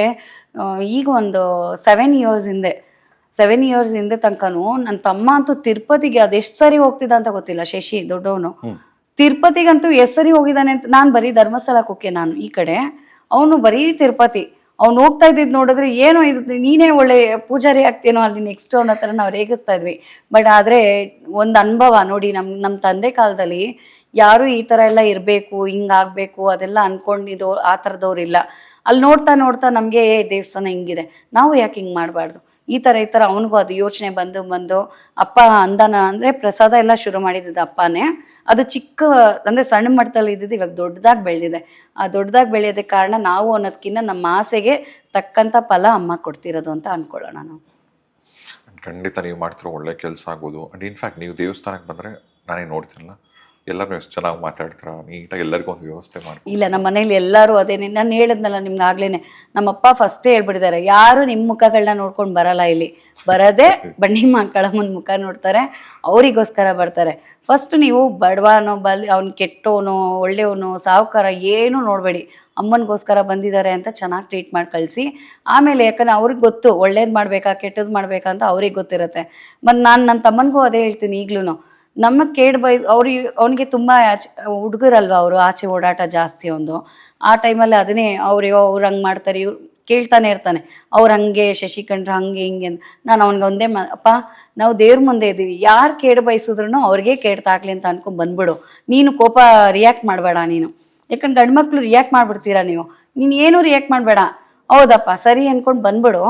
ಈಗ ಒಂದು 7 ಇಯರ್ಸ್ ಹಿಂದೆ ತನಕನೂ ನನ್ನ ತಮ್ಮ ಅಂತೂ ತಿರುಪತಿಗೆ ಅದೆಷ್ಟು ಸರಿ ಹೋಗ್ತಿದ್ದ ಅಂತ ಗೊತ್ತಿಲ್ಲ. ಶಶಿ ದೊಡ್ಡವನು ತಿರುಪತಿಗಂತೂ ಎಷ್ಟು ಸರಿ ಹೋಗಿದ್ದಾನೆ ಅಂತ. ನಾನು ಬರೀ ಧರ್ಮಸ್ಥಳಕ್ಕೆ ಹೋಕೆ, ನಾನು ಈ ಕಡೆ, ಅವನು ಬರೀ ತಿರುಪತಿ. ಅವ್ನು ಹೋಗ್ತಾ ಇದ್ದಿದ್ದು ನೋಡಿದ್ರೆ ಏನೋ ಇದು ನೀನೇ ಒಳ್ಳೆ ಪೂಜಾರಿ ಆಗ್ತೇನೋ ಅಲ್ಲಿ ನೆಕ್ಸ್ಟ್ ಅನ್ನೋ ಥರ ನಾವು ರೇಗಿಸ್ತಾ ಇದ್ವಿ. ಬಟ್ ಆದರೆ ಒಂದು ಅನುಭವ ನೋಡಿ, ನಮ್ಮ ತಂದೆ ಕಾಲದಲ್ಲಿ ಯಾರು ಈ ಥರ ಎಲ್ಲ ಇರಬೇಕು, ಹಿಂಗಾಗಬೇಕು ಅದೆಲ್ಲ ಅಂದ್ಕೊಂಡಿದ್ದು ಆ ಥರದವ್ರು ಇಲ್ಲ. ಅಲ್ಲಿ ನೋಡ್ತಾ ನೋಡ್ತಾ ನಮಗೆ ದೇವಸ್ಥಾನ ಹಿಂಗಿದೆ, ನಾವು ಯಾಕೆ ಹಿಂಗೆ ಮಾಡಬಾರ್ದು, ಈ ಥರ ಅವನಿಗೂ ಅದು ಯೋಚನೆ ಬಂದು ಅಪ್ಪ ಅಂದಾನ ಅಂದರೆ ಪ್ರಸಾದ ಎಲ್ಲ ಶುರು ಮಾಡಿದ್ದು ಅಪ್ಪನೇ. ಅದು ಚಿಕ್ಕ ಅಂದರೆ ಸಣ್ಣ ಮಟ್ಟದಲ್ಲಿ ಇದ್ದಿದ್ದು ಇವಾಗ ದೊಡ್ಡದಾಗಿ ಬೆಳೆದಿದೆ. ಆ ದೊಡ್ಡದಾಗಿ ಬೆಳೆಯೋದಕ್ಕೆ ಕಾರಣ ನಾವು ಅನ್ನೋದಕ್ಕಿಂತ ನಮ್ಮ ಆಸೆಗೆ ತಕ್ಕಂಥ ಫಲ ಅಮ್ಮ ಕೊಡ್ತಿರೋದು ಅಂತ ಅಂದ್ಕೊಳ್ಳೋಣ ನಾವು. ಖಂಡಿತ ನೀವು ಮಾಡ್ತಿರೋ ಒಳ್ಳೆ ಕೆಲಸ ಆಗ್ಬೋದು. ಅಂಡ್ ಇನ್ಫ್ಯಾಕ್ಟ್ ನೀವು ದೇವಸ್ಥಾನಕ್ಕೆ ಬಂದರೆ ನಾನೇ ನೋಡ್ತೀನಲ್ಲ, ಎಲ್ಲರೂ ಎಷ್ಟು ಚೆನ್ನಾಗಿ ಮಾತಾಡ್ತಾರ, ನೀಟಾಗಿ ಎಲ್ಲರಿಗೂ ಒಂದು ವ್ಯವಸ್ಥೆ ಮಾಡಿ. ಇಲ್ಲ ನಮ್ಮ ಮನೇಲಿ ಎಲ್ಲರೂ ಅದೇನೆ ನಾನು ಹೇಳಿದ್ನಲ್ಲ ನಿಮ್ಗೆ ಆಗ್ಲೇನೆ, ನಮ್ಮಪ್ಪ ಫಸ್ಟೇ ಹೇಳ್ಬಿಟ್ಟಿದ್ದಾರೆ, ಯಾರು ನಿಮ್ಮ ಮುಖಗಳನ್ನ ನೋಡ್ಕೊಂಡು ಬರಲ್ಲ ಇಲ್ಲಿ, ಬರದೇ ಬನ್ನಿ ಮಕ್ಕಳಮ್ಮನ ಮುಖ ನೋಡ್ತಾರೆ, ಅವರಿಗೋಸ್ಕರ ಬರ್ತಾರೆ. ಫಸ್ಟ್ ನೀವು ಬಡವನೋ ಅವ್ನು ಕೆಟ್ಟವನು ಒಳ್ಳೆಯವನು ಸಾಹುಕಾರ ಏನೂ ನೋಡಬೇಡಿ, ಅಮ್ಮನಿಗೋಸ್ಕರ ಬಂದಿದ್ದಾರೆ ಅಂತ ಚೆನ್ನಾಗಿ ಟ್ರೀಟ್ ಮಾಡಿ ಕಳಿಸಿ. ಆಮೇಲೆ ಯಾಕಂದ್ರೆ ಅವ್ರಿಗೆ ಗೊತ್ತು ಒಳ್ಳೇದು ಮಾಡಬೇಕಾ ಕೆಟ್ಟದ್ದು ಮಾಡಬೇಕಾ ಅಂತ ಅವ್ರಿಗೆ ಗೊತ್ತಿರುತ್ತೆ. ಮತ್ತು ನಾನು ನನ್ನ ತಮ್ಮನಿಗೂ ಅದೇ ಹೇಳ್ತೀನಿ ಈಗಲೂ, ನಮ್ಮ ಕೇಡ್ ಅವನಿಗೆ ತುಂಬ ಹುಡುಗರಲ್ವ ಅವರು, ಆಚೆ ಓಡಾಟ ಜಾಸ್ತಿ ಒಂದು. ಆ ಟೈಮಲ್ಲಿ ಅದನ್ನೇ ಅವ್ರು ಹಂಗೆ ಮಾಡ್ತಾರೆ, ಇವ್ರು ಕೇಳ್ತಾನೆ ಇರ್ತಾನೆ, ಅವ್ರು ಹಂಗೆ ಶಶಿಕಂಡ್ರು ಹಂಗೆ ಹಿಂಗೆ ಅಂತ. ನಾನು ಅವ್ನಿಗೆ ಒಂದೇ ಅಪ್ಪ ನಾವು ದೇವ್ರ ಮುಂದೆ ಇದ್ದೀವಿ, ಯಾರು ಕೇಡು ಬಯಸಿದ್ರು ಅವ್ರಿಗೆ ಕೇಡು ತಾಕ್ಲಿ ಅಂತ ಅನ್ಕೊಂಡು ಬಂದ್ಬಿಡು, ನೀನು ಕೋಪ ರಿಯಾಕ್ಟ್ ಮಾಡಬೇಡ ನೀನು, ಯಾಕಂದ್ರೆ ಗಂಡು ಮಕ್ಳು ರಿಯಾಕ್ಟ್ ಮಾಡಿಬಿಡ್ತೀರಾ ನೀನು ಏನೂ ರಿಯಾಕ್ಟ್ ಮಾಡಬೇಡ, ಹೌದಪ್ಪ ಸರಿ ಅಂದ್ಕೊಂಡು ಬಂದ್ಬಿಡು,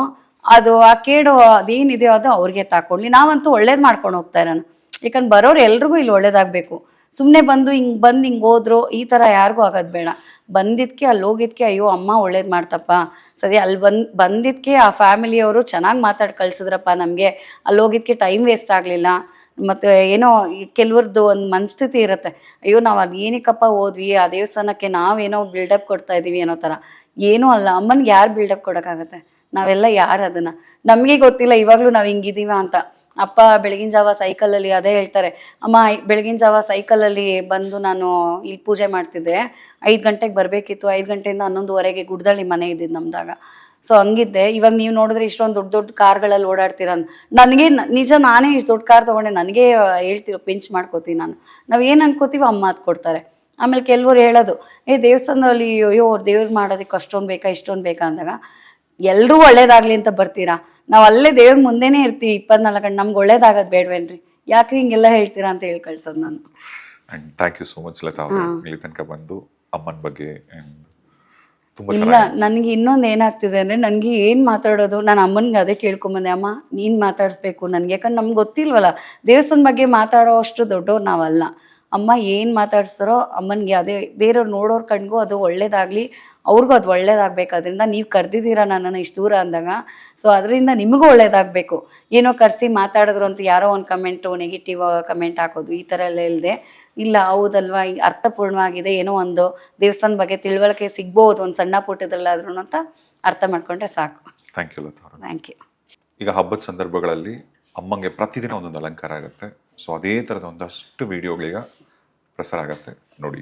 ಅದು ಆ ಕೇಡು ಅದೇನಿದೆಯೋ ಅದು ಅವ್ರಿಗೆ ತಾಕೊಳ್ಳಿ, ನಾವಂತೂ ಒಳ್ಳೇದು ಮಾಡ್ಕೊಂಡು ಹೋಗ್ತಾ ಇರೋಣ. ಯಾಕಂದ್ರೆ ಬರೋರು ಎಲ್ರಿಗೂ ಇಲ್ಲಿ ಒಳ್ಳೇದಾಗಬೇಕು, ಸುಮ್ಮನೆ ಬಂದು ಹಿಂಗೆ ಹೋದ್ರು ಈ ಥರ ಯಾರಿಗೂ ಆಗೋದು ಬೇಡ. ಬಂದಿದ್ದಕ್ಕೆ ಅಲ್ಲಿ ಹೋಗಿದ್ದಕ್ಕೆ ಅಯ್ಯೋ ಅಮ್ಮ ಒಳ್ಳೇದು ಮಾಡ್ತಪ್ಪ ಸರಿ, ಅಲ್ಲಿ ಬಂದಿದ್ದಕ್ಕೆ ಆ ಫ್ಯಾಮಿಲಿಯವರು ಚೆನ್ನಾಗಿ ಮಾತಾಡಿ ಕಳ್ಸಿದ್ರಪ್ಪ, ನಮಗೆ ಅಲ್ಲಿ ಹೋಗಿದ್ದಕ್ಕೆ ಟೈಮ್ ವೇಸ್ಟ್ ಆಗಲಿಲ್ಲ. ಮತ್ತು ಏನೋ ಕೆಲವ್ರದ್ದು ಒಂದು ಮನಸ್ಥಿತಿ ಇರುತ್ತೆ, ಅಯ್ಯೋ ನಾವು ಅಲ್ಲಿ ಏನಕ್ಕಪ್ಪ ಹೋದ್ವಿ ಆ ದೇವಸ್ಥಾನಕ್ಕೆ, ನಾವೇನೋ ಬಿಲ್ಡಪ್ ಕೊಡ್ತಾ ಇದ್ದೀವಿ ಅನ್ನೋ ಥರ. ಏನೂ ಅಲ್ಲ, ಅಮ್ಮನಿಗೆ ಯಾರು ಬಿಲ್ಡಪ್ ಕೊಡೋಕ್ಕಾಗತ್ತೆ, ನಾವೆಲ್ಲ ಯಾರು ಅದನ್ನು, ನಮಗೆ ಗೊತ್ತಿಲ್ಲ ಇವಾಗಲೂ ನಾವು ಹಿಂಗಿದ್ದೀವ ಅಂತ. ಅಪ್ಪ ಬೆಳಗಿನ ಜಾವ ಸೈಕಲಲ್ಲಿ ಅದೇ ಹೇಳ್ತಾರೆ, ಅಮ್ಮ ಬೆಳಗಿನ ಜಾವ ಸೈಕಲಲ್ಲಿ ಬಂದು ನಾನು ಇಲ್ಲಿ ಪೂಜೆ ಮಾಡ್ತಿದ್ದೆ, 5 ಗಂಟೆಗೆ ಬರಬೇಕಿತ್ತು, 5 ಗಂಟೆಯಿಂದ 11:15 ಗುಡ್ದಳ್ಳಿ ಮನೆ ಇದ್ದಿದ್ದು ನಮ್ದಾಗ. ಸೊ ಹಂಗಿದ್ದೆ, ಇವಾಗ ನೀವು ನೋಡಿದ್ರೆ ಇಷ್ಟೊಂದು ದೊಡ್ಡ ದೊಡ್ಡ ಕಾರ್ಗಳಲ್ಲಿ ಓಡಾಡ್ತೀರ. ನನಗೆ ನಿಜ ನಾನೇ ಇಷ್ಟು ದೊಡ್ಡ ಕಾರ್ ತೊಗೊಂಡೆ, ನನಗೆ ಹೇಳ್ತಿರೋ ಪಿಂಚ್ ಮಾಡ್ಕೋತೀನಿ ನಾನು. ನಾವು ಏನು ಅನ್ಕೋತೀವೋ ಅಮ್ಮ ಅದು ಕೊಡ್ತಾರೆ. ಆಮೇಲೆ ಕೆಲವ್ರು ಹೇಳೋದು, ದೇವಸ್ಥಾನದಲ್ಲಿ ಅಯ್ಯೋ ಅವ್ರು ದೇವ್ರು ಮಾಡೋದಕ್ಕೆ ಅಷ್ಟೊಂದು ಬೇಕಾ ಇಷ್ಟೊಂದು ಬೇಕಾ ಅಂದಾಗ, ಎಲ್ಲರೂ ಒಳ್ಳೇದಾಗಲಿ ಅಂತ ಬರ್ತೀರಾ, ನಾವು ಅಲ್ಲೇ ದೇವ್ರ ಮುಂದೆನೇ ಇರ್ತೀವಿ 24 ಗಂಟೆ, ನಮ್ಗೆ ಒಳ್ಳೇದಾಗೋದು ಬೇಡವೇನ್ರಿ, ಯಾಕೆ ಹಿಂಗೆಲ್ಲ ಹೇಳ್ತೀರಾ ಅಂತ ಹೇಳಿ ಕಳ್ಸೋದು ನಾನು. And thank you so much Latha ಅವರು ಇಲ್ಲಿ ತನಕ ಬಂದು ಅಮ್ಮನ ಬಗ್ಗೆ ತುಂಬ ಇಲ್ಲ ನನಗೆ ಇನ್ನೊಂದು ಏನಾಗ್ತಿದೆ ಅಂದರೆ, ನನಗೆ ಏನು ಮಾತಾಡೋದು, ನಾನು ಅಮ್ಮನಿಗೆ ಅದೇ ಕೇಳ್ಕೊಂಬಂದೆ, ಅಮ್ಮ ನೀನು ಮಾತಾಡಿಸ್ಬೇಕು ನನಗೆ, ಯಾಕಂದ್ರೆ ನಮ್ಗೆ ಗೊತ್ತಿಲ್ವಲ್ಲ ದೇವಸ್ಥಾನ ಬಗ್ಗೆ ಮಾತಾಡೋ ಅಷ್ಟು ದೊಡ್ಡವ್ರು ನಾವಲ್ಲ. ಅಮ್ಮ ಏನು ಮಾತಾಡ್ಸ್ತಾರೋ ಅಮ್ಮನಿಗೆ ಅದೇ, ಬೇರೆಯವ್ರು ನೋಡೋರು ಕಣ್ಗೂ ಅದು ಒಳ್ಳೇದಾಗಲಿ, ಅವ್ರಿಗೂ ಅದು ಒಳ್ಳೇದಾಗಬೇಕು. ಅದರಿಂದ ನೀವು ಕರೆದಿದ್ದೀರಾ ನನ್ನನ್ನು ಇಷ್ಟು ದೂರ ಅಂದಾಗ, ಸೊ ಅದರಿಂದ ನಿಮಗೂ ಒಳ್ಳೇದಾಗಬೇಕು. ಏನೋ ಕರೆಸಿ ಮಾತಾಡಿದ್ರು ಅಂತ ಯಾರೋ ಒಂದು ಕಮೆಂಟು ನೆಗೆಟಿವ್ ಕಮೆಂಟ್ ಹಾಕೋದು ಈ ಥರ ಎಲ್ಲ ಇಲ್ಲದೆ, ಇಲ್ಲ ಹೌದಲ್ವಾ ಅರ್ಥಪೂರ್ಣವಾಗಿದೆ, ಏನೋ ಒಂದು ದೇವಸ್ಥಾನ ಬಗ್ಗೆ ತಿಳುವಳಿಕೆ ಸಿಗ್ಬೋದು ಒಂದು ಸಣ್ಣ ಪುಟ್ಟದಲ್ಲಾದ್ರೂ ಅಂತ ಅರ್ಥ ಮಾಡ್ಕೊಂಡ್ರೆ ಸಾಕು. ಥ್ಯಾಂಕ್ ಯು ಲತಾ ಅವರು. Thank you. ಈಗ ಹಬ್ಬದ ಸಂದರ್ಭಗಳಲ್ಲಿ ಅಮ್ಮಂಗೆ ಪ್ರತಿದಿನ ಒಂದೊಂದು ಅಲಂಕಾರ ಆಗುತ್ತೆ, ಸೊ ಅದೇ ಥರದ ಒಂದಷ್ಟು ವಿಡಿಯೋಗಳೀಗ ಪ್ರಸಾರ ಆಗುತ್ತೆ ನೋಡಿ.